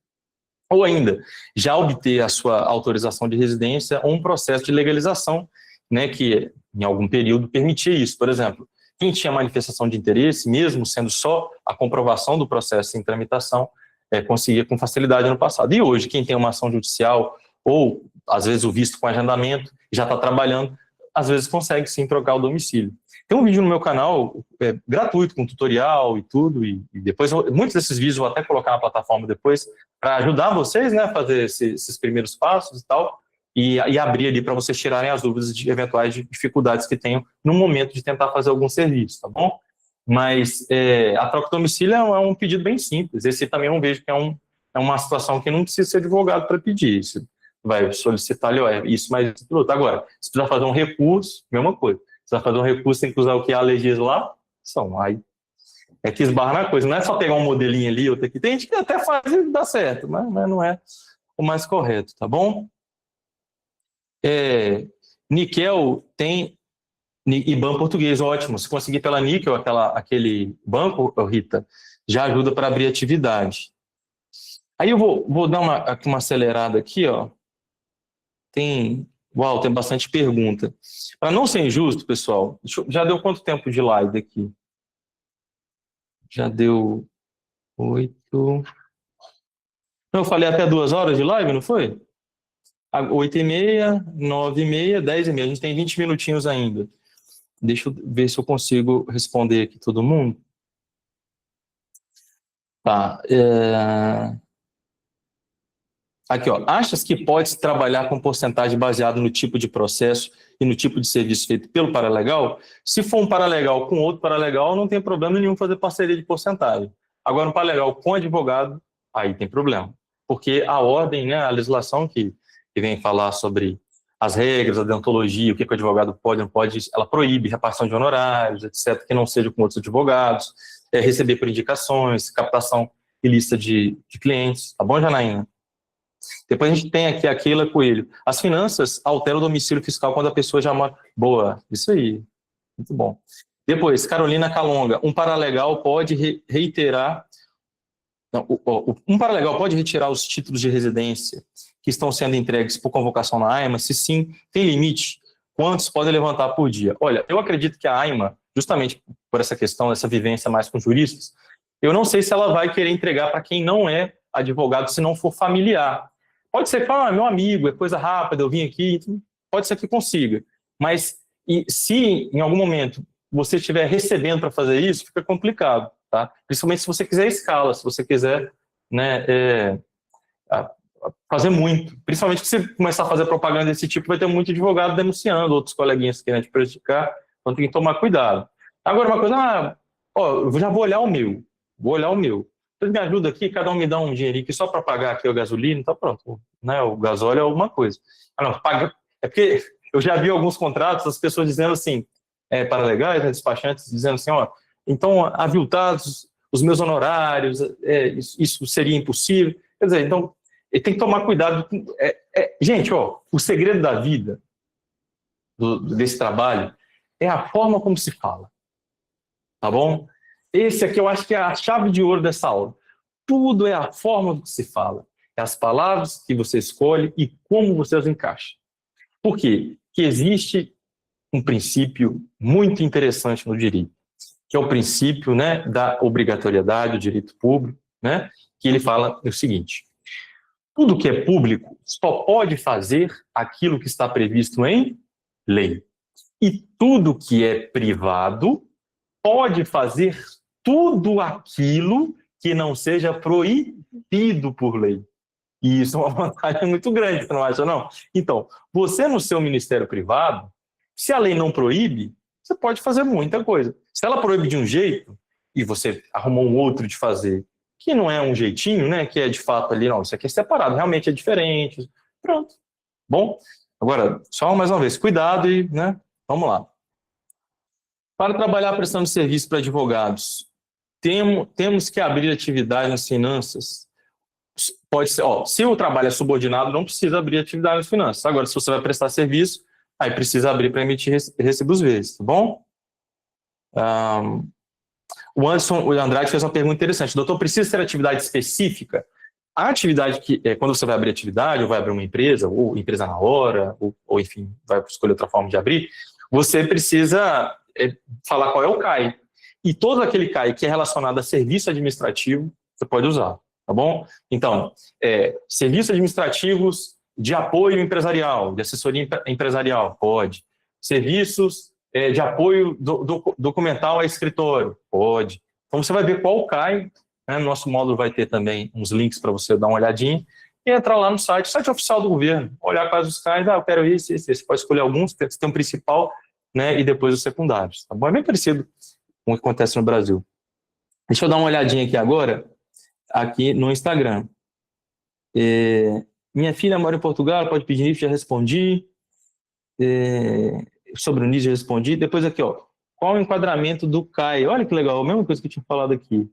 ou ainda, já obter a sua autorização de residência ou um processo de legalização, né, que em algum período permitia isso. Por exemplo, quem tinha manifestação de interesse, mesmo sendo só a comprovação do processo em tramitação, conseguia com facilidade no passado. E hoje, quem tem uma ação judicial ou, às vezes, o visto com agendamento, já está trabalhando, às vezes consegue sim trocar o domicílio. Tem um vídeo no meu canal gratuito, com tutorial e tudo, e depois, muitos desses vídeos eu vou até colocar na plataforma depois, para ajudar vocês, né, a fazer esses primeiros passos e tal, e abrir ali para vocês tirarem as dúvidas de eventuais dificuldades que tenham no momento de tentar fazer algum serviço, tá bom? Mas a troca de domicílio é um pedido bem simples. Esse também eu não vejo que é uma situação que não precisa ser advogado para pedir. Você vai solicitar ali, isso mais outro. Agora, se precisar fazer um recurso, mesma coisa. Se precisar fazer um recurso, tem que usar o que a legislação. Aí é que esbarra na coisa. Não é só pegar um modelinho ali, outro aqui. Tem gente que até faz e dá certo, mas não é o mais correto, tá bom? Níquel tem IBAN português, ótimo. Se conseguir pela Níquel, aquele banco, Rita, já ajuda para abrir atividade. Aí eu vou dar uma acelerada aqui, ó. Tem bastante pergunta. Para não ser injusto, pessoal, já deu quanto tempo de live aqui? Já deu 8. Eu falei até 2 horas de live, não foi? 8h30, 9h30, 10h30. A gente tem 20 minutinhos ainda. Deixa eu ver se eu consigo responder aqui todo mundo. Tá. Aqui, ó, achas que pode trabalhar com porcentagem baseado no tipo de processo e no tipo de serviço feito pelo paralegal? Se for um paralegal com outro paralegal, não tem problema nenhum fazer parceria de porcentagem. Agora, um paralegal com advogado, aí tem problema. Porque a ordem, né, a legislação que vem falar sobre as regras, a deontologia, o que o advogado pode ou não pode, ela proíbe repartição de honorários, etc., que não seja com outros advogados, receber por indicações, captação ilícita de clientes. Tá bom, Janaína? Depois a gente tem aqui a Keila Coelho. As finanças alteram o domicílio fiscal quando a pessoa já mora. Boa, isso aí. Muito bom. Depois, Carolina Calonga. Um paralegal pode reiterar. Não, um paralegal pode retirar os títulos de residência que estão sendo entregues por convocação na AIMA? Se sim, tem limite? Quantos podem levantar por dia? Olha, eu acredito que a AIMA, justamente por essa questão, essa vivência mais com juristas, eu não sei se ela vai querer entregar para quem não é advogado, se não for familiar. Pode ser que, meu amigo, é coisa rápida, eu vim aqui, pode ser que consiga. Mas se em algum momento você estiver recebendo para fazer isso, fica complicado, tá? Principalmente se você quiser escala, se você quiser, né, fazer muito. Principalmente se você começar a fazer propaganda desse tipo, vai ter muito advogado denunciando, outros coleguinhas querendo te prejudicar, então tem que tomar cuidado. Agora, uma coisa, eu já vou olhar o meu. Vocês me ajudam aqui, cada um me dá um dinheirinho aqui só para pagar aqui o gasolina, então pronto, né? O gasóleo é alguma coisa. Não, paga. É porque eu já vi alguns contratos, as pessoas dizendo assim, paralegais, né, despachantes, dizendo assim, então aviltados os meus honorários, isso seria impossível. Quer dizer, então, tem que tomar cuidado. Gente, o segredo da vida, desse trabalho, é a forma como se fala, tá bom? Esse aqui eu acho que é a chave de ouro dessa aula. Tudo é a forma que se fala. É as palavras que você escolhe e como você as encaixa. Por quê? Porque existe um princípio muito interessante no direito, que é o princípio, né, da obrigatoriedade do direito público, né, que ele fala o seguinte: tudo que é público só pode fazer aquilo que está previsto em lei. E tudo que é privado pode fazer tudo aquilo que não seja proibido por lei. E isso é uma vantagem muito grande, você não acha, não? Então, você no seu ministério privado, se a lei não proíbe, você pode fazer muita coisa. Se ela proíbe de um jeito, e você arrumou um outro de fazer, que não é um jeitinho, né, que é de fato ali, não, isso aqui é separado, realmente é diferente, pronto. Bom, agora, só mais uma vez, cuidado e, né, vamos lá. Para trabalhar prestando serviço para advogados, temos que abrir atividade nas finanças. Pode ser, se o trabalho é subordinado, não precisa abrir atividade nas finanças. Agora, se você vai prestar serviço, aí precisa abrir para emitir recibos verdes, tá bom? O Andrade fez uma pergunta interessante. Doutor, precisa ter atividade específica? A atividade que, quando você vai abrir atividade, ou vai abrir uma empresa, ou empresa na hora, ou enfim, vai escolher outra forma de abrir, você precisa falar qual é o CAI. E todo aquele CAI que é relacionado a serviço administrativo, você pode usar, tá bom? Então, serviços administrativos de apoio empresarial, de assessoria empresarial, pode. Serviços de apoio documental a escritório, pode. Então, você vai ver qual CAI, né? No nosso módulo vai ter também uns links para você dar uma olhadinha, e entrar lá no site oficial do governo, olhar quais os CAIs, eu quero esse. Você pode escolher alguns, você tem um principal, né, e depois os secundários, tá bom? É bem parecido com o que acontece no Brasil. Deixa eu dar uma olhadinha aqui agora, aqui no Instagram. Minha filha mora em Portugal, pode pedir NIF, já respondi. Sobre o NIF, já respondi. Depois aqui, qual o enquadramento do CAI? Olha que legal, a mesma coisa que eu tinha falado aqui.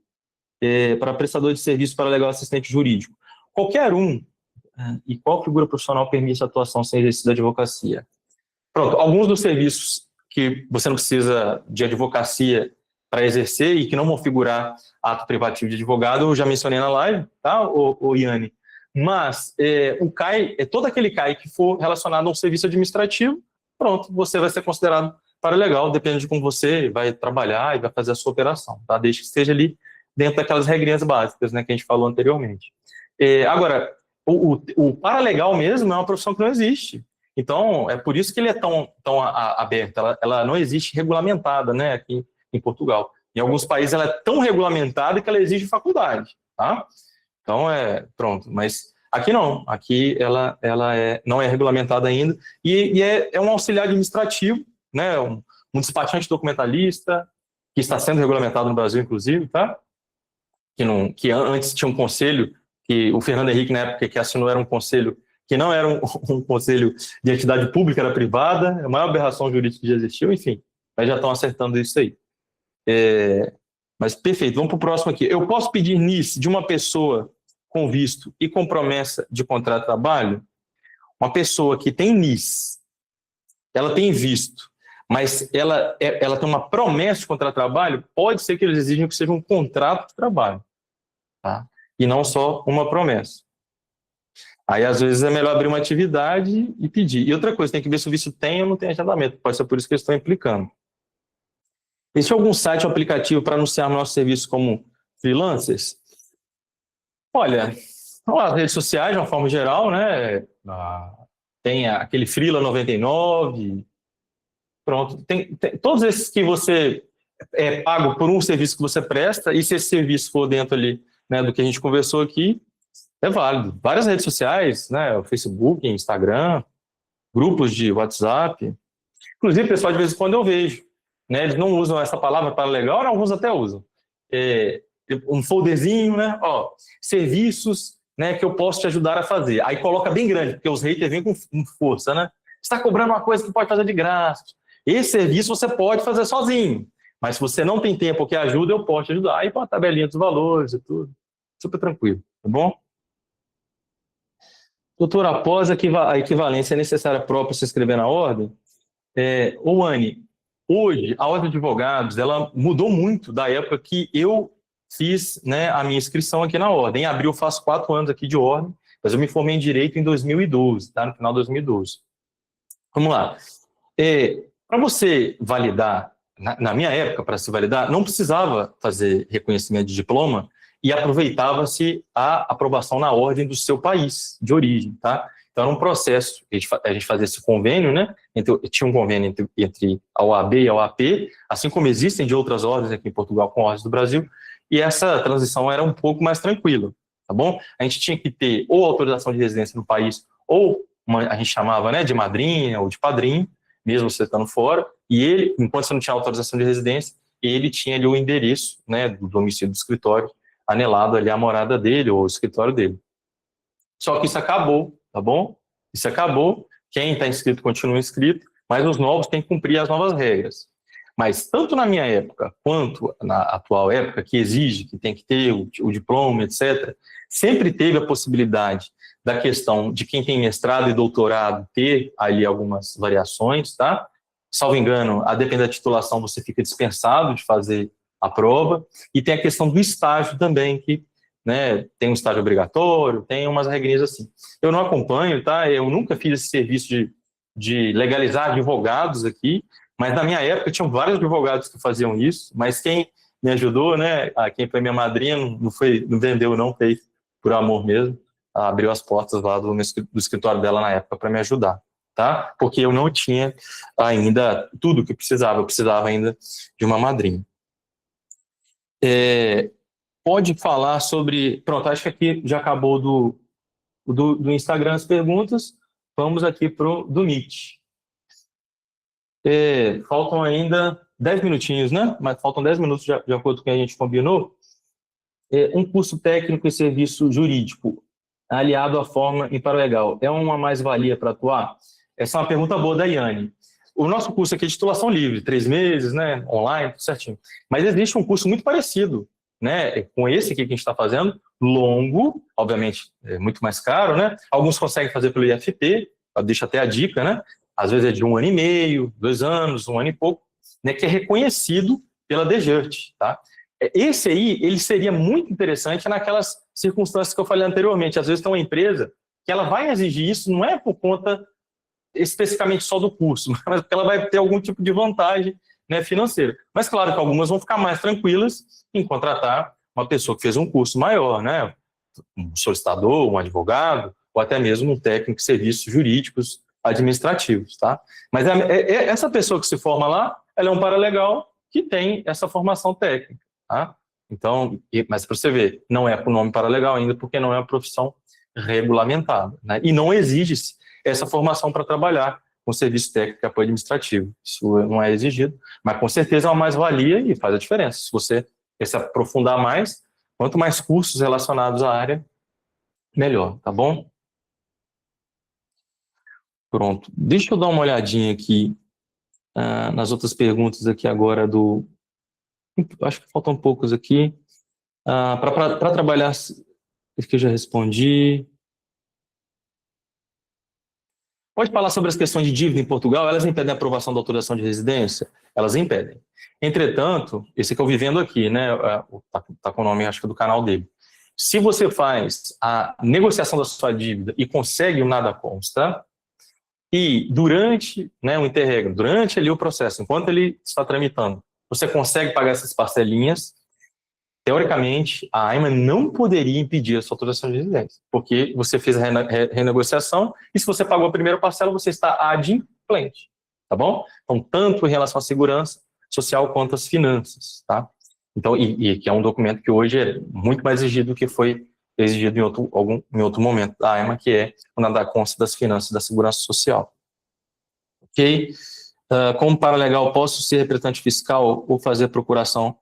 Para prestador de serviço para legal assistente jurídico. Qualquer um, e qual figura profissional permite a atuação sem exercício da advocacia? Pronto, alguns dos serviços que você não precisa de advocacia para exercer e que não vão figurar ato privativo de advogado, eu já mencionei na live, tá, o Iane? Mas o CAI, todo aquele CAI que for relacionado a um serviço administrativo, pronto, você vai ser considerado paralegal, dependendo de como você vai trabalhar e vai fazer a sua operação, tá? Desde que esteja ali dentro daquelas regrinhas básicas, né, que a gente falou anteriormente. Agora, o paralegal mesmo é uma profissão que não existe. Então, é por isso que ele é tão aberto. Ela não existe regulamentada, né, aqui em Portugal. Em alguns países ela é tão regulamentada que ela exige faculdade, tá? Então, pronto. Mas Aqui não, aqui ela não é regulamentada ainda, e é um auxiliar administrativo, né, um despachante documentalista, que está sendo regulamentado no Brasil, inclusive, tá? Que antes tinha um conselho, que o Fernando Henrique, na época que assinou, era um conselho que não era um conselho de entidade pública, era privada, a maior aberração jurídica que já existiu, enfim, mas já estão acertando isso aí. Mas perfeito, vamos para o próximo aqui. Eu posso pedir NIS de uma pessoa com visto e com promessa de contrato de trabalho? Uma pessoa que tem NIS, ela tem visto, mas ela tem uma promessa de contrato de trabalho, pode ser que eles exijam que seja um contrato de trabalho, tá? E não só uma promessa. Aí, às vezes, é melhor abrir uma atividade e pedir. E outra coisa, tem que ver se o visto tem ou não tem agendamento. Pode ser por isso que eles estão implicando. Existe algum site ou aplicativo para anunciar nosso serviço como freelancers? Olha, as redes sociais, de uma forma geral, né? Tem aquele Freela 99, pronto. Tem todos esses que você é pago por um serviço que você presta, e se esse serviço for dentro ali, né, do que a gente conversou aqui, é válido. Várias redes sociais, né? O Facebook, Instagram, grupos de WhatsApp. Inclusive, pessoal, de vez em quando eu vejo, né? Eles não usam essa palavra para legal, alguns até usam. Um folderzinho, né? Ó, serviços, né, que eu posso te ajudar a fazer. Aí coloca bem grande, porque os haters vêm com força, né? Você está cobrando uma coisa que pode fazer de graça. Esse serviço você pode fazer sozinho. Mas se você não tem tempo que ajuda, eu posso te ajudar. Aí com a tabelinha dos valores e tudo. Super tranquilo, tá bom? Doutor, após a equivalência necessária própria para se inscrever na ordem, Anne, hoje a ordem de advogados ela mudou muito da época que eu fiz, né, a minha inscrição aqui na ordem. Em abril eu faço 4 anos aqui de ordem, mas eu me formei em Direito em 2012, tá? No final de 2012. Vamos lá. Para você validar, na minha época, para se validar, não precisava fazer reconhecimento de diploma e aproveitava-se a aprovação na ordem do seu país de origem, tá? Então era um processo, a gente fazia esse convênio, né? Tinha um convênio entre a OAB e a OAP, assim como existem de outras ordens aqui em Portugal com ordens do Brasil, e essa transição era um pouco mais tranquila, tá bom? A gente tinha que ter ou autorização de residência no país, ou a gente chamava, né, de madrinha ou de padrinho, mesmo você estando fora, e ele, enquanto você não tinha autorização de residência, ele tinha ali o endereço, né, do domicílio do escritório, anelado ali a morada dele ou o escritório dele. Só que isso acabou, tá bom? Isso acabou, quem está inscrito continua inscrito, mas os novos têm que cumprir as novas regras. Mas tanto na minha época quanto na atual época, que exige que tem que ter o diploma, etc., sempre teve a possibilidade da questão de quem tem mestrado e doutorado ter ali algumas variações, tá? Salvo engano, a depender da titulação, você fica dispensado de fazer a prova, e tem a questão do estágio também, que, né, tem um estágio obrigatório, tem umas regrinhas assim. Eu não acompanho, tá? Eu nunca fiz esse serviço de legalizar advogados aqui, mas na minha época tinham vários advogados que faziam isso, mas quem me ajudou, né, quem foi minha madrinha, não vendeu, não, fez por amor mesmo, abriu as portas lá do escritório dela na época para me ajudar, tá? Porque eu não tinha ainda tudo que eu precisava ainda de uma madrinha. Pode falar sobre... Pronto, acho que aqui já acabou do Instagram as perguntas, vamos aqui do Meet. Faltam ainda 10 minutinhos, né? Mas faltam 10 minutos de acordo com o que a gente combinou. Um curso técnico e serviço jurídico aliado à forma e paralegal é uma mais-valia para atuar? Essa é uma pergunta boa da Yane. O nosso curso aqui é de titulação livre, 3 meses, né? Online, tudo certinho. Mas existe um curso muito parecido, né? Com esse aqui que a gente está fazendo, longo, obviamente é muito mais caro, né? Alguns conseguem fazer pelo IFP, deixa até a dica, né? Às vezes é de 1 ano e meio, 2 anos, 1 ano e pouco, né? Que é reconhecido pela DGERT, tá? Esse aí, ele seria muito interessante naquelas circunstâncias que eu falei anteriormente. Às vezes tem uma empresa que ela vai exigir isso, não é por conta especificamente só do curso, mas porque ela vai ter algum tipo de vantagem, né, financeira. Mas claro que algumas vão ficar mais tranquilas em contratar uma pessoa que fez um curso maior, né, um solicitador, um advogado, ou até mesmo um técnico de serviços jurídicos administrativos, tá? Mas essa pessoa que se forma lá, ela é um paralegal que tem essa formação técnica, tá? Então, mas para você ver, não é com o nome paralegal ainda, porque não é a profissão regulamentado, né? E não exige-se essa formação para trabalhar com serviço técnico e apoio administrativo. Isso não é exigido, mas com certeza é uma mais-valia e faz a diferença. Se você quer se aprofundar mais, quanto mais cursos relacionados à área, melhor, tá bom? Pronto. Deixa eu dar uma olhadinha aqui nas outras perguntas aqui agora do... Acho que faltam poucos aqui. Para trabalhar... Isso que eu já respondi. Pode falar sobre as questões de dívida em Portugal? Elas impedem a aprovação da autorização de residência? Elas impedem. Entretanto, esse que eu vivendo aqui, né? Tá com o nome, acho que do canal dele. Se você faz a negociação da sua dívida e consegue o nada consta, e durante, né, o interregno, durante ali o processo, enquanto ele está tramitando, você consegue pagar essas parcelinhas, teoricamente, a AIMA não poderia impedir a sua autorização de residência, porque você fez a renegociação e se você pagou a primeira parcela, você está adimplente, tá bom? Então, tanto em relação à segurança social quanto às finanças, tá? Então, e que é um documento que hoje é muito mais exigido do que foi exigido em outro momento da AIMA, que é o nada consta das finanças da segurança social. Ok? Como paralegal, posso ser representante fiscal ou fazer procuração?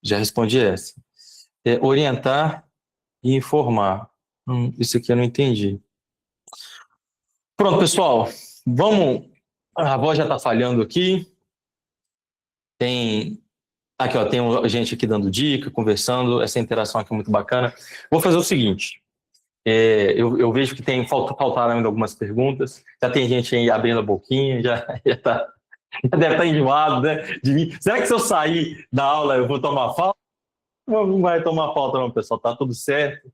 Já respondi essa. Orientar e informar. Isso aqui eu não entendi. Pronto, pessoal. Vamos... A voz já está falhando aqui. Aqui, ó, tem gente aqui dando dica, conversando. Essa interação aqui é muito bacana. Vou fazer o seguinte. Eu vejo que faltaram ainda algumas perguntas. Já tem gente aí abrindo a boquinha, já deve estar enjoado, né, de mim. Será que se eu sair da aula eu vou tomar falta? Não vai tomar falta não, pessoal, tá tudo certo.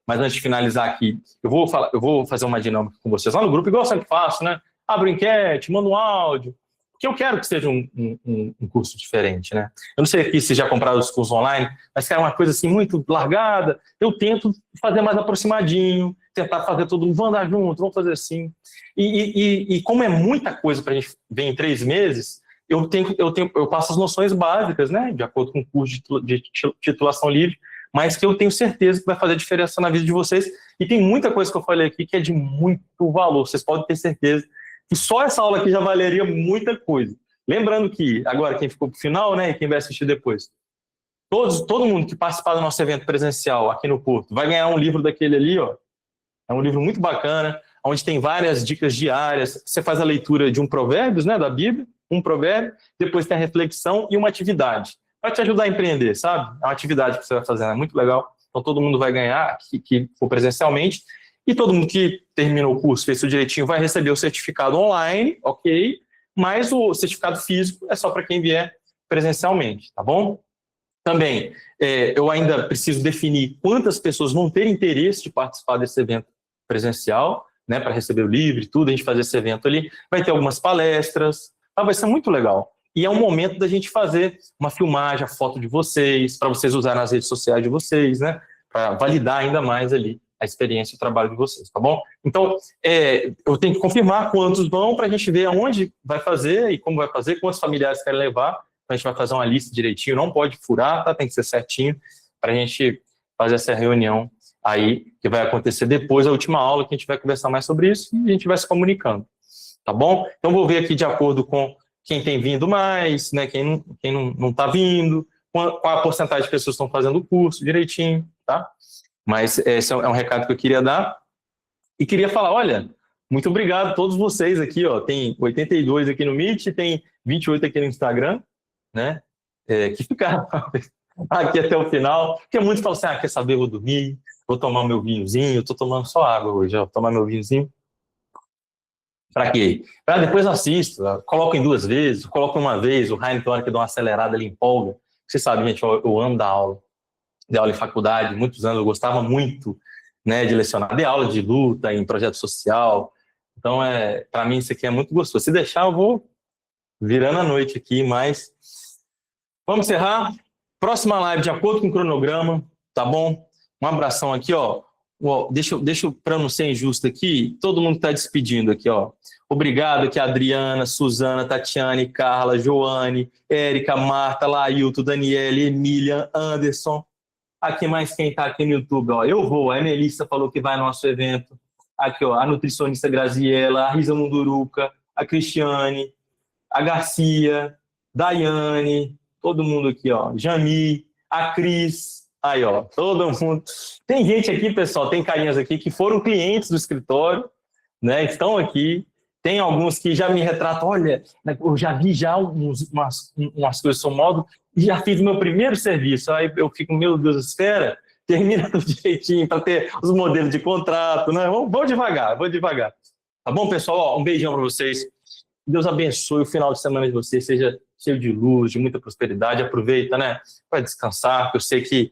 Mas antes de finalizar aqui, eu vou fazer uma dinâmica com vocês lá no grupo, igual eu sempre faço, né? Abro enquete, mando um áudio, porque eu quero que seja um curso diferente, né? Eu não sei aqui se já compraram os cursos online, mas que é uma coisa assim muito largada, eu tento fazer mais aproximadinho, tentar fazer todo mundo, vamos andar junto, vamos fazer assim. E como é muita coisa para a gente ver em 3 meses, eu passo as noções básicas, né, de acordo com o curso de titulação livre, mas que eu tenho certeza que vai fazer diferença na vida de vocês. E tem muita coisa que eu falei aqui que é de muito valor. Vocês podem ter certeza que só essa aula aqui já valeria muita coisa. Lembrando que, agora, quem ficou para o final, né, e quem vai assistir depois, todo mundo que participar do nosso evento presencial aqui no Porto vai ganhar um livro daquele ali, ó. É um livro muito bacana, onde tem várias dicas diárias. Você faz a leitura de um provérbios, né, da Bíblia, um provérbio, depois tem a reflexão e uma atividade. Vai te ajudar a empreender, sabe? É uma atividade que você vai fazendo, é muito legal. Então todo mundo vai ganhar, que for presencialmente, e todo mundo que terminou o curso, fez tudo direitinho, vai receber o certificado online, ok? Mas o certificado físico é só para quem vier presencialmente, tá bom? Também, eu ainda preciso definir quantas pessoas vão ter interesse de participar desse evento presencial, né, para receber o livro e tudo, a gente fazer esse evento ali. Vai ter algumas palestras, vai ser muito legal. E é um momento da gente fazer uma filmagem, a foto de vocês, para vocês usarem nas redes sociais de vocês, né? Para validar ainda mais ali a experiência e o trabalho de vocês, tá bom? Então, eu tenho que confirmar quantos vão para a gente ver aonde vai fazer e como vai fazer, quantos familiares querem levar. A gente vai fazer uma lista direitinho, não pode furar, tá? Tem que ser certinho para a gente fazer essa reunião aí, que vai acontecer depois da última aula, que a gente vai conversar mais sobre isso e a gente vai se comunicando, tá bom? Então, vou ver aqui de acordo com quem tem vindo mais, né? Quem não está vindo, qual a porcentagem de pessoas que estão fazendo o curso direitinho, tá? Mas esse é um recado que eu queria dar. E queria falar, olha, muito obrigado a todos vocês aqui, ó. Tem 82 aqui no Meet, tem 28 aqui no Instagram, né? Que ficaram aqui até o final. Porque muitos falam assim, quer saber, vou dormir, vou tomar meu vinhozinho, eu tô tomando só água hoje, ó, vou tomar meu vinhozinho. Para quê? Para depois eu assisto, coloco em 2 vezes, coloco uma vez, o Heineken que dá uma acelerada, ele empolga. Você sabe, gente, eu amo dar aula. Dei aula em faculdade, muitos anos, eu gostava muito, né, de lecionar. Dei aula de luta em projeto social. Então, para mim, isso aqui é muito gostoso. Se deixar, eu vou virando a noite aqui, mas vamos encerrar. Próxima live, de acordo com o cronograma, tá bom? Um abração aqui, ó. Deixa eu para não ser injusto aqui, todo mundo está despedindo aqui, ó. Obrigado aqui a Adriana, Suzana, Tatiane, Carla, Joane, Érica, Marta, Lailton, Daniele, Emília, Anderson, Aqui mais quem está aqui no YouTube, ó. Eu vou, a Melissa falou que vai ao nosso evento. Aqui, ó, a nutricionista Graziela, a Risa Munduruca, a Cristiane, a Garcia, Daiane, todo mundo aqui, ó. Jami, a Cris, aí, ó, todo mundo. Tem gente aqui, pessoal, tem carinhas aqui que foram clientes do escritório, né? Estão aqui. Tem alguns que já me retratam, olha, eu já vi já umas coisas do modo e já fiz o meu primeiro serviço. Aí eu fico, meu Deus, espera, termina tudo direitinho para ter os modelos de contrato, né? Vou devagar. Tá bom, pessoal? Ó, um beijão para vocês. Deus abençoe o final de semana de vocês, seja cheio de luz, de muita prosperidade. Aproveita, né? Para descansar, porque eu sei que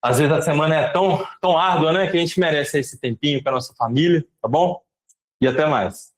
às vezes a semana é tão árdua, né? Que a gente merece esse tempinho com a nossa família, tá bom? E até mais.